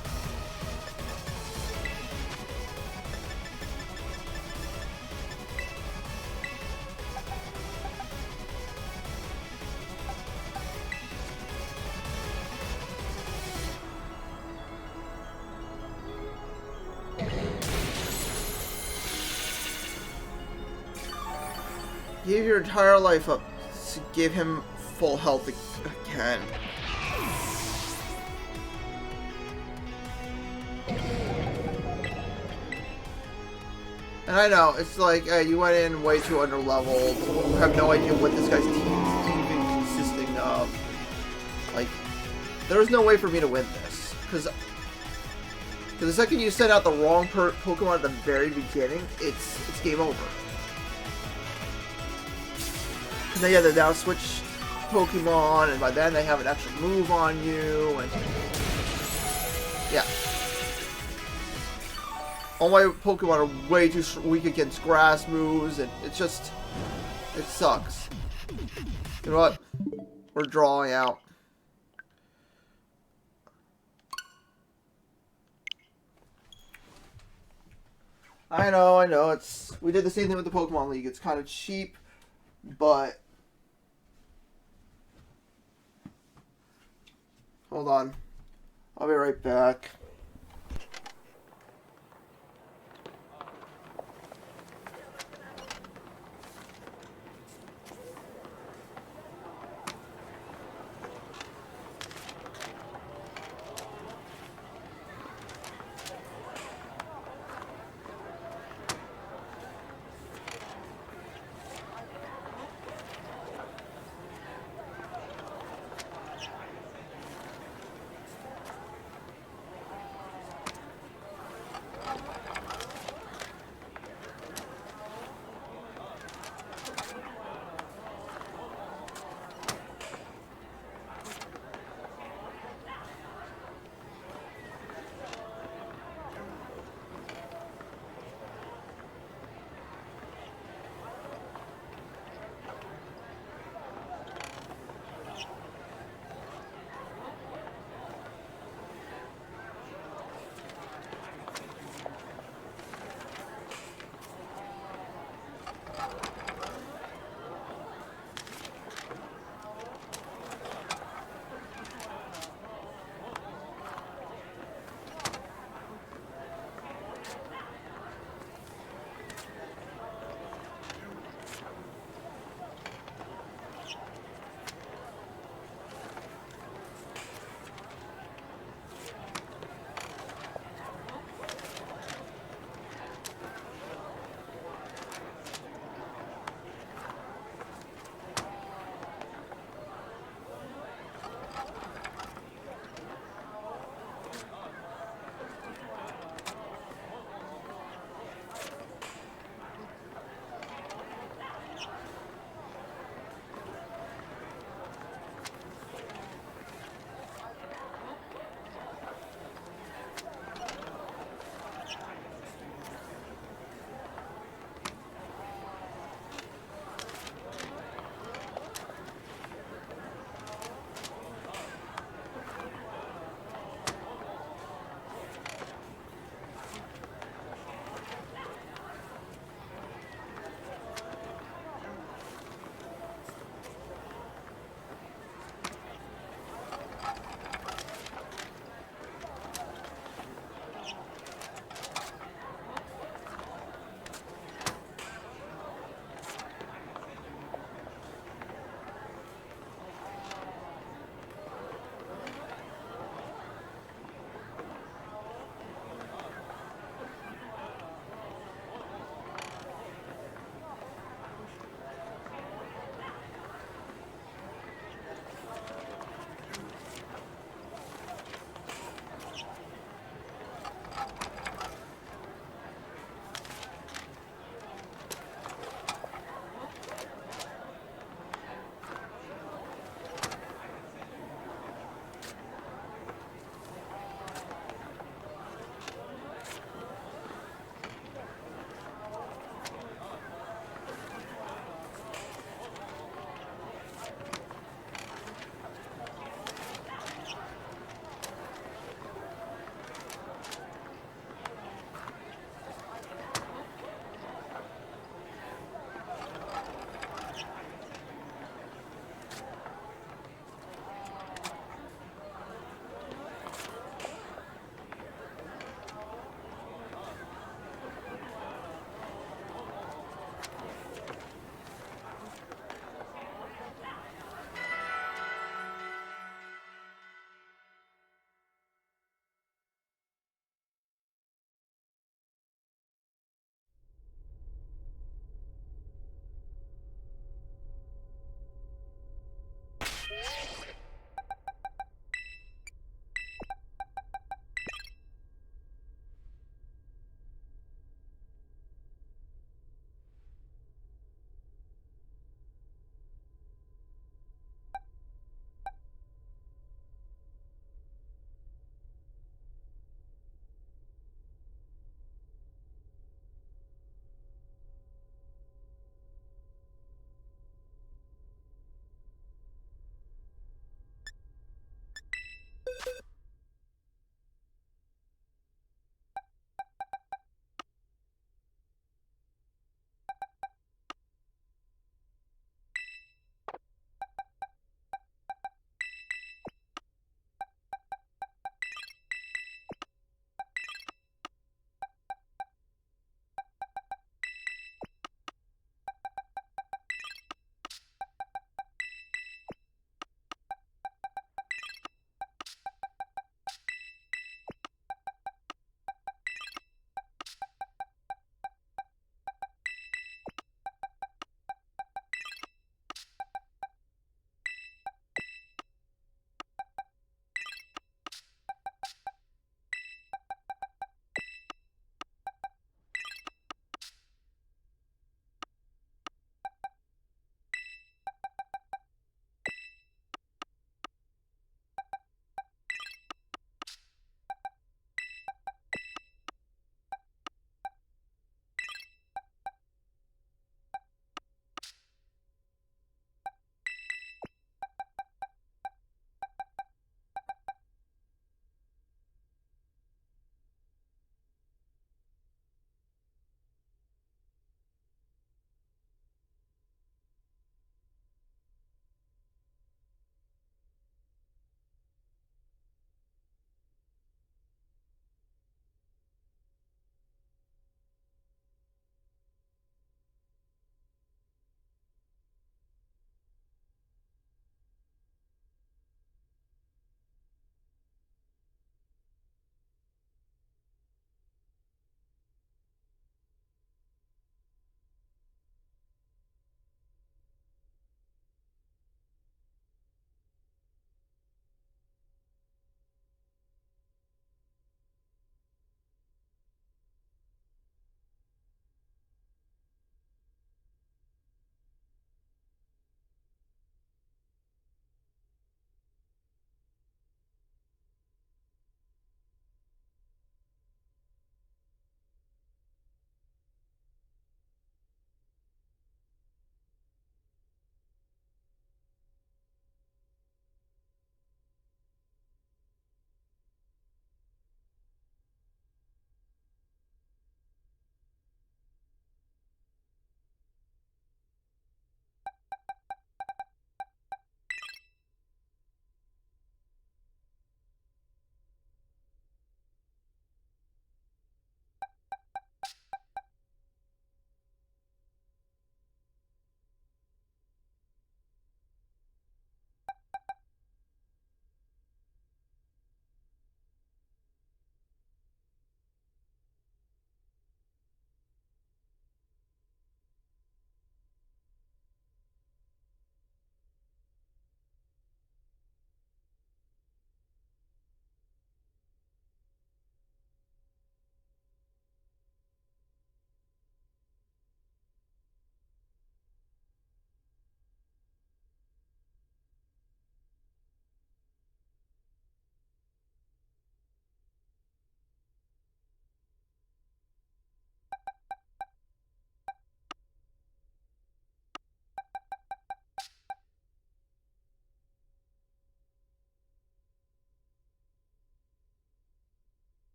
Give your entire life up to give him full health again. And I know, it's like, you went in way too underleveled. You have no idea what this guy's team is even consisting of. Like, there was no way for me to win this. Because the second you send out the wrong Pokemon at the very beginning, it's game over. And then, yeah, they now switch Pokemon, and by then they have an extra move on you, and... Yeah. All my Pokemon are way too weak against grass moves, and it's just... It sucks. You know what? We're drawing out. I know, it's... We did the same thing with the Pokemon League. It's kind of cheap, but... Hold on. I'll be right back.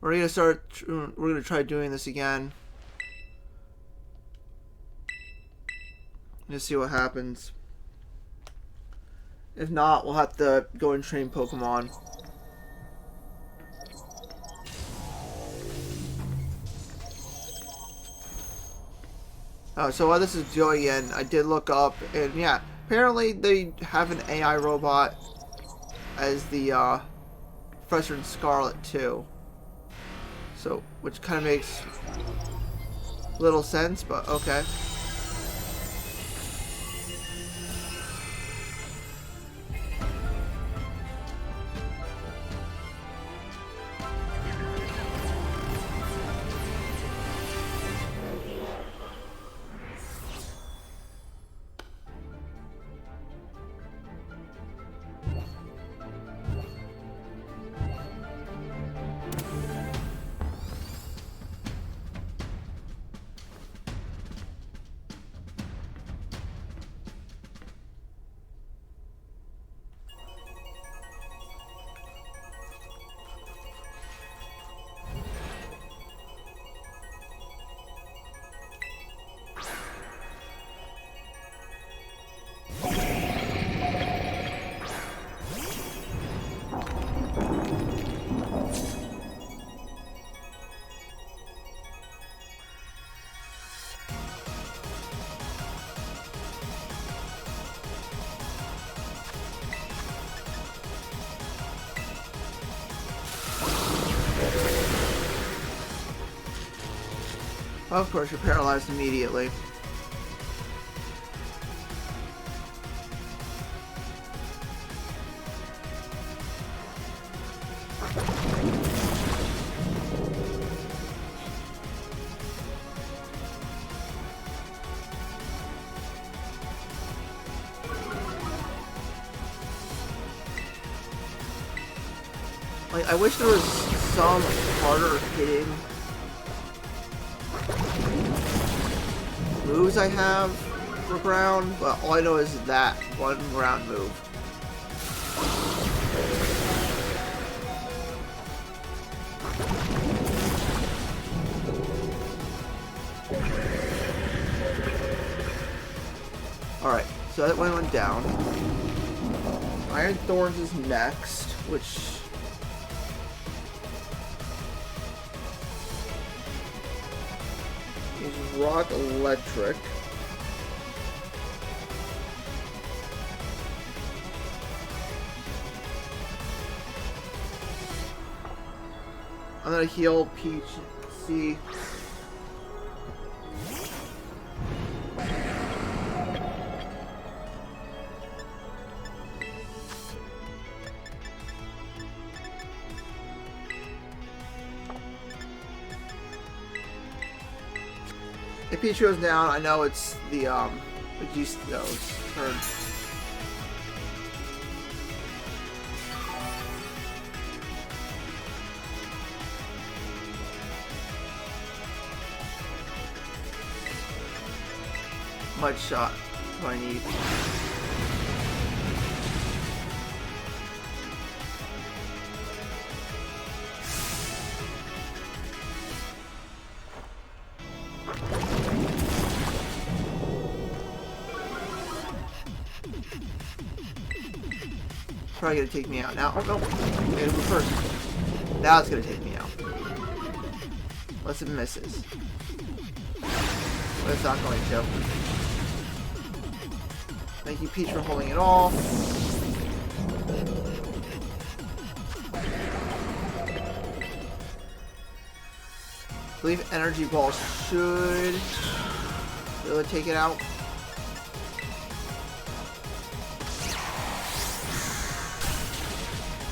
We're gonna try doing this again. Just see what happens. If not, we'll have to go and train Pokemon. Oh, so while this is going in, I did look up, and yeah, apparently they have an AI robot as the Professor in Scarlet too. So, which kind of makes little sense, but okay. Of course, you're paralyzed immediately. Like, I wish there was some harder hitting moves I have for ground, but all I know is that one ground move. Alright, so that one went down. Iron Thorns is next, which is Rock Electric. I'm gonna heal Peach C. If Peach goes down, I know it's the G-Sto's turn. Mud shot do I need? Probably gonna take me out now. Oh no! I'm gonna move first. Now it's gonna take me out. Unless it misses. But it's not going to. Thank you, Peach, for holding it off. I believe Energy Ball should really take it out.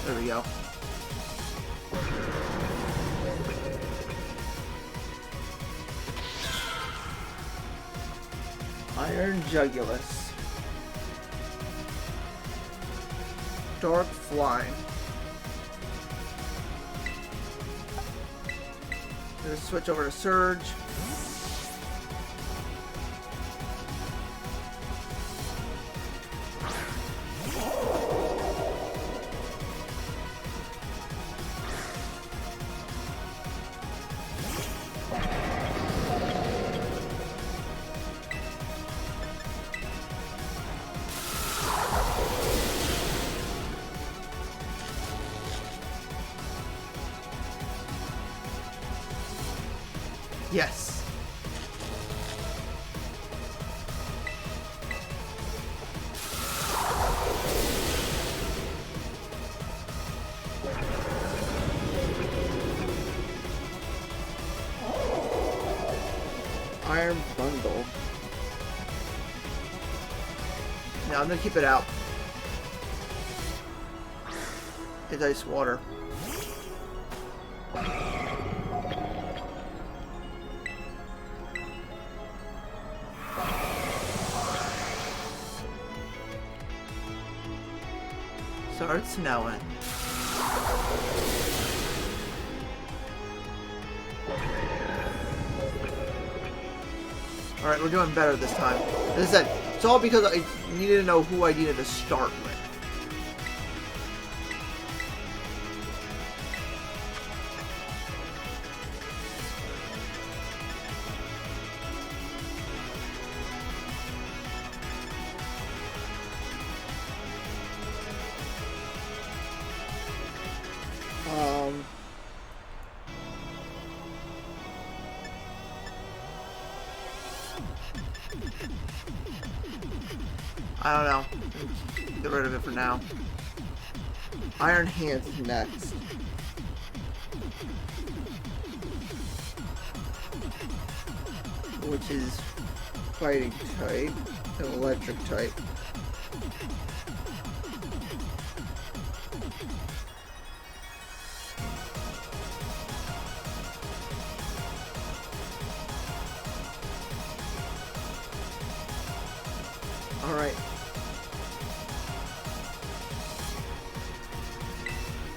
There we go. Iron Jugulus. Dark Flying. Gonna switch over to Surge. Yes. Iron bundle. Now I'm gonna keep it out. It's ice water. Started snowing. Alright, we're doing better this time. As I said, it's all because I needed to know who I needed to start with. I don't know. Get rid of it for now. Iron Hands next. Which is fighting type and electric type. Alright.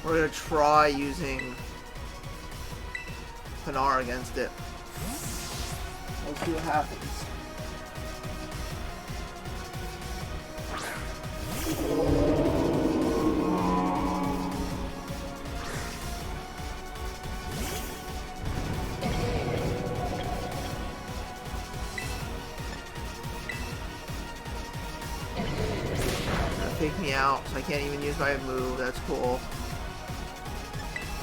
We're gonna try using Pinar against it. Let's see what happens. Take me out, so I can't even use my move. That's cool.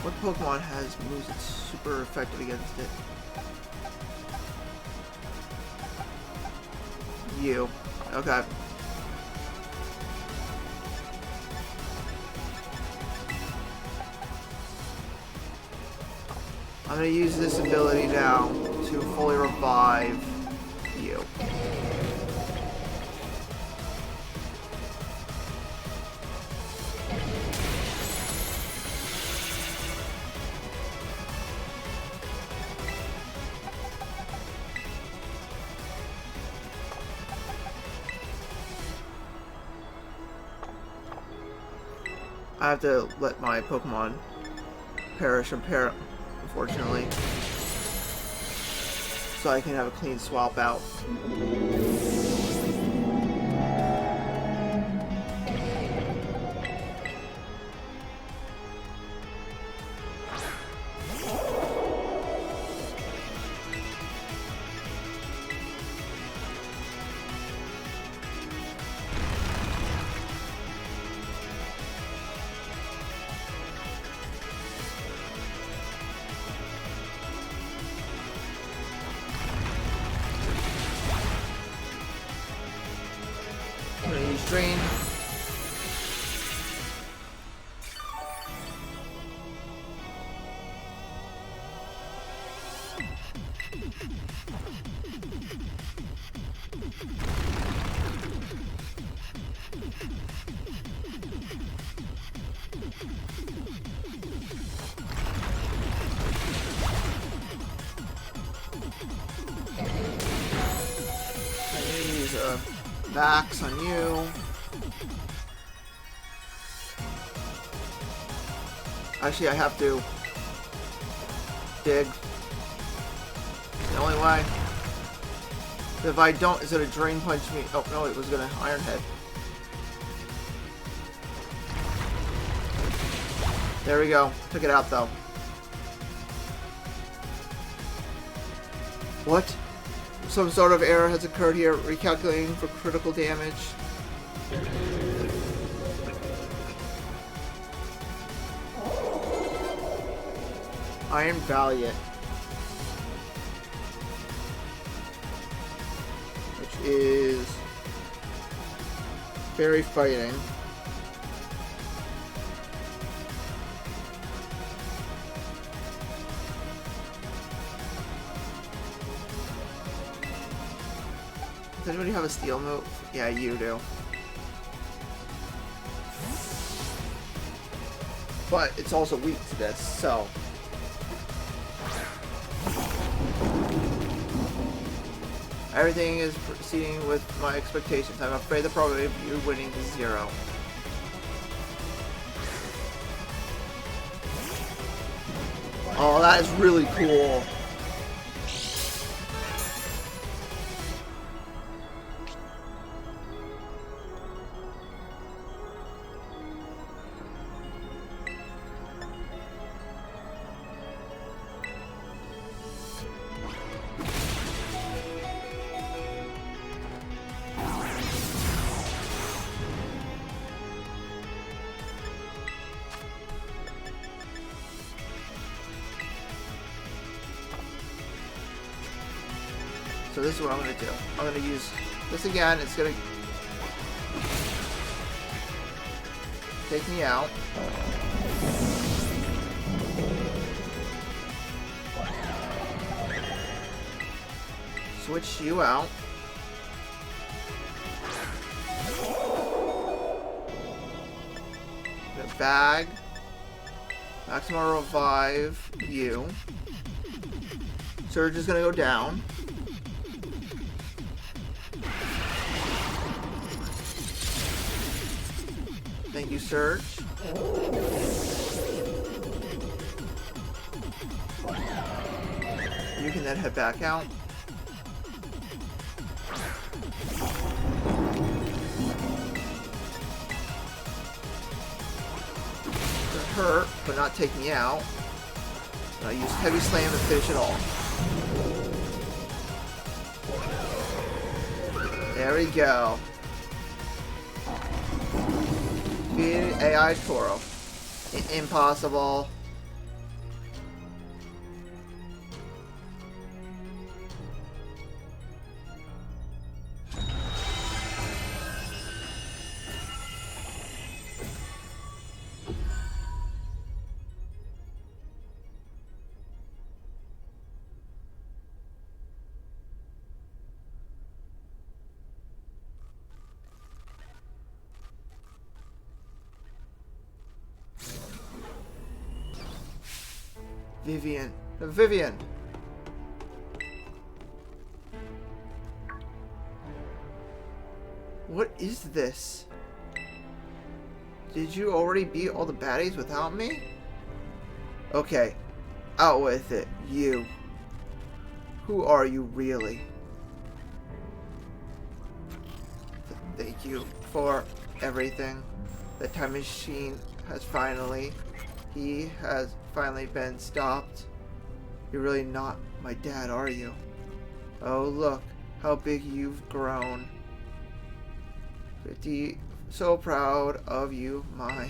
What Pokemon has moves that's super effective against it? You. Okay. I'm gonna use this ability now to fully revive you. I have to let my Pokemon perish unfortunately, so I can have a clean swap out. I'm gonna use Drain. I'm gonna use a Max on you. Actually, I have to dig. The only way. If I don't, is it a Drain Punch me? Oh no, it was gonna Iron Head. There we go. Took it out though. What? Some sort of error has occurred here. Recalculating for critical damage. Iron Valiant. is fairy fighting. Does anybody have a steel move? Yeah, you do. But it's also weak to this, so. Everything is proceeding with my expectations. I'm afraid the probability of you winning is 0. Oh, that is really cool. So this is what I'm going to do. I'm going to use this again. It's going to take me out. Switch you out. The bag. Maximum revive you. Surge is going to go down. Thank you, Surge. You can then head back out. Hurt, but not take me out. And I use Heavy Slam to finish it off. There we go. Defeated AI Toro. Impossible. Vivian. What is this? Did you already beat all the baddies without me? Okay, out with it, you. Who are you really? Thank you for everything. The time machine has finally been stopped. You're really not my dad, are you? Oh, look how big you've grown. 50, so proud of you, my.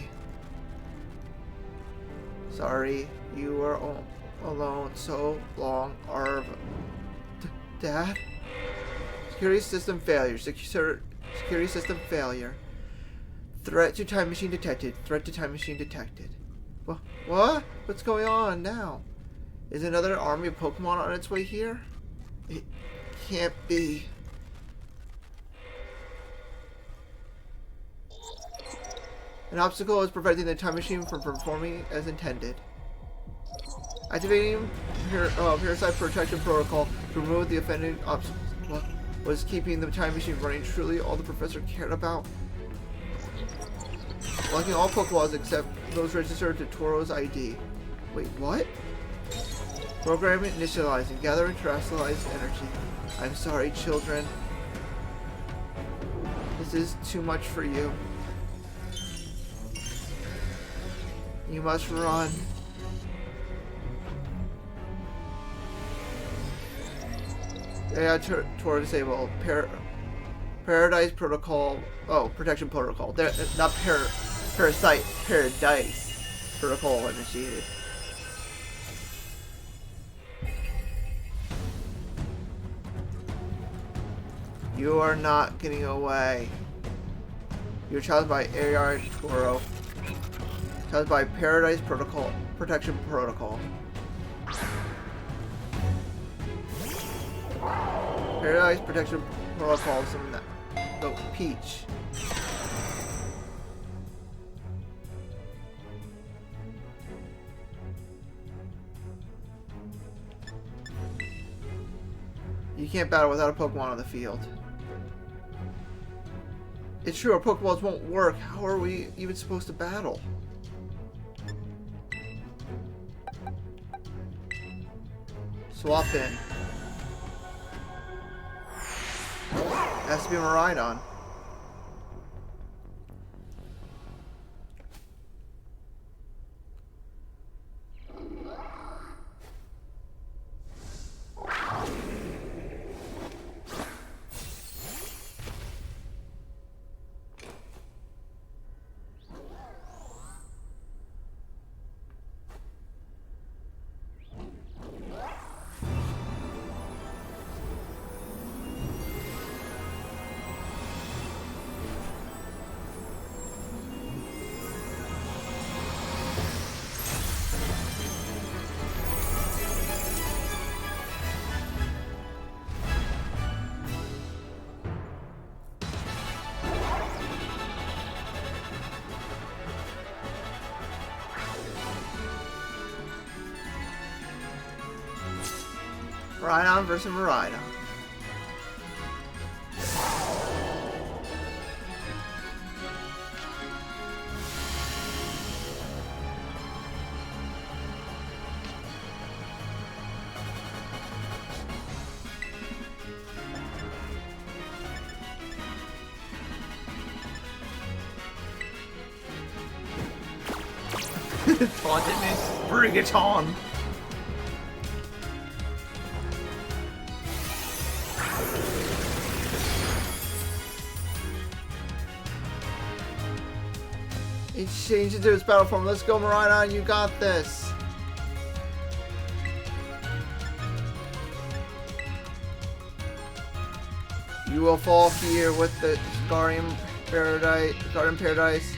Sorry, you were alone so long, Arv. Dad? Security system failure. Security system failure. Threat to time machine detected. Threat to time machine detected. What? What's going on now? Is another army of Pokemon on its way here? It can't be. An obstacle is preventing the time machine from performing as intended. Activating Parasite Protection Protocol to remove the offending obstacle. What was keeping the time machine running truly all the professor cared about? Locking all Pokeballs except those registered to Toro's ID. Wait, what? Program initializing. Gathering terrestrialized energy. I'm sorry, children. This is too much for you. You must run. AI Toro disabled. Paradise Protocol. Oh, Protection Protocol. There, not Parasite. Paradise Protocol initiated. You are not getting away. You're challenged by AR Toro. Challenged by Paradise Protocol. Protection Protocol. Paradise Protection Protocol. Something that. Oh, Peach. You can't battle without a Pokemon on the field. It's true, our Pokeballs won't work. How are we even supposed to battle? Swap in. Has to be Miraidon. Miraidon versus Miraidon. Taunted me. Bring it on. It's changed into its battle form. Let's go, Miraidon. You got this. You will fall here with the Guardian Paradise.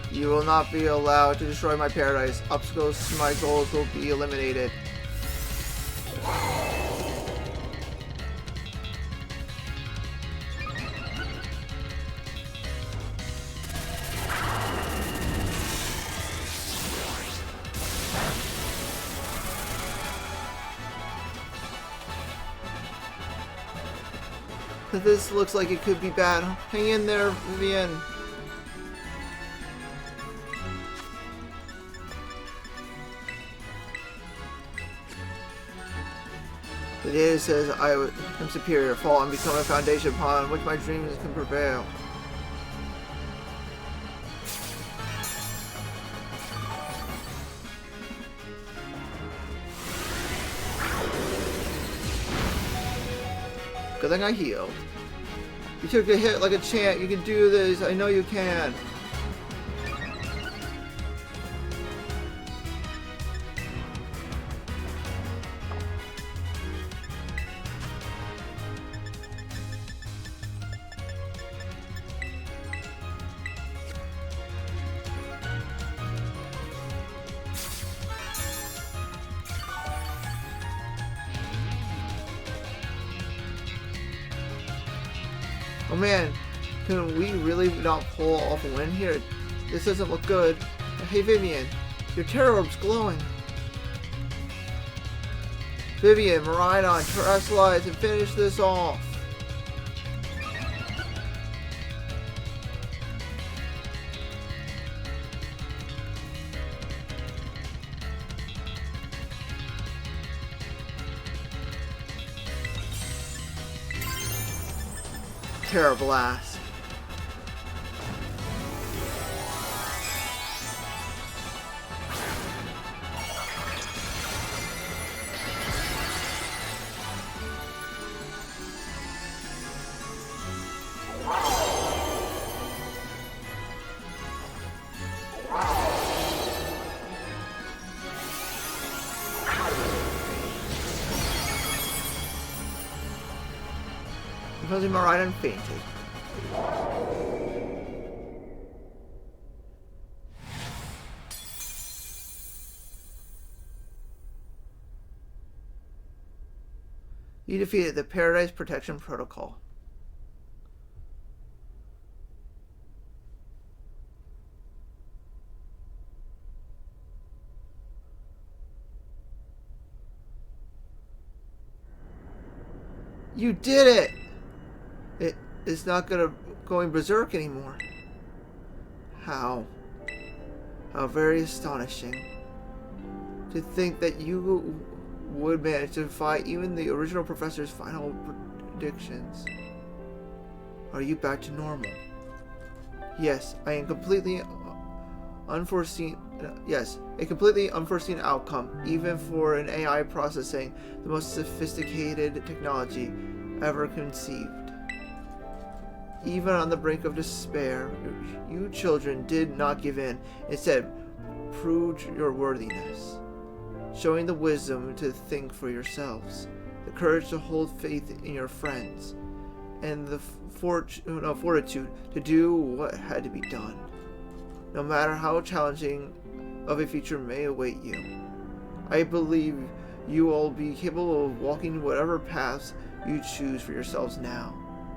You will not be allowed to destroy my paradise. Obstacles to my goals will be eliminated. This looks like it could be bad. Hang in there, Vivian. The data says I am superior, fall and become a foundation upon which my dreams can prevail. Good thing I healed. You took a hit like a champ. You can do this. I know you can. Oh man, can we really not pull off a win here? This doesn't look good. Hey Vivian, your Terror Orb's glowing. Vivian, Miraidon, terrestrialize and finish this off. Terror Blast. Because Miraidon fainted. You defeated the Paradise Protection Protocol. You did it! It's not going berserk anymore. How very astonishing. To think that you would manage to defy even the original professor's final predictions. Are you back to normal? Yes, I am completely unforeseen. Yes, a completely unforeseen outcome, even for an AI processing the most sophisticated technology ever conceived. Even on the brink of despair, you children did not give in. Instead, proved your worthiness, showing the wisdom to think for yourselves, the courage to hold faith in your friends, and the fortitude to do what had to be done, no matter how challenging of a future may await you. I believe you will be capable of walking whatever paths you choose for yourselves now,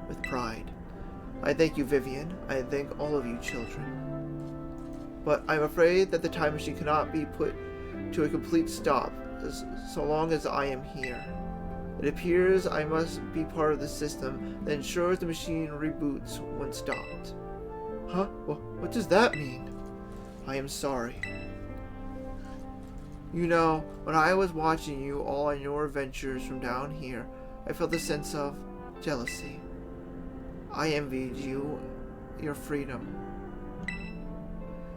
with pride. I thank you, Vivian. I thank all of you children. But I'm afraid that the time machine cannot be put to a complete stop so long as I am here. It appears I must be part of the system that ensures the machine reboots when stopped. Huh? Well, what does that mean? I am sorry. You know, when I was watching you all on your adventures from down here, I felt a sense of jealousy. I envied you, your freedom.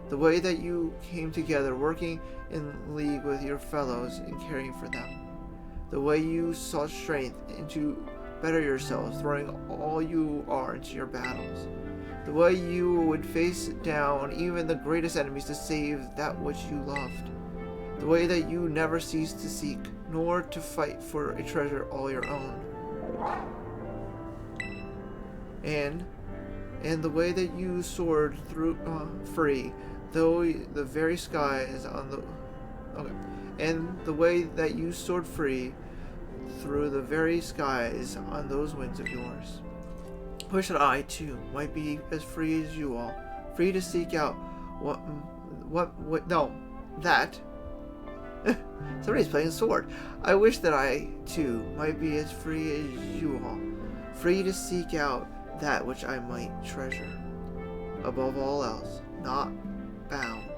The way that you came together, working in league with your fellows and caring for them. The way you sought strength and to better yourselves, throwing all you are into your battles. The way you would face down even the greatest enemies to save that which you loved. The way that you never ceased to seek, nor to fight for a treasure all your own. And the way that you soared through free, though the very skies on the and the way that you soared free through the very skies on those wings of yours. I wish that I too might be as free as you all, free to seek out that. Somebody's playing sword. I wish that I too might be as free as you all, free to seek out that which I might treasure, above all else, not bound.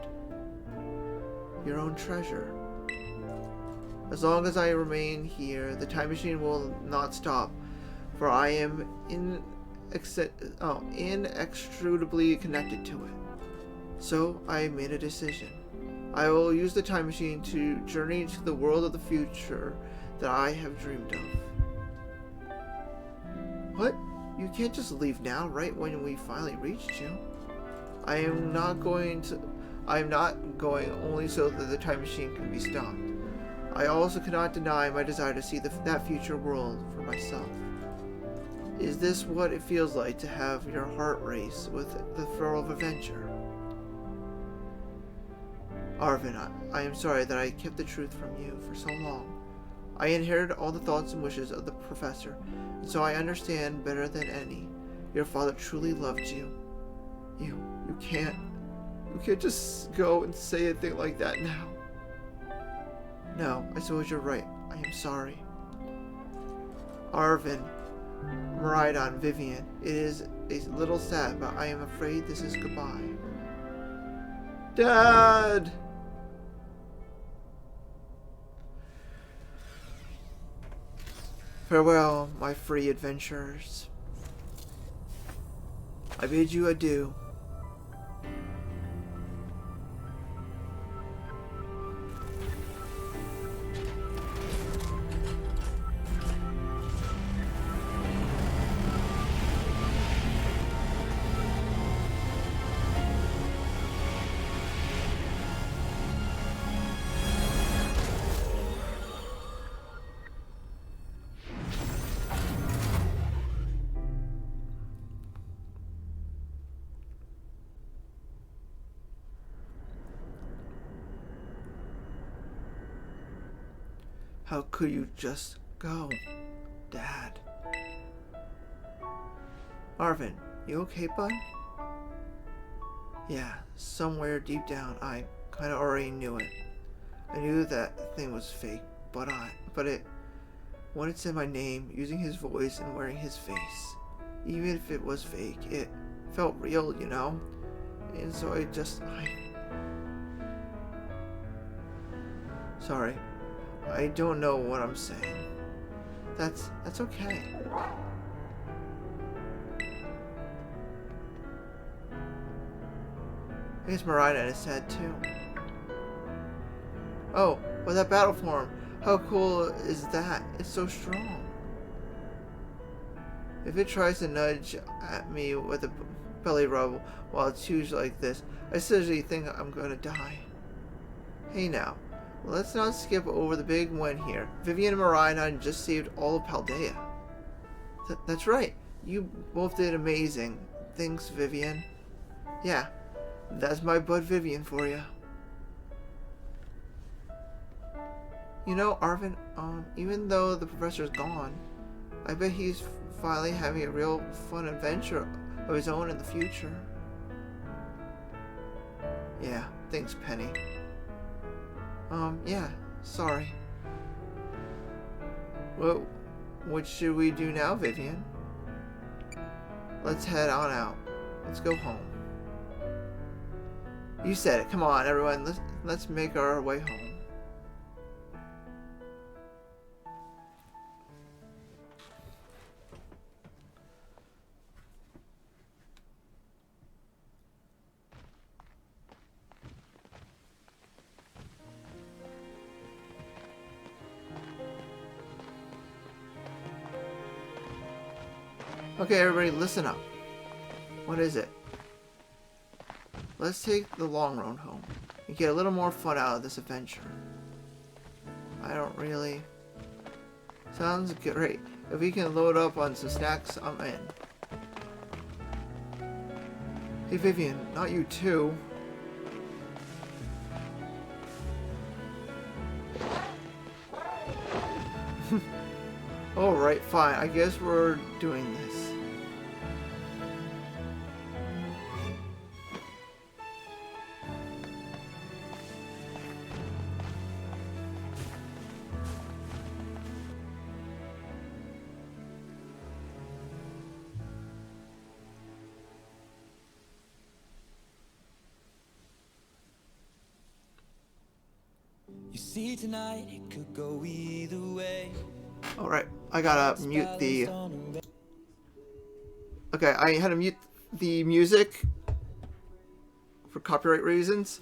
Your own treasure. As long as I remain here, the time machine will not stop, for I am inextricably connected to it. So I made a decision. I will use the time machine to journey to the world of the future that I have dreamed of. What? You can't just leave now, right when we finally reached you. I am not going only so that the time machine can be stopped. I also cannot deny my desire to see that future world for myself. Is this what it feels like to have your heart race with the thrill of adventure? Arvin, I am sorry that I kept the truth from you for so long. I inherited all the thoughts and wishes of the professor, and so I understand better than any. Your father truly loved you. You can't just go and say a thing like that now. No, I suppose you're right. I am sorry. Arvin, Miraidon, Vivian, it is a little sad, but I am afraid this is goodbye. Dad! Farewell, my free adventurers. I bid you adieu. How could you just go, Dad? Arvin, you okay, bud? Yeah, somewhere deep down, I kind of already knew it. I knew that thing was fake, but when it said my name, using his voice and wearing his face, even if it was fake, it felt real, you know? And so Sorry, I don't know what I'm saying. That's okay. I guess Marina is sad too. Oh, with that battle form, how cool is that? It's so strong. If it tries to nudge at me with a belly rub while it's huge like this, I seriously think I'm gonna die. Hey now, let's not skip over the big win here. Vivian and Marina just saved all of Paldea. That's right. You both did amazing. Thanks, Vivian. Yeah, that's my bud Vivian for you. You know, Arvin, even though the professor's gone, I bet he's finally having a real fun adventure of his own in the future. Yeah, thanks, Penny. Yeah, sorry. Well, what should we do now, Vivian? Let's head on out. Let's go home. You said it. Come on, everyone. Let's make our way home. Okay, everybody, listen up. What is it? Let's take the long road home and get a little more fun out of this adventure. I don't really... Sounds great. If we can load up on some snacks, I'm in. Hey, Vivian, not you too. Alright, fine. I guess we're doing this.
You see tonight it could go either way.
Alright, I gotta mute the... Okay, I had to mute the music for copyright reasons.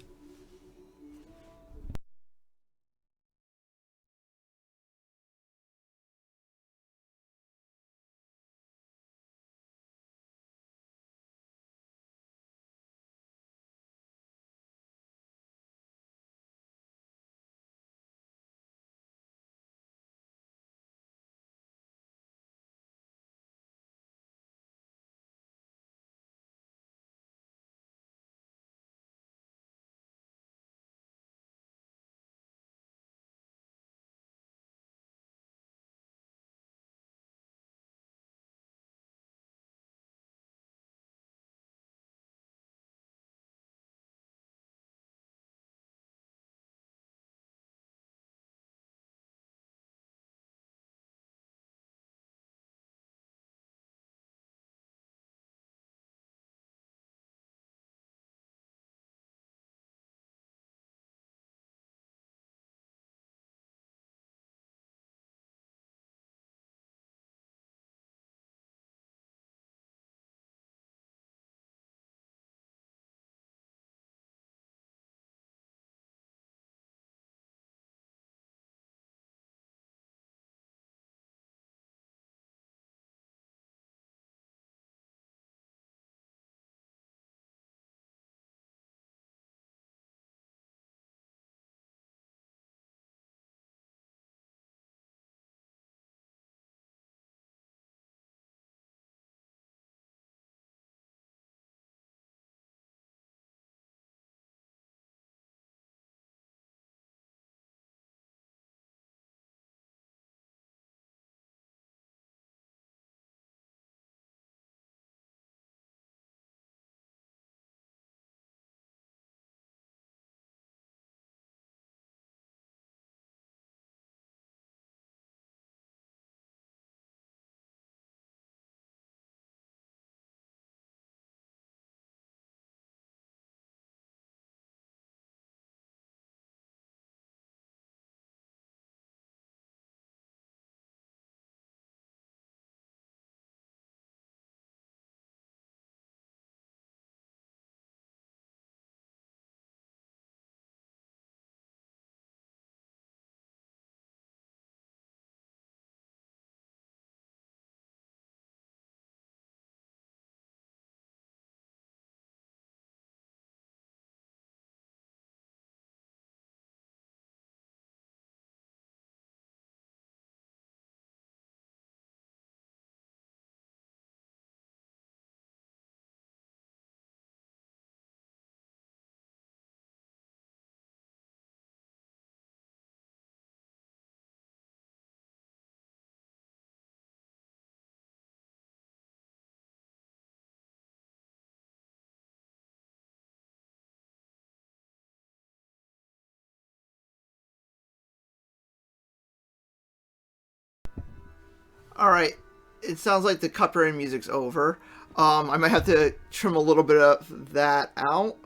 Alright, it sounds like the copyright music's over. I might have to trim a little bit of that out.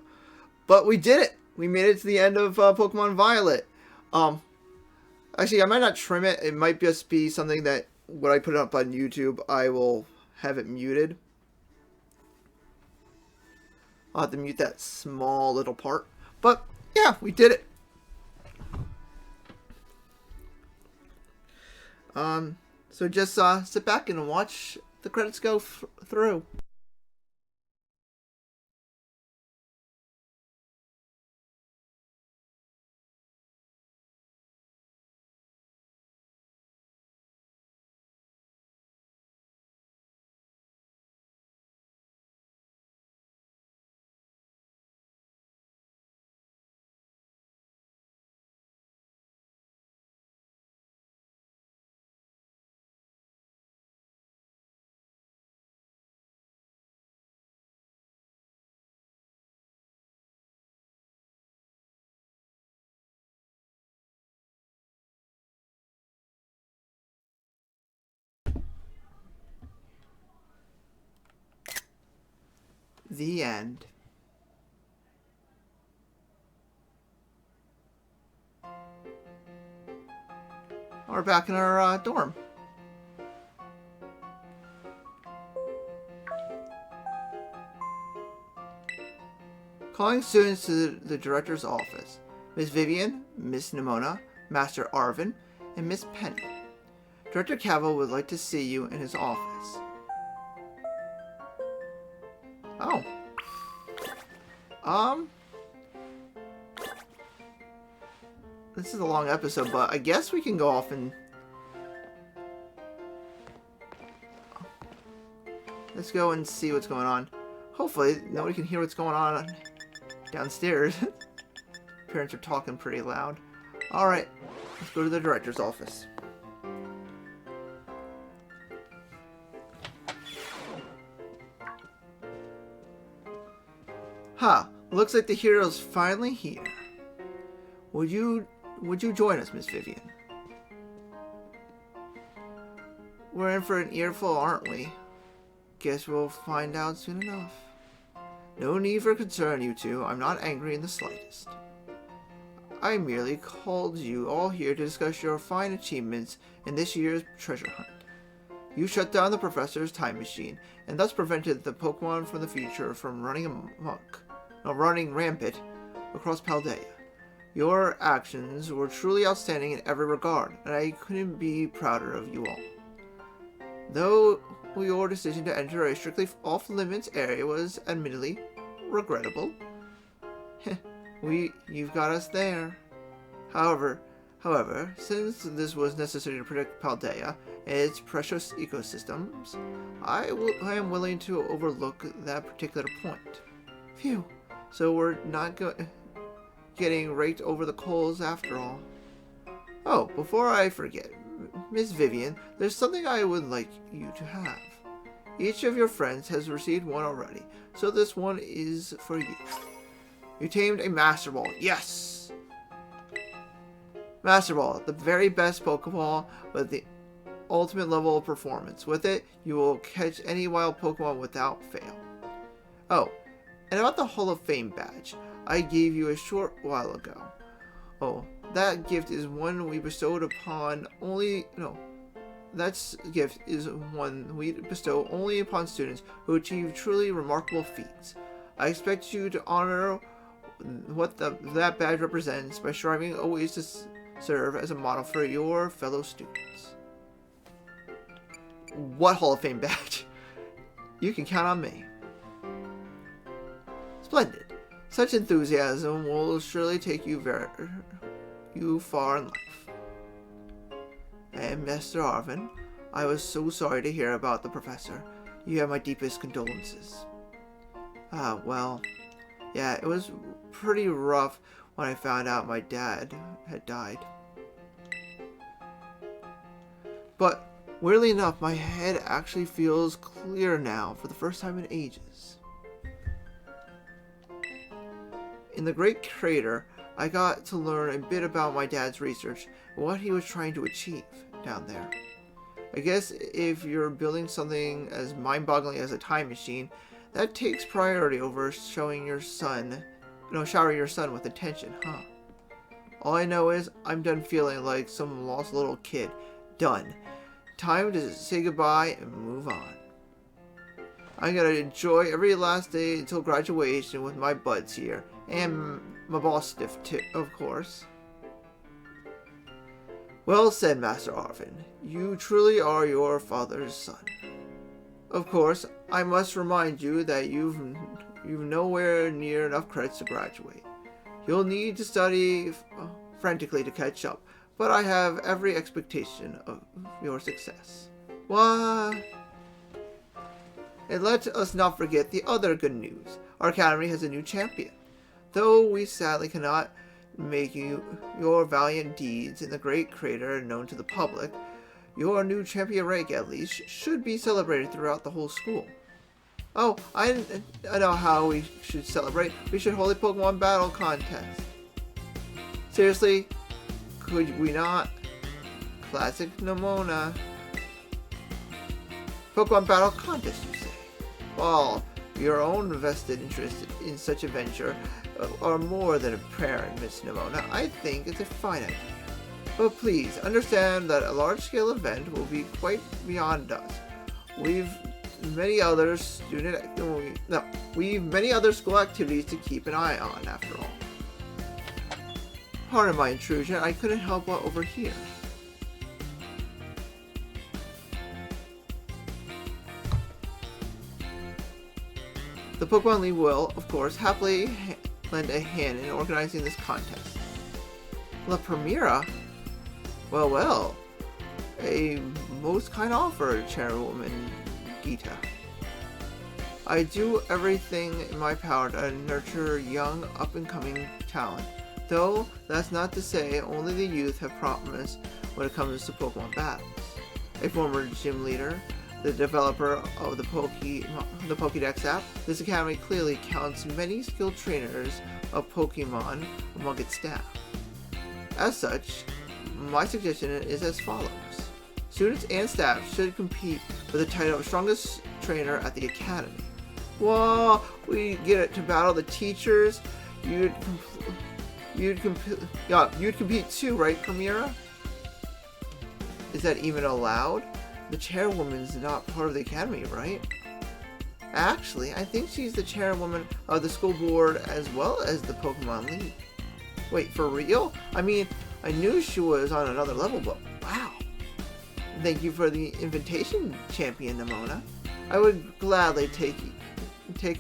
But we did it! We made it to the end of Pokemon Violet. Actually, I might not trim it. It might just be something that when I put it up on YouTube, I will have it muted. I'll have to mute that small little part. But, yeah, we did it. So just sit back and watch the credits go through. The end. We're back in our dorm. Calling students to the director's office. Miss Vivian, Miss Nimona, Master Arvin, and Miss Penny. Director Cavill would like to see you in his office. Oh. This is a long episode, but I guess we can go off and... Let's go and see what's going on. Hopefully, nobody can hear what's going on downstairs. Parents are talking pretty loud. Alright, let's go to the director's office. Looks like the hero's finally here. Would you join us, Miss Vivian? We're in for an earful, aren't we? Guess we'll find out soon enough. No need for concern, you two. I'm not angry in the slightest. I merely called you all here to discuss your fine achievements in this year's treasure hunt. You shut down the professor's time machine, and thus prevented the Pokemon from the future from running rampant across Paldea. Your actions were truly outstanding in every regard, and I couldn't be prouder of you all. Though your decision to enter a strictly off-limits area was admittedly regrettable, you've got us there. However, since this was necessary to protect Paldea and its precious ecosystems, I am willing to overlook that particular point. Phew. So we're not getting raked over the coals after all. Oh, before I forget, Miss Vivian, there's something I would like you to have. Each of your friends has received one already, so this one is for you. You tamed a Master Ball. Yes! Master Ball, the very best Pokeball with the ultimate level of performance. With it, you will catch any wild Pokemon without fail. Oh, and about the Hall of Fame badge I gave you a short while ago. Oh, that gift is one we bestowed upon that gift is one we bestow only upon students who achieve truly remarkable feats. I expect you to honor what that badge represents by striving always to serve as a model for your fellow students. What Hall of Fame badge? You can count on me. Splendid. Such enthusiasm will surely take you far in life. And Master Arvin, I was so sorry to hear about the professor. You have my deepest condolences. Well, yeah, it was pretty rough when I found out my dad had died. But, weirdly enough, my head actually feels clear now for the first time in ages. In the Great Creator, I got to learn a bit about my dad's research and what he was trying to achieve down there. I guess if you're building something as mind-boggling as a time machine, that takes priority over showering your son with attention, huh? All I know is I'm done feeling like some lost little kid. Done. Time to say goodbye and move on. I'm gonna enjoy every last day until graduation with my buds here. And my boss stiff too, of course. Well said, Master Arvin. You truly are your father's son. Of course, I must remind you that you've nowhere near enough credits to graduate. You'll need to study frantically to catch up, but I have every expectation of your success. What? And let us not forget the other good news. Our academy has a new champion. Though we sadly cannot make your valiant deeds in the Great Creator known to the public, your new champion rank, at least, should be celebrated throughout the whole school. Oh, I know how we should celebrate. We should hold a Pokemon battle contest. Seriously? Could we not? Classic Nimona. Pokemon battle contest, you say? Well, your own vested interest in such a venture are more than apparent, Miss Nimona. I think it's a fine idea. But please, understand that a large-scale event will be quite beyond us. We've many other school activities to keep an eye on, after all. Pardon my intrusion, I couldn't help but overhear. The Pokemon League will, of course, happily lend a hand in organizing this contest. La Primera? Well, well. A most kind offer, Chairwoman Gita. I do everything in my power to nurture young, up-and-coming talent. Though, that's not to say only the youth have promise when it comes to Pokemon battles. A former gym leader, the developer of the Pokédex app, this academy clearly counts many skilled trainers of Pokemon among its staff. As such, my suggestion is as follows. Students and staff should compete for the title of strongest trainer at the academy. Whoa, we get to battle the teachers. You'd compete too, right, Primera? Is that even allowed? The chairwoman's not part of the academy, right? Actually, I think she's the chairwoman of the school board as well as the Pokemon League. Wait, for real? I mean, I knew she was on another level, but wow. Thank you for the invitation, Champion Nimona. I would gladly take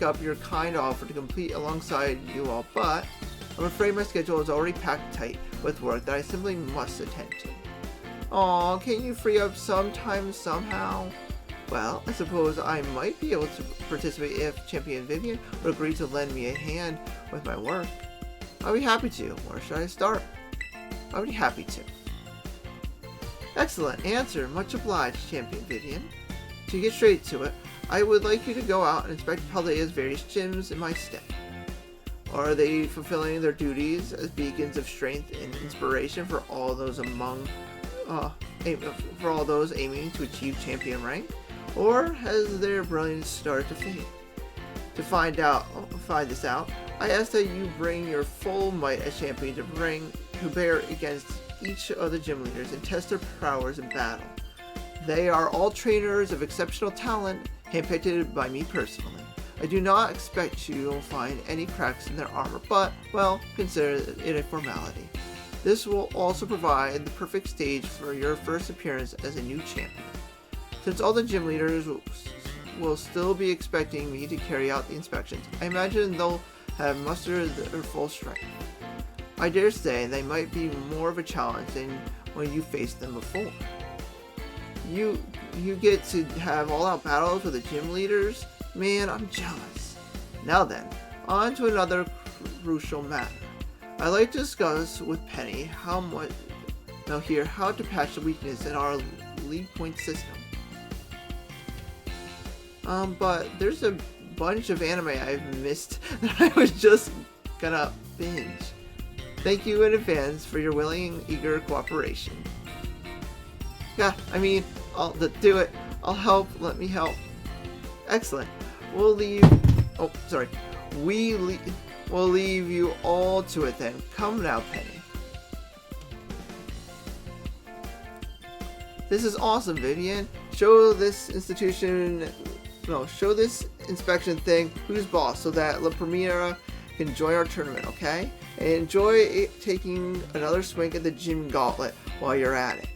up your kind offer to compete alongside you all, but I'm afraid my schedule is already packed tight with work that I simply must attend to. Aw, can't you free up some time somehow? Well, I suppose I might be able to participate if Champion Vivian would agree to lend me a hand with my work. I'll be happy to. Where should I start? I'll be happy to. Excellent answer. Much obliged, Champion Vivian. To get straight to it, I would like you to go out and inspect Paldea's various gyms in my stead. Are they fulfilling their duties as beacons of strength and inspiration for all those aiming to achieve champion rank? Or has their brilliance started to fade? To find this out, I ask that you bring your full might as champion to bear against each of the gym leaders and test their prowess in battle. They are all trainers of exceptional talent, handpicked by me personally. I do not expect you will find any cracks in their armor, but, well, consider it a formality. This will also provide the perfect stage for your first appearance as a new champion. Since all the gym leaders will still be expecting me to carry out the inspections, I imagine they'll have mustered their full strength. I dare say they might be more of a challenge than when you faced them before. You get to have all-out battles with the gym leaders? Man, I'm jealous. Now then, on to another crucial matter. I'd like to discuss with Penny how to patch the weakness in our league point system. But there's a bunch of anime I've missed that I was just gonna binge. Thank you in advance for your willing, eager cooperation. Yeah, I mean, I'll do it. I'll help. Let me help. Excellent. We'll leave. Oh, sorry. We'll leave you all to it then. Come now, Penny. This is awesome, Vivian. Show this inspection thing who's boss so that La Primera can join our tournament, okay? And enjoy taking another swing at the gym gauntlet while you're at it.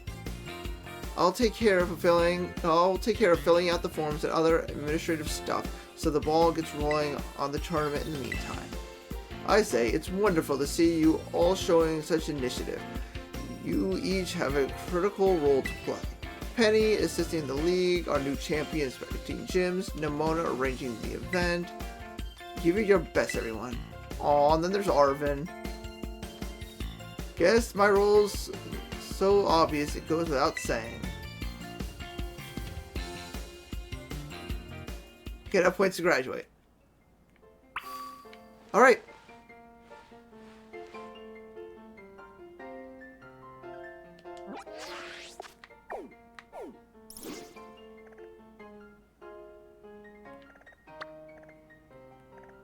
I'll take care of filling out the forms and other administrative stuff so the ball gets rolling on the tournament in the meantime. I say, it's wonderful to see you all showing such initiative. You each have a critical role to play. Penny assisting the league, our new champion inspecting gyms, Nimona arranging the event. Give it your best, everyone. Aw, and then there's Arvin. Guess my role's so obvious it goes without saying. Get up points to graduate. Alright.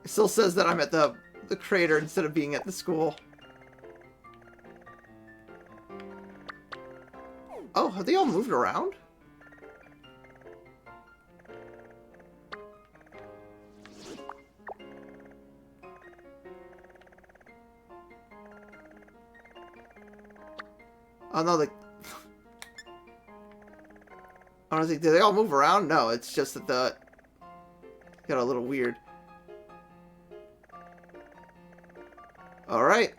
It still says that I'm at the crater instead of being at the school. Oh, have they all moved around? Oh no, honestly, did they all move around? No, it's just that got a little weird. Alright.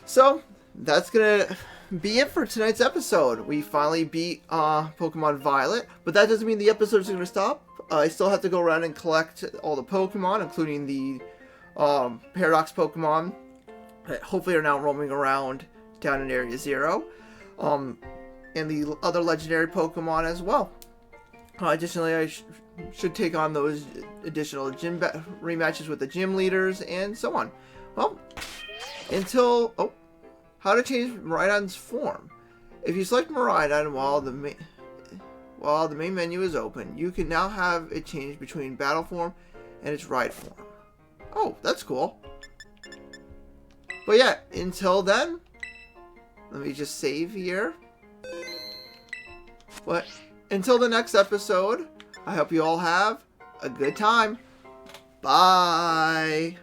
So, that's gonna be it for tonight's episode. We finally beat Pokemon Violet, but that doesn't mean the episode's gonna stop. I still have to go around and collect all the Pokemon, including the Paradox Pokemon that hopefully are now roaming around down in Area 0. And the other legendary Pokemon as well. Additionally, I should take on those additional gym rematches with the gym leaders and so on. Well, until... Oh, how to change Miraidon's form. If you select Miraidon while the main menu is open, you can now have it change between battle form and its ride form. Oh, that's cool. But yeah, until then, let me just save here. But until the next episode, I hope you all have a good time. Bye.